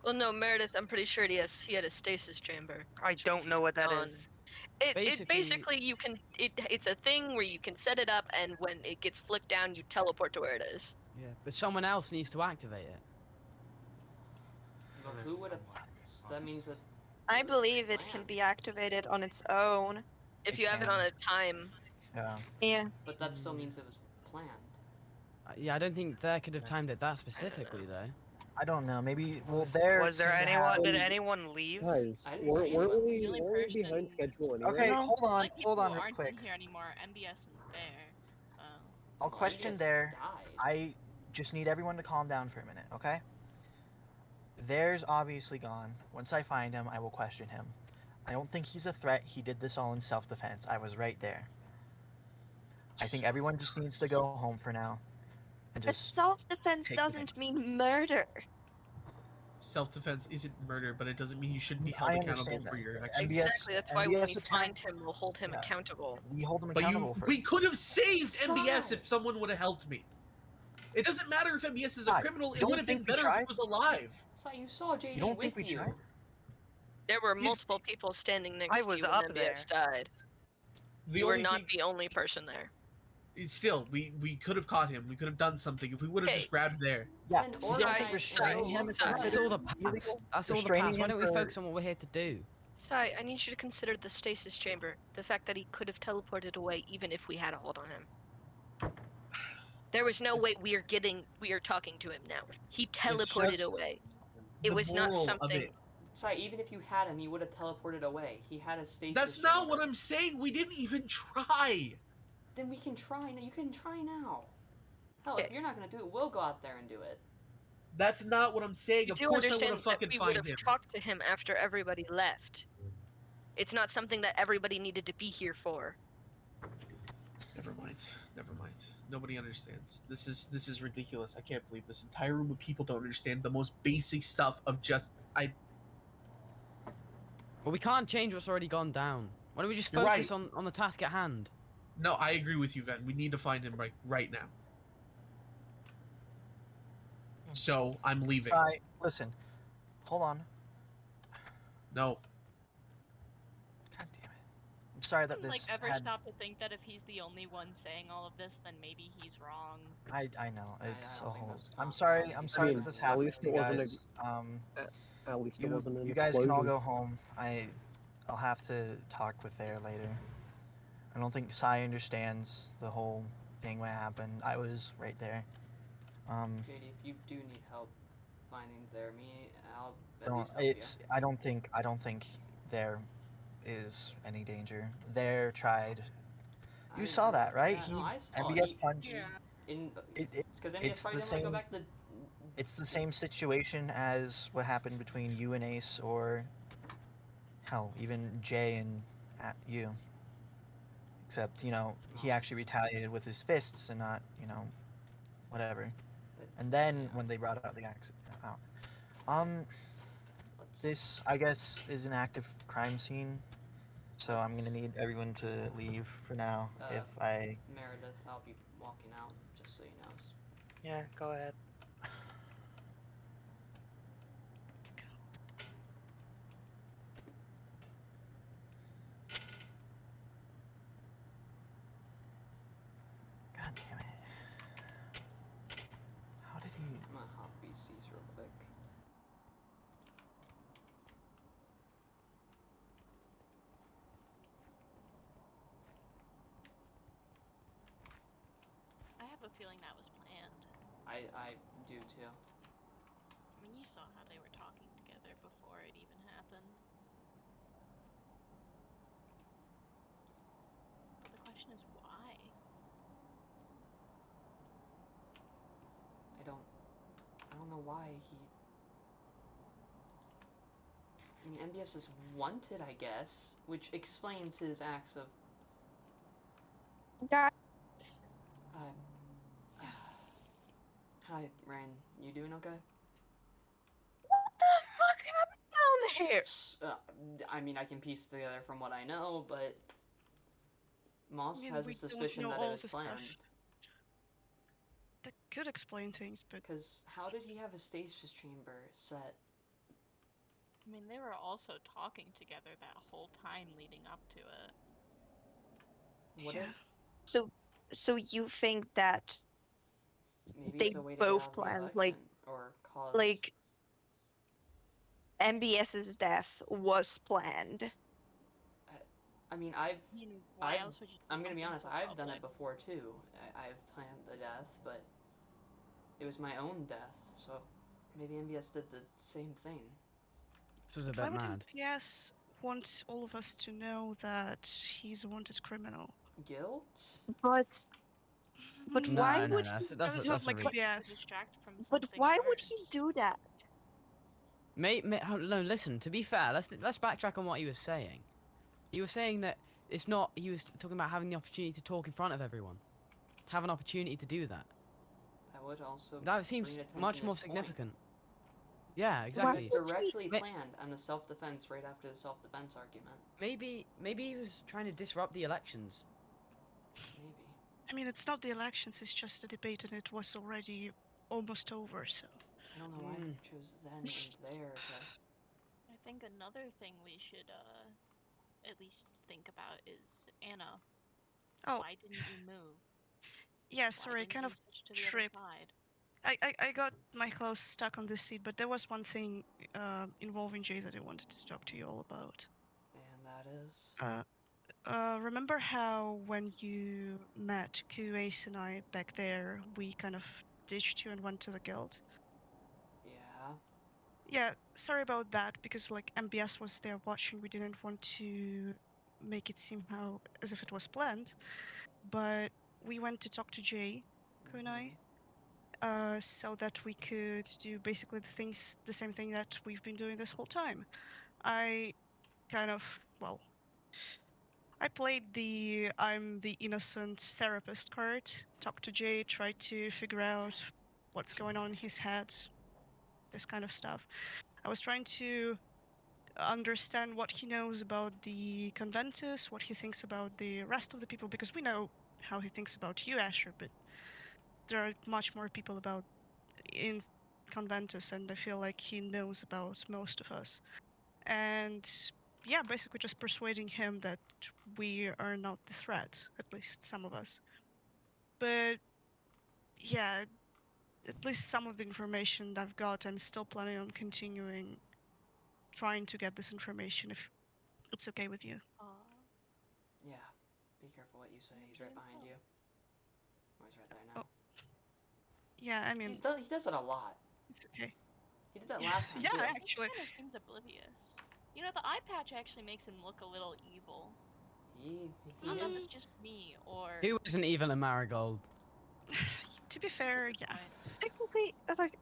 Well, no, Meredith, I'm pretty sure he had a stasis chamber. I which means don't know he's what that gone. is. It basically you can it's a thing where you can set it up, and when it gets flicked down, you teleport to where it is. Yeah, but someone else needs to activate it. But who would have? That means that. I it was believe it can planned. be activated on its own. If you have it on a time. Yeah. Yeah. But that still means it was planned. Yeah, I don't think they could have timed it that specifically, though. I don't know. Maybe Was there there seemed to anyone? have- Did anyone leave? Guys, I didn't see anyone. The only person. behind schedule anyway? Okay, No. hold on, Like people hold on, real aren't quick. in here anymore. MBS and there. So. I'll Well, question MBS there. died. I just need everyone to calm down for a minute, okay? There's obviously gone. Once I find him, I will question him. I don't think he's a threat. He did this all in self-defense. I was right there. I think everyone just needs to go home for now. And But just self-defense take the doesn't mean murder. Self-defense isn't murder, but it doesn't mean you shouldn't be held I accountable understand for that. your actions. Exactly. That's why when MBS we find him, we'll hold him accountable. We hold him But accountable for we could have saved Sigh. MBS if someone would have helped me. It doesn't matter if MBS is a Sigh, criminal. It don't would have been think we better if tried? he was alive. So you saw JD You don't with think we you. tried? There were multiple people standing next I to was you up when MBS died. The You were only not thing- the only person there. Still, we could have caught him. We could have done something if we would have just grabbed there. Yeah, Then you don't organize think and restraining go him look is for That's him. considered all the past. illegal? That's all the Restraining past. Why him don't we for- focus on what we're here to do? Sai, I need you to consider the stasis chamber. The fact that he could have teleported away even if we had a hold on him. There was no way we are talking to him now. He teleported just away. It the was not moral of something. it. Sorry, even if you had him, he would have teleported away. He had a stasis. That's not chamber. what I'm saying. We didn't even try. Then we can try. You can try now. Hell, if you're not gonna do it, we'll go out there and do it. That's not what I'm saying. You Of do course I understand want to that fucking we would find have him. talked to him after everybody left. It's not something that everybody needed to be here for. Never mind. Never mind. Nobody understands. This is ridiculous. I can't believe this entire room of people don't understand the most basic stuff of just Well, we can't change what's already gone down. Why don't we just You're focus right. on the task at hand? No, I agree with you, Ven. We need to find him right now. So I'm leaving. Sai, listen. Hold on. No. God damn it. I'm sorry that this Like ever had... stop to think that if he's the only one saying all of this, then maybe he's wrong. I know. It's a don't think whole... that's I'm sorry. common. I'm I sorry mean, that this at happened least to it you wasn't a- guys. At least it wasn't an You guys can all explosion. go home. I'll have to talk with there later. I don't think Sai understands the whole thing what happened. I was right there. JD, if you do need help finding I'll at Don't least help it's I don't think there is any danger. There tried. You saw that, right? Yeah, no, I saw MBS it. punched. It's because MBS It's probably the didn't want to go same. back to. It's the same situation as what happened between you and Ace, or hell, even Jay and you. Except, he actually retaliated with his fists and not, whatever. And then when they brought out the accident, this I guess is an active crime scene, so I'm gonna need everyone to leave for now. Meredith, I'll be walking out, just so you know. Yeah, go ahead. God damn it! How did he? I'm gonna hop VCs real quick. I have a feeling that was planned. I do too. I mean, you saw how they were talking together before it even happened. But the question is why? I don't know why I mean, MBS is wanted, I guess, which explains his acts of. Guys. Hi, Ryan. You doing okay? What the fuck happened down here? I mean, I can piece together from what I know, but Moss Yeah, has a we don't suspicion know that all it was this planned. stuff. That could explain things, but Because how did he have a stasis chamber set I mean, they were also talking together that whole time leading up to it. What Yeah. if So you think that maybe they it's a way to get both out of the planned, election or cause? like MBS's death was planned? I mean, I mean, why I've, else would you do I'm gonna be something honest. so I've done it public? before too. I've planned the death, but it was my own death. So maybe MBS did the same thing. This was a But why bit would mad. MPS want all of us to know that he's a wanted criminal? Guilt? But No, why no, would no. he? That is not That's a like reach. To MPS. distract from But something why would he worse. do that? No, listen. To be fair, let's backtrack on what he was saying. He was saying that it's not. He was talking about having the opportunity to talk in front of everyone, to have an opportunity to do that. That would also That seems bring attention much to more his point. significant. Yeah, It Why was exactly. would he? directly planned on the self-defense right after the self-defense argument. Maybe he was trying to disrupt the elections. Maybe. I mean, it's not the elections, it's just a debate and it was already almost over, so. I don't know why they chose then and there to. I think another thing we should at least think about is Anna. Oh. Why didn't you move? Yeah, sorry, Why I didn't kind you of switch to the other tripped. side? I got my claws stuck on this seat, but there was one thing involving Jay that I wanted to talk to you all about. And that is. Remember how when you met Q-Ace and I back there, we kind of ditched you and went to the guild? Yeah. Yeah, sorry about that, because like MBS was there watching, we didn't want to make it seem how as if it was planned, but we went to talk to Jay, Kunai, so that we could do basically the same thing that we've been doing this whole time. I kind of, well, I played the I'm the innocent therapist card, talked to Jay, tried to figure out what's going on in his head, this kind of stuff. I was trying to understand what he knows about the Conventus, what he thinks about the rest of the people, because we know how he thinks about you, Asher, but there are much more people about in Conventus, and I feel like he knows about most of us. And yeah, basically just persuading him that we are not the threat, at least some of us. But yeah, at least some of the information I've got, I'm still planning on continuing trying to get this information if it's okay with you. Yeah. Be careful what you say. He's right behind you. Oh, he's right there now. Oh. Yeah, I mean... He does it a lot. It's okay. He did that last time, yeah, too. actually. He kind of seems oblivious. You know, the eye patch actually makes him look a little evil. He I don't know if is. it's just me or... Who isn't even a Marigold? To be fair, yeah. Technically, like...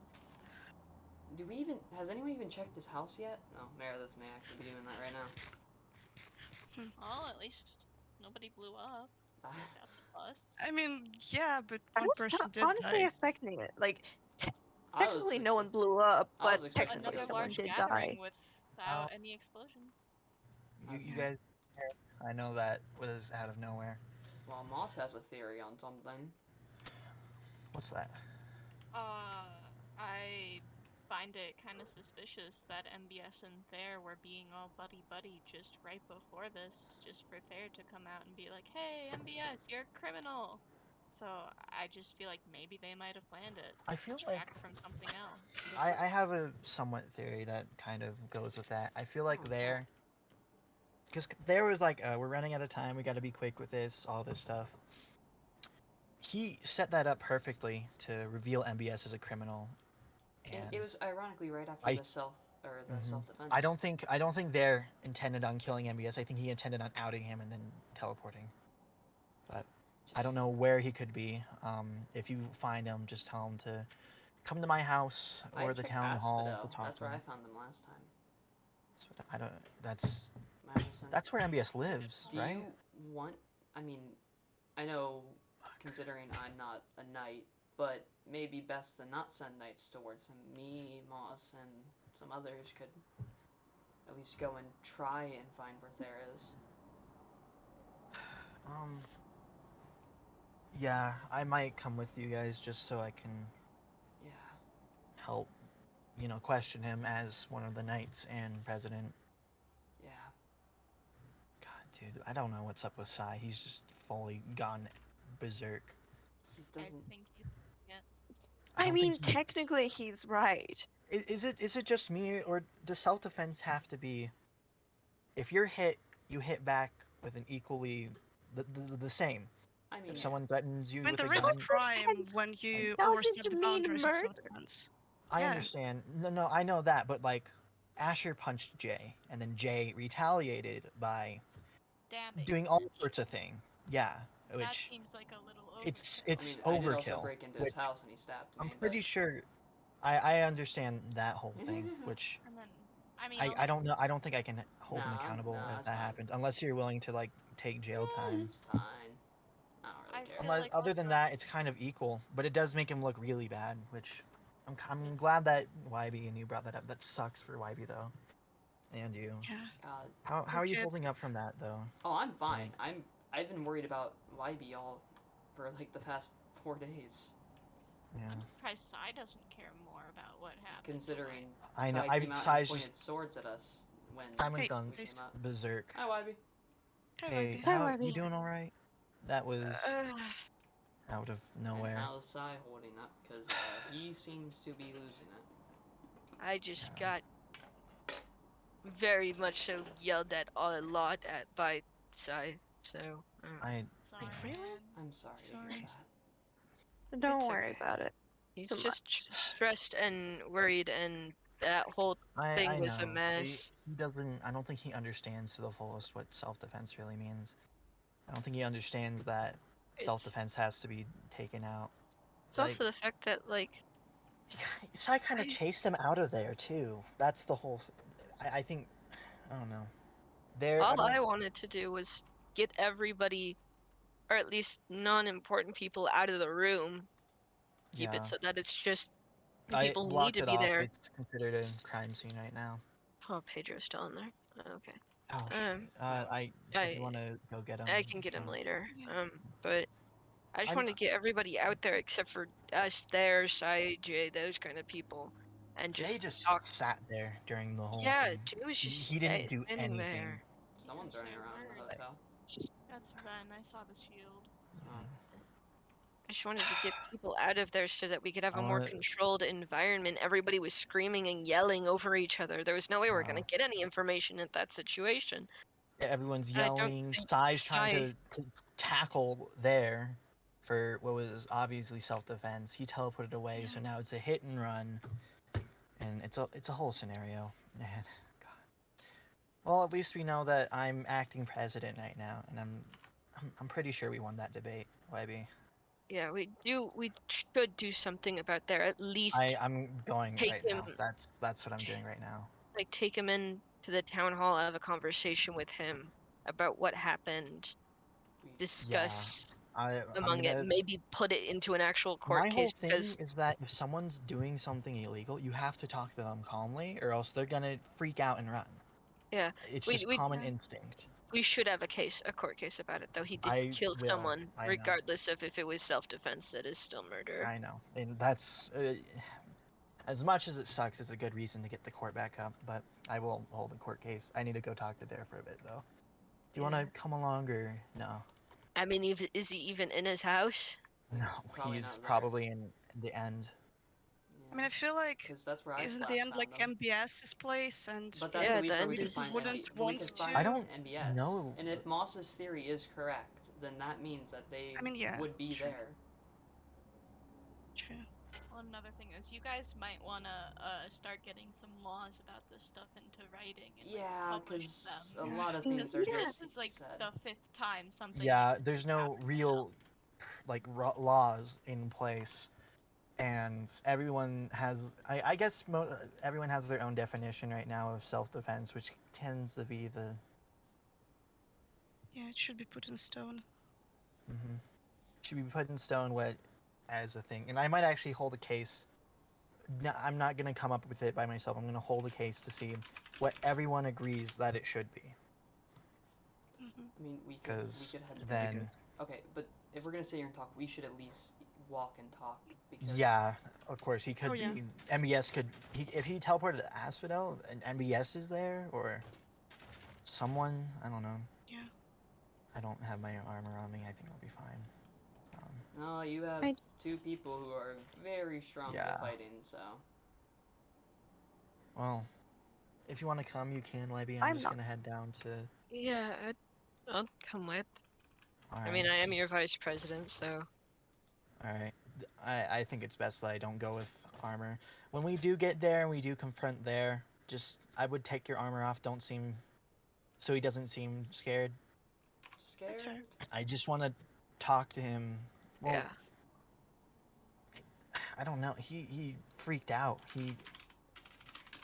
Do we even... Has anyone even checked this house yet? No, Meredith may actually be doing that right now. Well, at least nobody blew up. That's a plus. I mean, yeah, but I one was person did honestly die. expecting it. Like, technically no one blew up, but technically Another someone large did gathering die. without any explosions. You guys, I know that was out of nowhere. Well, Moss has a theory on something. What's that? I find it kind of suspicious that MBS and Thayer were being all buddy-buddy just right before this, just for Thayer to come out and be like, hey, MBS, you're a criminal! So I just feel like maybe they might have planned it to I feel distract like from something else. I have a somewhat theory that kind of goes with that. I feel like because there was like, we're running out of time, we got to be quick with this, all this stuff. He set that up perfectly to reveal MBS as a criminal. And it was ironically right after the self-defense. I don't think they're intended on killing MBS. I think he intended on outing him and then teleporting. But I don't know where he could be. If you find him, just tell him to come to my house or the town hall to talk That's to where him. I found them last time. I don't. That's Madison. that's where MBS lives, Do right? you want? I mean, I know, considering I'm not a knight, but maybe best to not send knights towards him. Me, Moss, and some others could at least go and try and find where Thayer is. Yeah, I might come with you guys just so I can help question him as one of the knights and president. Yeah. God, dude, I don't know what's up with Sai. He's just fully gone berserk. He I doesn't. think he's yeah. I don't think mean, technically, he's right. Is it just me, or does self-defense have to be, if you're hit, you hit back with an equally the same? I mean, If someone threatens you I mean, with a there is a gun, crime when you overstep Doesn't the mean boundaries of murder. self-defense. I Yeah. understand. No, I know that, but like, Asher punched Jay, and then Jay retaliated by Damage. doing all sorts of things. Yeah, That which seems like a little overkill. it's I mean, I did also overkill. break into Which his house and he stabbed me. I'm pretty sure. I understand that whole thing, which And then, I mean, I don't know. I don't think I can hold him Nah, accountable nah, if that's that fine. happened, unless you're willing to like take jail time. It's fine. I don't really care. feel Unless, like other than also- that, it's kind of equal, but it does make him look really bad. Which I'm glad that YB and you brought that up. That sucks for YB though, and you. Yeah. How are you Okay, holding up from that though? Oh, I'm fine. Like, I've been worried about YB all for like the past 4 days. yeah. I'm surprised Sai doesn't care more about what happened. Considering I know. Sai came out and Sai's pointed just swords at us when finally we gone came up. berserk. Hi, YB. Hey, Hi, how YB. you doing? All right? That was out of And nowhere. how's Sai holding up? Because he seems to be losing it. I just got very much so yelled at a lot at by Sai. So Sorry, really? man. I'm sorry to hear Sorry. that. Don't It's worry okay. about it. He's Too just much. stressed and worried, and that whole thing I was a know. mess. He doesn't. I don't think he understands to the fullest what self-defense really means. I don't think he understands that self-defense has to be taken out. It's Like, also the fact that like Sai kind of chased him out of there too. That's the whole. I think. I don't know. all I wanted to do was get everybody, or at least non-important people, out of the room. Keep Yeah. it so that it's just the I people who need blocked to it be off. there. It's considered a crime scene right now. Oh, Pedro's still in there. Okay. Oh shit. If you want to go get him, I can you get him can. later. But I just I'm- want to get everybody out there except for us there, Sai, Jay, those kind of people, and Jay just just talk. sat there during the whole Yeah, thing. Jay was just He didn't do standing anything. there. Someone's running around the hotel. That's Ren. I saw the shield. I just wanted to get people out of there so that we could have I a more wanna- controlled environment. Everybody was screaming and yelling over each other. There was no way we were going to get any information at that situation. Everyone's And I don't yelling. think Sai's trying Sai- to tackle there for what was obviously self-defense. He teleported away, so now it's a hit and run, and it's a whole scenario. Man, God. Well, at least we know that I'm acting president right now, and I'm pretty sure we won that debate, YB. Yeah, we should do something about there. At least I'm going take right him, now. That's what I'm doing right now. like take him in to the town hall, have a conversation with him about what happened, discuss I'm among it, gonna. maybe put it into an actual court My case whole thing because is that if someone's doing something illegal, you have to talk to them calmly, or else they're gonna freak out and run. yeah, It's we just common instinct. we should have a court case about it though. He did I kill will, someone, I know. regardless of if it was self-defense. That is still murder. I know, and that's as much as it sucks. It's a good reason to get the court back up. But I will hold a court case. I need to go talk to there for a bit though. Do you want to come along or no? I mean, is he even in his house? No, he's probably in the end. I mean, I feel like that's where I isn't the slash end found like them. MBS's place, and But that's at least where we he could find wouldn't MB- want we could to. find I don't MBS. know. And if Moss's theory is correct, then that means that they I mean, yeah, would be true. there. True. Well, another thing is, you guys might want to start getting some laws about this stuff into writing. And, Yeah, because a lot of things are just this is like said. the 5th time something. Yeah, there's no real like laws in place, and everyone has. I guess everyone has their own definition right now of self-defense, which tends to be the. Yeah, it should be put in stone. Should be put in stone what as a thing, and I might actually hold a case. No, I'm not gonna come up with it by myself. I'm gonna hold a case to see what everyone agrees that it should be. I mean, we could head then. Okay, but if we're gonna sit here and talk, we should at least walk and talk because Yeah, of course he could Oh, yeah. be. MBS could. If he teleported to Asphodel, and MBS is there, or someone. I don't know. Yeah. I don't have my armor on me. I think I'll be fine. no, you have two people who are very strong Yeah. with fighting, so Well, if you want to come, you can, Libby. I'm I'm just not. gonna head down to. Yeah, I'll come with. All I mean, right, I am your just- vice president, so. All right. I think it's best that I don't go with armor. When we do get there and we do confront there, just I would take your armor off. Don't seem, so he doesn't seem scared. That's fair. I just want to talk to him. Well, Yeah. I don't know. He freaked out.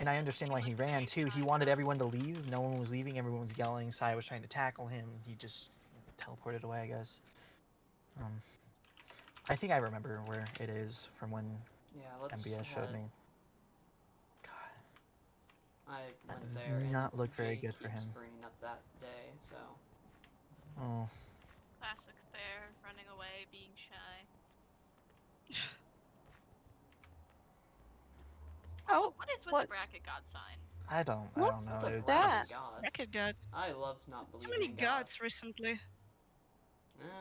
And I understand why he ran too. He wanted everyone to leave. No one was leaving. Everyone was yelling. Sai was trying to tackle him. He just teleported away, I guess. I think I remember where it is from when yeah, let's MBS showed head. me. I That went does there and not look very Jay good for keeps him. bringing up that day, so Oh. Classic there, running away, being shy. Also, Oh, what is with what? the bracket god sign? I don't What's know. What's a It's that? God? Bracket god. I loved not So believing many in God. gods recently.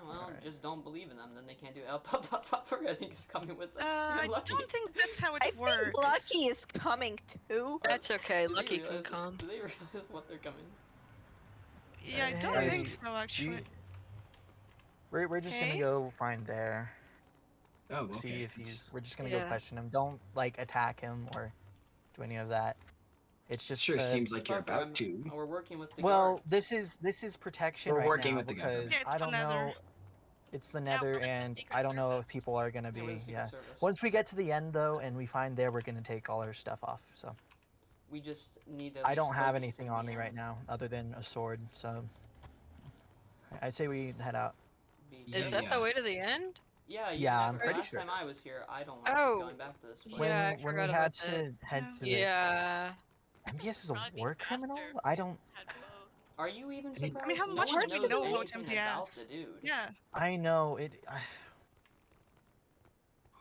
Well, Alright. just don't believe in them, then they can't do El Papa. I think is coming with us. I Lucky. don't think that's how it I works. think Lucky is coming too. That's okay. Do they Lucky can realize- come. Do they realize what they're coming? Yeah, I don't Hey, think so, actually. We're just gonna Hey? go find there. Oh, okay. See if That's- we're just gonna go Yeah. question him. Don't like attack him or do any of that. It's just Sure seems like you're Puffer, about to. we're working with the well, guards. this is protection We're right working now with the government. because Yeah, it's I for don't Nether. know. It's the Nether, we're the and Secret I don't know Service. if people are gonna Yeah, be. we're the Secret Yeah. Service. Once we get to the end though, and we find there, we're gonna take all our stuff off. So We just need to. I don't have these anything in on the me right end. now other than a sword. So I say we head out. Is that the way to the end? Yeah, you Yeah, never. I'm pretty Last sure time it I is. was here, I don't want to keep Oh, going back to this place. When yeah, I when forgot we about had that. to head to it, Yeah. MBS is a Probably be war criminal. faster I don't. had both. Are you even I mean- surprised? I mean, how no much one do we knows know about anything about MBS? the dude. Yeah. I know it.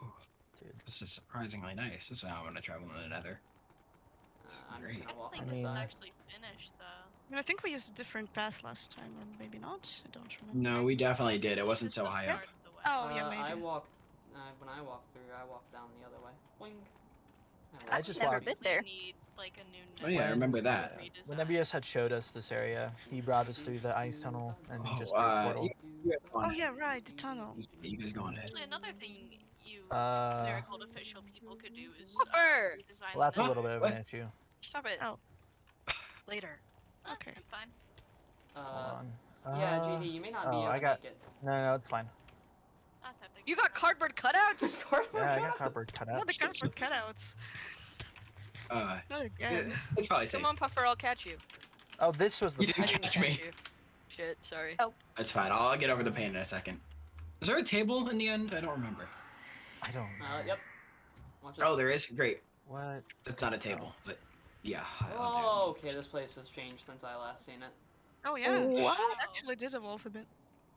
Oh, Dude. this is surprisingly nice. This is how I'm gonna travel in the Nether. I'm just Great. gonna walk I on think the this is side. actually finished, though. I mean, I think we used a different path last time, or maybe not. I don't remember. No, we definitely did. It wasn't This so was high part up. of the way. Oh, yeah, maybe. I walked. When I walked through, I walked down the other way. Boing. I just never walked. been there. Need like a new Oh yeah, I remember that. When MBS had showed us this area, he brought us through the ice tunnel and Oh, just through a portal. you guys go on Oh, ahead. yeah, right, the tunnel. You guys go on ahead. Actually, another thing you Marigold official people could do is Puffer! redesign Well, that's the a little bit of an What? issue. Stop it. Oh. Later. Okay. That's fine. Hold on. Yeah, GD, you may not be able I to got. make it. No, it's fine. Not that big. You got cardboard cutouts? Yeah, I got cardboard cut Not out. the cardboard cutouts. Not again. It's probably safe. Come on, Puffer, I'll catch you. Oh, this was the. You I didn't didn't catch catch me. you. Shit, sorry. Oh. That's fine. I'll get over the pain in a second. Is there a table in the end? I don't remember. I don't. Yep. Watch this. Oh, there is. Great. What? That's not a table, but yeah. Oh, okay. This place has changed since I last seen it. Oh, yeah. What? It actually did evolve a bit.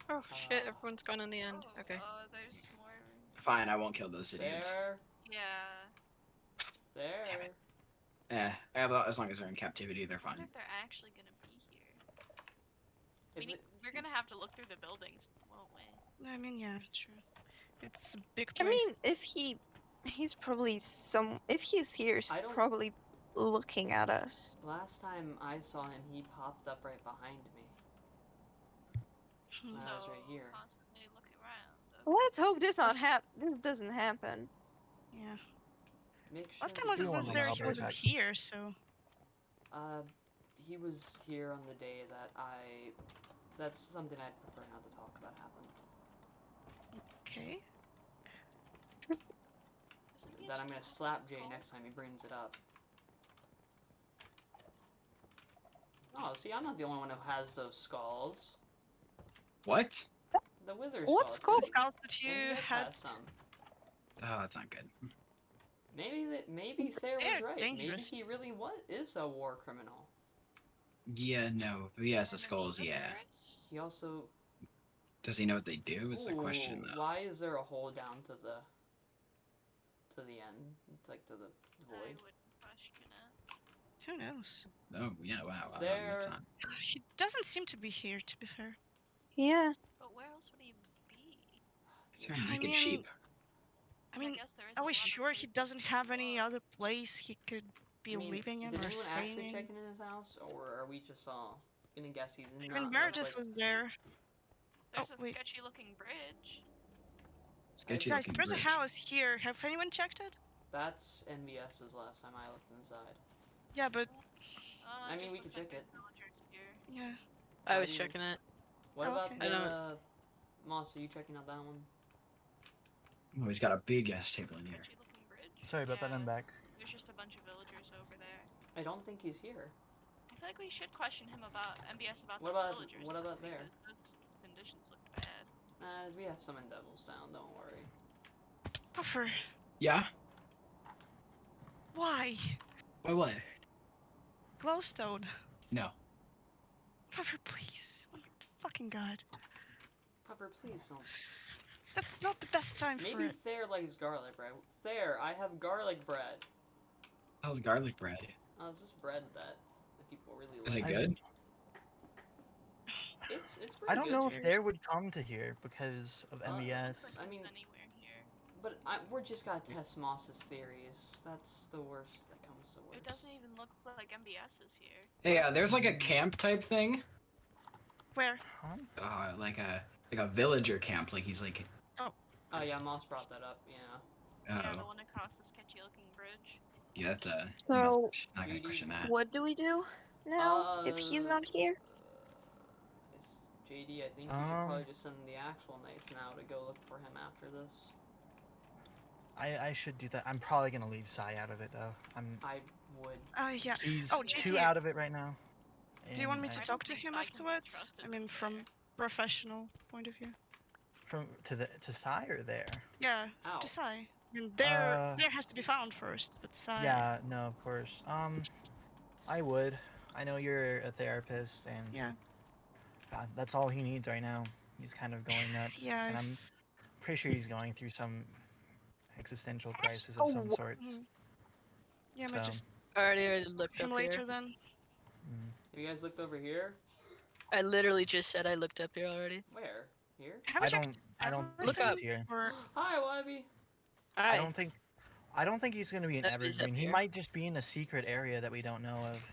Oh, shit, everyone's gone in the end. Okay. Oh, there's more. Fine, I won't kill those idiots. There. Yeah. There. As long as they're in captivity, they're I wonder fine. if they're actually gonna be here. Is it? We're gonna have to look through the buildings, won't we? I mean, yeah, true. It's a big I place. mean, if he's probably if he's here, he's I don't- probably looking at us. Last time I saw him, he popped up right behind me. When I was right here. Constantly looking around. Let's hope this doesn't happen. Yeah. Make sure. Last time to I was do there, all he my wasn't checks. here, so. He was here on the day that That's something I'd prefer not to talk about happened. Okay. That I'm gonna slap Jay next time he brings it up. Oh, see, I'm not the only one who has those skulls. What? The wither What skulls. Skulls that you MBS had. has some. Oh, that's not good. Maybe Thayer was They're right. dangerous. Maybe he really is a war criminal. Yeah, no. He has the skulls, yeah. He also. Does he know what they do? Is the question Ooh, though. why is there a hole down to the end? It's like to the void. I wouldn't question it. Who knows? Oh yeah, wow. There. He doesn't seem to be here, to be fair. Yeah. But where else would he be? Is there a I naked mean, sheep? I mean, guess there is are a we lot of sure he places doesn't to have any look. other place he could be I mean, living in did or anyone staying actually in? check in his house, or are we just all gonna guess he's I not? mean, Looks Meredith like was there. There's Oh, a wait. sketchy looking bridge. Sketchy Guys, looking there's bridge. a house here. Have anyone checked it? That's MBS's last time I looked inside. Yeah, but I mean, we could check it. yeah. I was do you- checking it. What Oh, about okay. I don't. the Moss? Are you checking out that one? Oh, he's got a big ass table in here. Sketchy looking bridge. Sorry about that. I'm back. There's just a bunch of villagers over there. I don't think he's here. I feel like we should question him about MBS about What those about- villagers. what about there? Because those conditions looked bad. We have some in Devil's Town. Don't worry. Puffer, Yeah. why? Why what? Glowstone. No. Puffer, please. Oh my fucking god. Puffer, please don't. That's not the best time for Maybe it. Thayer likes garlic bread. Thayer, I have garlic bread. How's garlic bread? It's just bread that people really like. Is it good? It's pretty I don't good. know if Thayer would come to here because of MBS. I mean, but we're just gotta test Moss's theories. That's the worst that comes to worst. It doesn't even look like MBS is here. Hey, there's like a camp type thing. Where? Like a villager camp. Like he's like. Oh yeah, Moss brought that up. Yeah. Yeah, the Oh. one across the sketchy looking bridge. Yeah, that's So, not gonna question that. what do we do now if he's not here? It's JD. I think you should probably just send the actual knights now to go look for him after this. I should do that. I'm probably gonna leave Sai out of it though. I would. Yeah. He's Oh, too JT, out of it right now. do you want me to and talk to him afterwards? I mean, from professional point of view. to Sai or there? Yeah, it's to Sai. I mean, there has to be found first, but Sai. Yeah, no, of course. I would. I know you're a therapist, and yeah, God, that's all he needs right now. He's kind of going nuts. Yeah, and I'm pretty sure he's going through some existential crisis of some sort. Yeah, so, but just I already looked him up later here. then. Have you guys looked over here? I literally just said I looked up here already. Where? Here? Have you checked I don't Look think up. he's here. Hi, Wybie. I don't think he's gonna be in That is up Evergreen. He here. might just be in a secret area that we don't know of.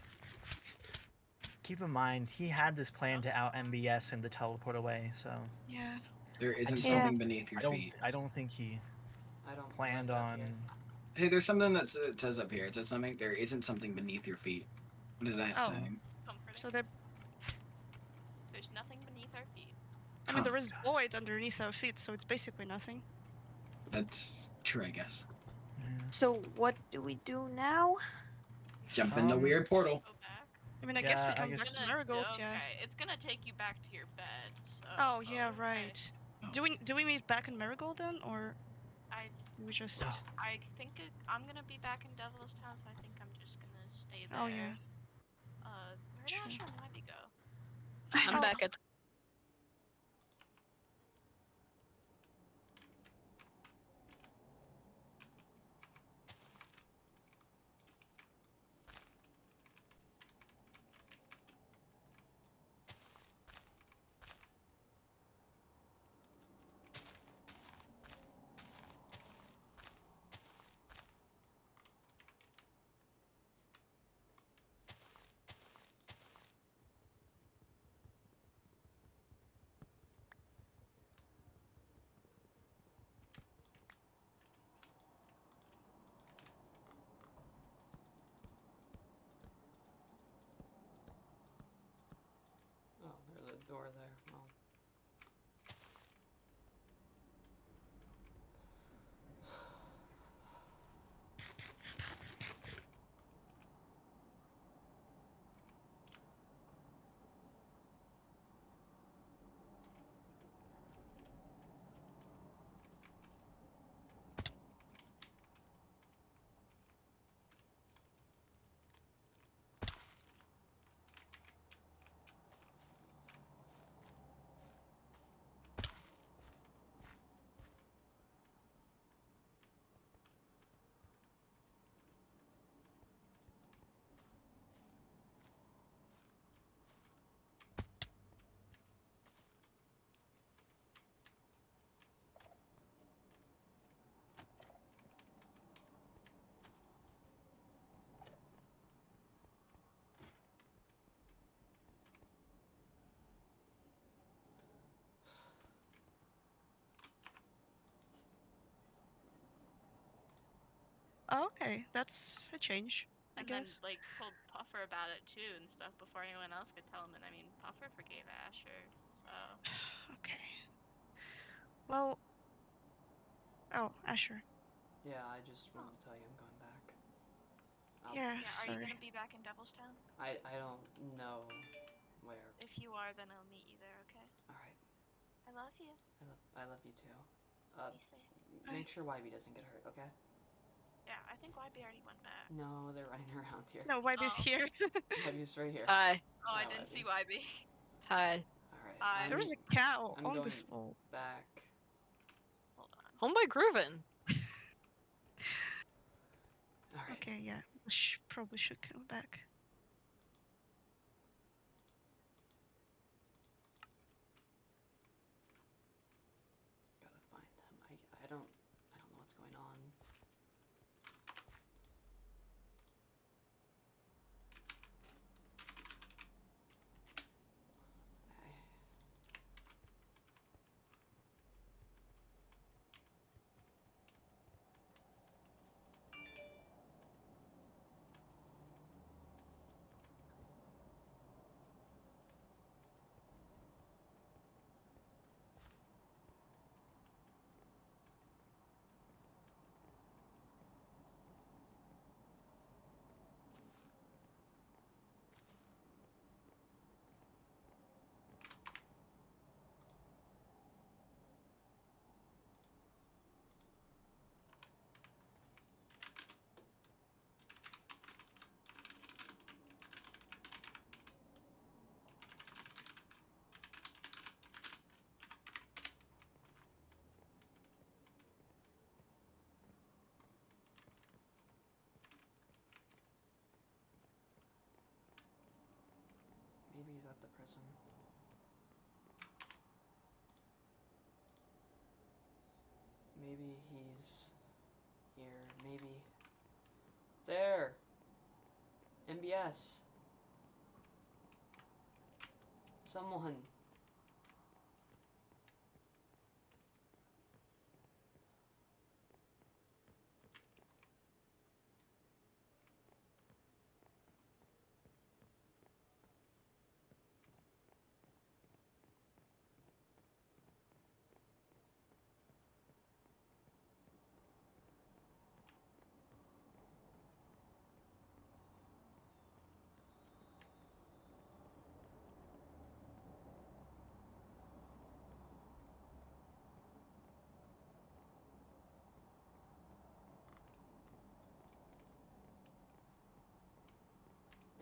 Keep in mind, he had this plan to out MBS and to teleport away, so. Yeah. There isn't something beneath your feet. I don't think he don't planned on. Hey, there's something that says up here. It says something. There isn't something beneath your feet. What is that saying? So there. There's nothing beneath our feet. I mean, there is void underneath our feet, so it's basically nothing. That's true, I guess. So what do we do now? Jump in the weird portal. I mean, I guess we Yeah, I come guess- back to Marigold, yeah. Okay, it's gonna take you back to your bed. So, Oh yeah, right. Do we meet back in Marigold then, or I we just? I think I'm gonna be back in Devil's Town, so I think I'm just gonna stay there. Oh yeah. Where did Asher and Webby go? I'm back at. Oh, there's a door there. Well. Oh, okay, that's a change, I And then, guess. like, told Puffer about it too and stuff before anyone else could tell him. And I mean, Puffer forgave Asher, so. Okay. Well. Oh, Asher. Yeah, I just wanted to tell you I'm going back. Yeah, Yeah, are you sorry. gonna be back in Devil's Town? I don't know where. If you are, then I'll meet you there, okay? Alright. I love you. I love you too. Be safe. Make sure YB doesn't get hurt, okay? Yeah, I think YB already went back. No, they're running around here. No, YB's here. YB's right here. Hi. Oh, I Hi, didn't see YB. YB. Hi. Alright. Hi. There's a cow I'm on going this wall. back. Hold on. Home by Groovin. Alright. Okay, yeah. Probably should go back. Gotta find him. I don't know what's going on. Maybe he's at the prison. Maybe he's here. Maybe. There! MBS! Someone!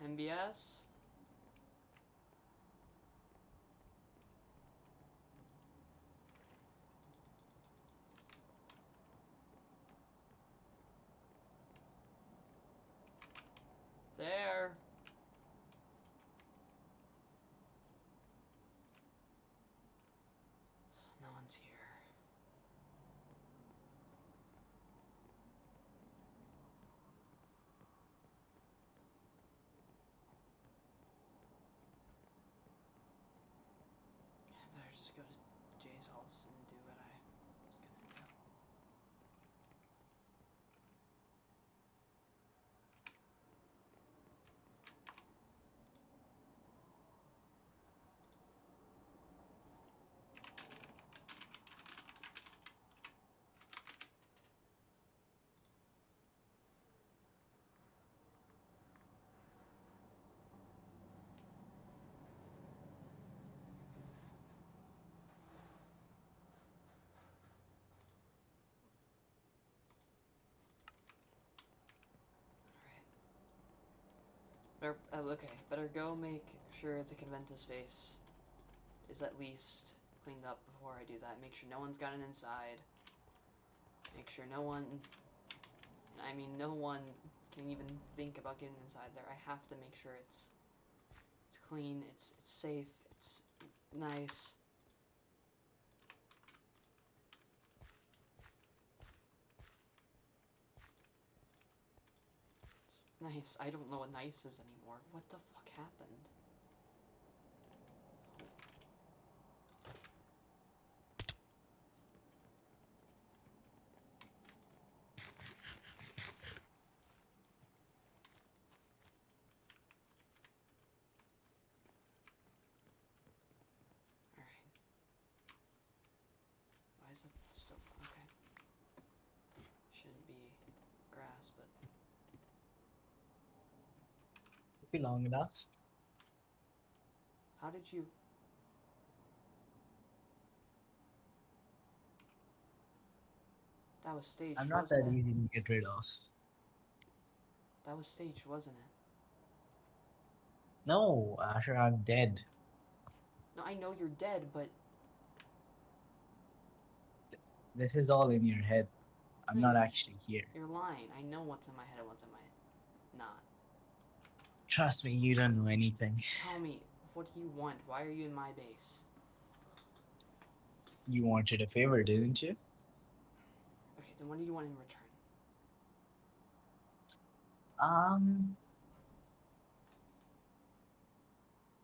MBS? There! No one's here. I better just go to Jay's house and do what I was gonna do. Better go make sure the Conventa space is at least cleaned up before I do that. Make sure no one's gotten inside. Make sure no one, I mean no one can even think about getting inside there. I have to make sure it's clean, it's safe, it's nice. It's nice. I don't know what nice is anymore. What the fuck happened? you long enough. How did you? That was staged, I'm not wasn't that it? easy to get rid of. That was staged, wasn't it? No, Asher, I'm dead. No, I know you're dead, but This is all in your head. I'm no, not actually here. you're lying. I know what's in my head and what's in my not. Trust me, you don't know anything. Tell me, what do you want? Why are you in my base? You wanted a favor, didn't you? Okay, then what do you want in return?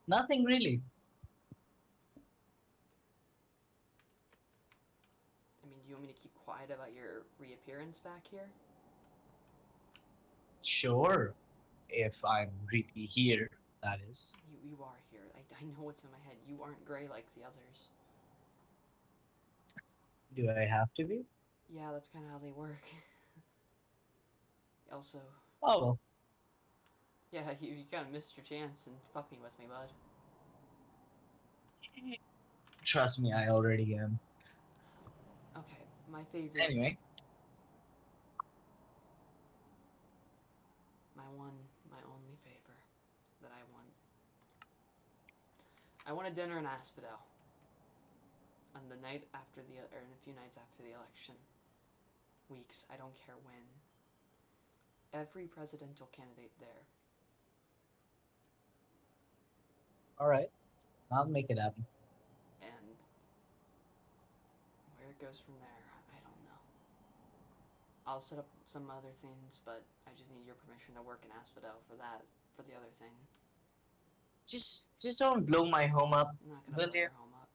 Nothing really. I mean, do you want me to keep quiet about your reappearance back here? Sure, if I'm really here, that is. You are here. I know what's in my head. You aren't gray like the others. Do I have to be? Yeah, that's kind of how they work. Also, Oh well. yeah, you kind of missed your chance in fucking with me, bud. Trust me, I already am. Okay, my favorite. Anyway. My only favor that I want. I want a dinner in Asphodel. On the night after or in a few nights after the election. Weeks, I don't care when. Every presidential candidate there. Alright, I'll make it happen. And where it goes from there, I don't know. I'll set up some other things, but I just need your permission to work in Asphodel for the other thing. Just don't blow my home up, I'm not gonna will blow you? your home up.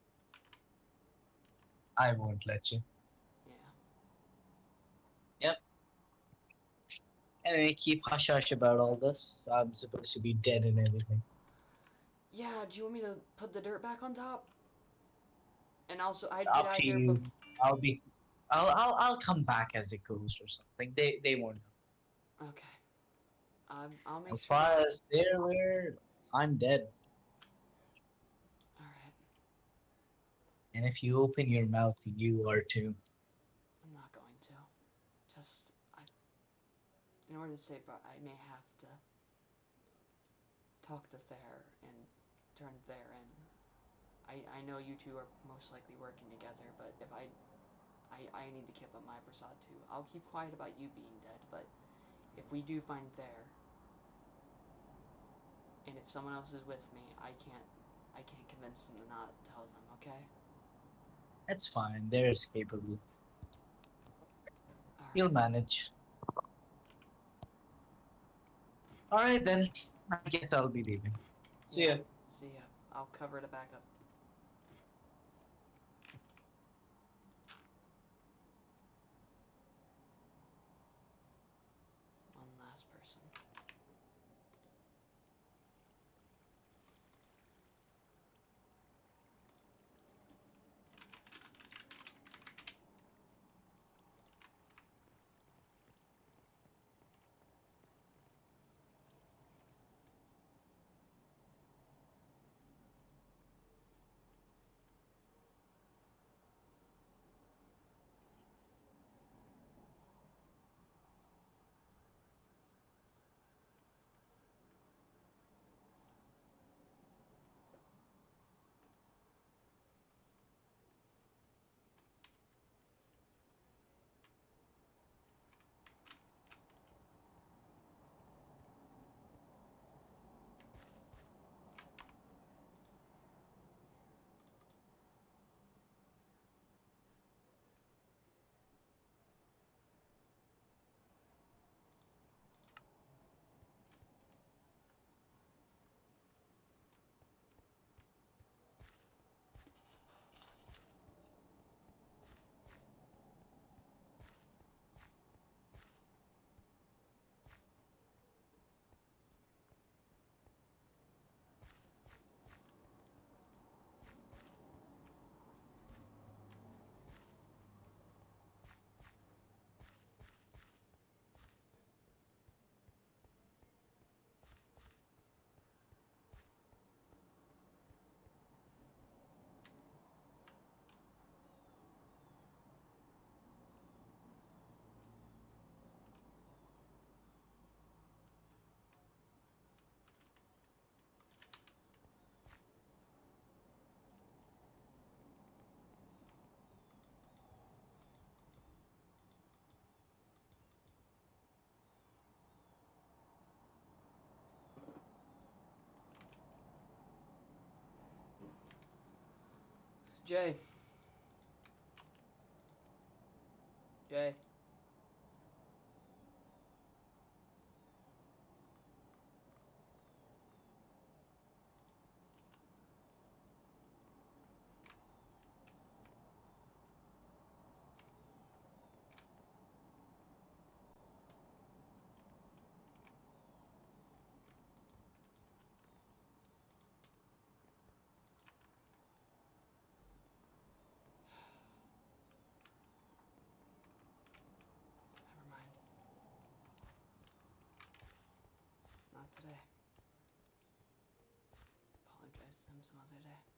I won't let you. Yeah. Yep. Anyway, keep hush hush about all this. I'm supposed to be dead and everything. Yeah, do you want me to put the dirt back on top? And also, I'd get Up out to of here. you. I'll come back as a ghost or something. They won't know. Okay. I'll make As sure. far as they're aware, I'm dead. Alright. And if you open your mouth, you are too. I'm not going to. Just, in order to say, but I may have to talk to Thayer and turn Thayer in. I know you two are most likely working together, but if I need to keep up my prasad too. I'll keep quiet about you being dead, but if we do find Thayer, and if someone else is with me, I can't convince them to not tell them, okay? That's fine. They're escapable. Alright. You'll manage. Alright then. I guess I'll be leaving. See ya. See ya. I'll cover it back up. One last person. Jay. Jay. Never mind. Not today. Apologize to him some other day.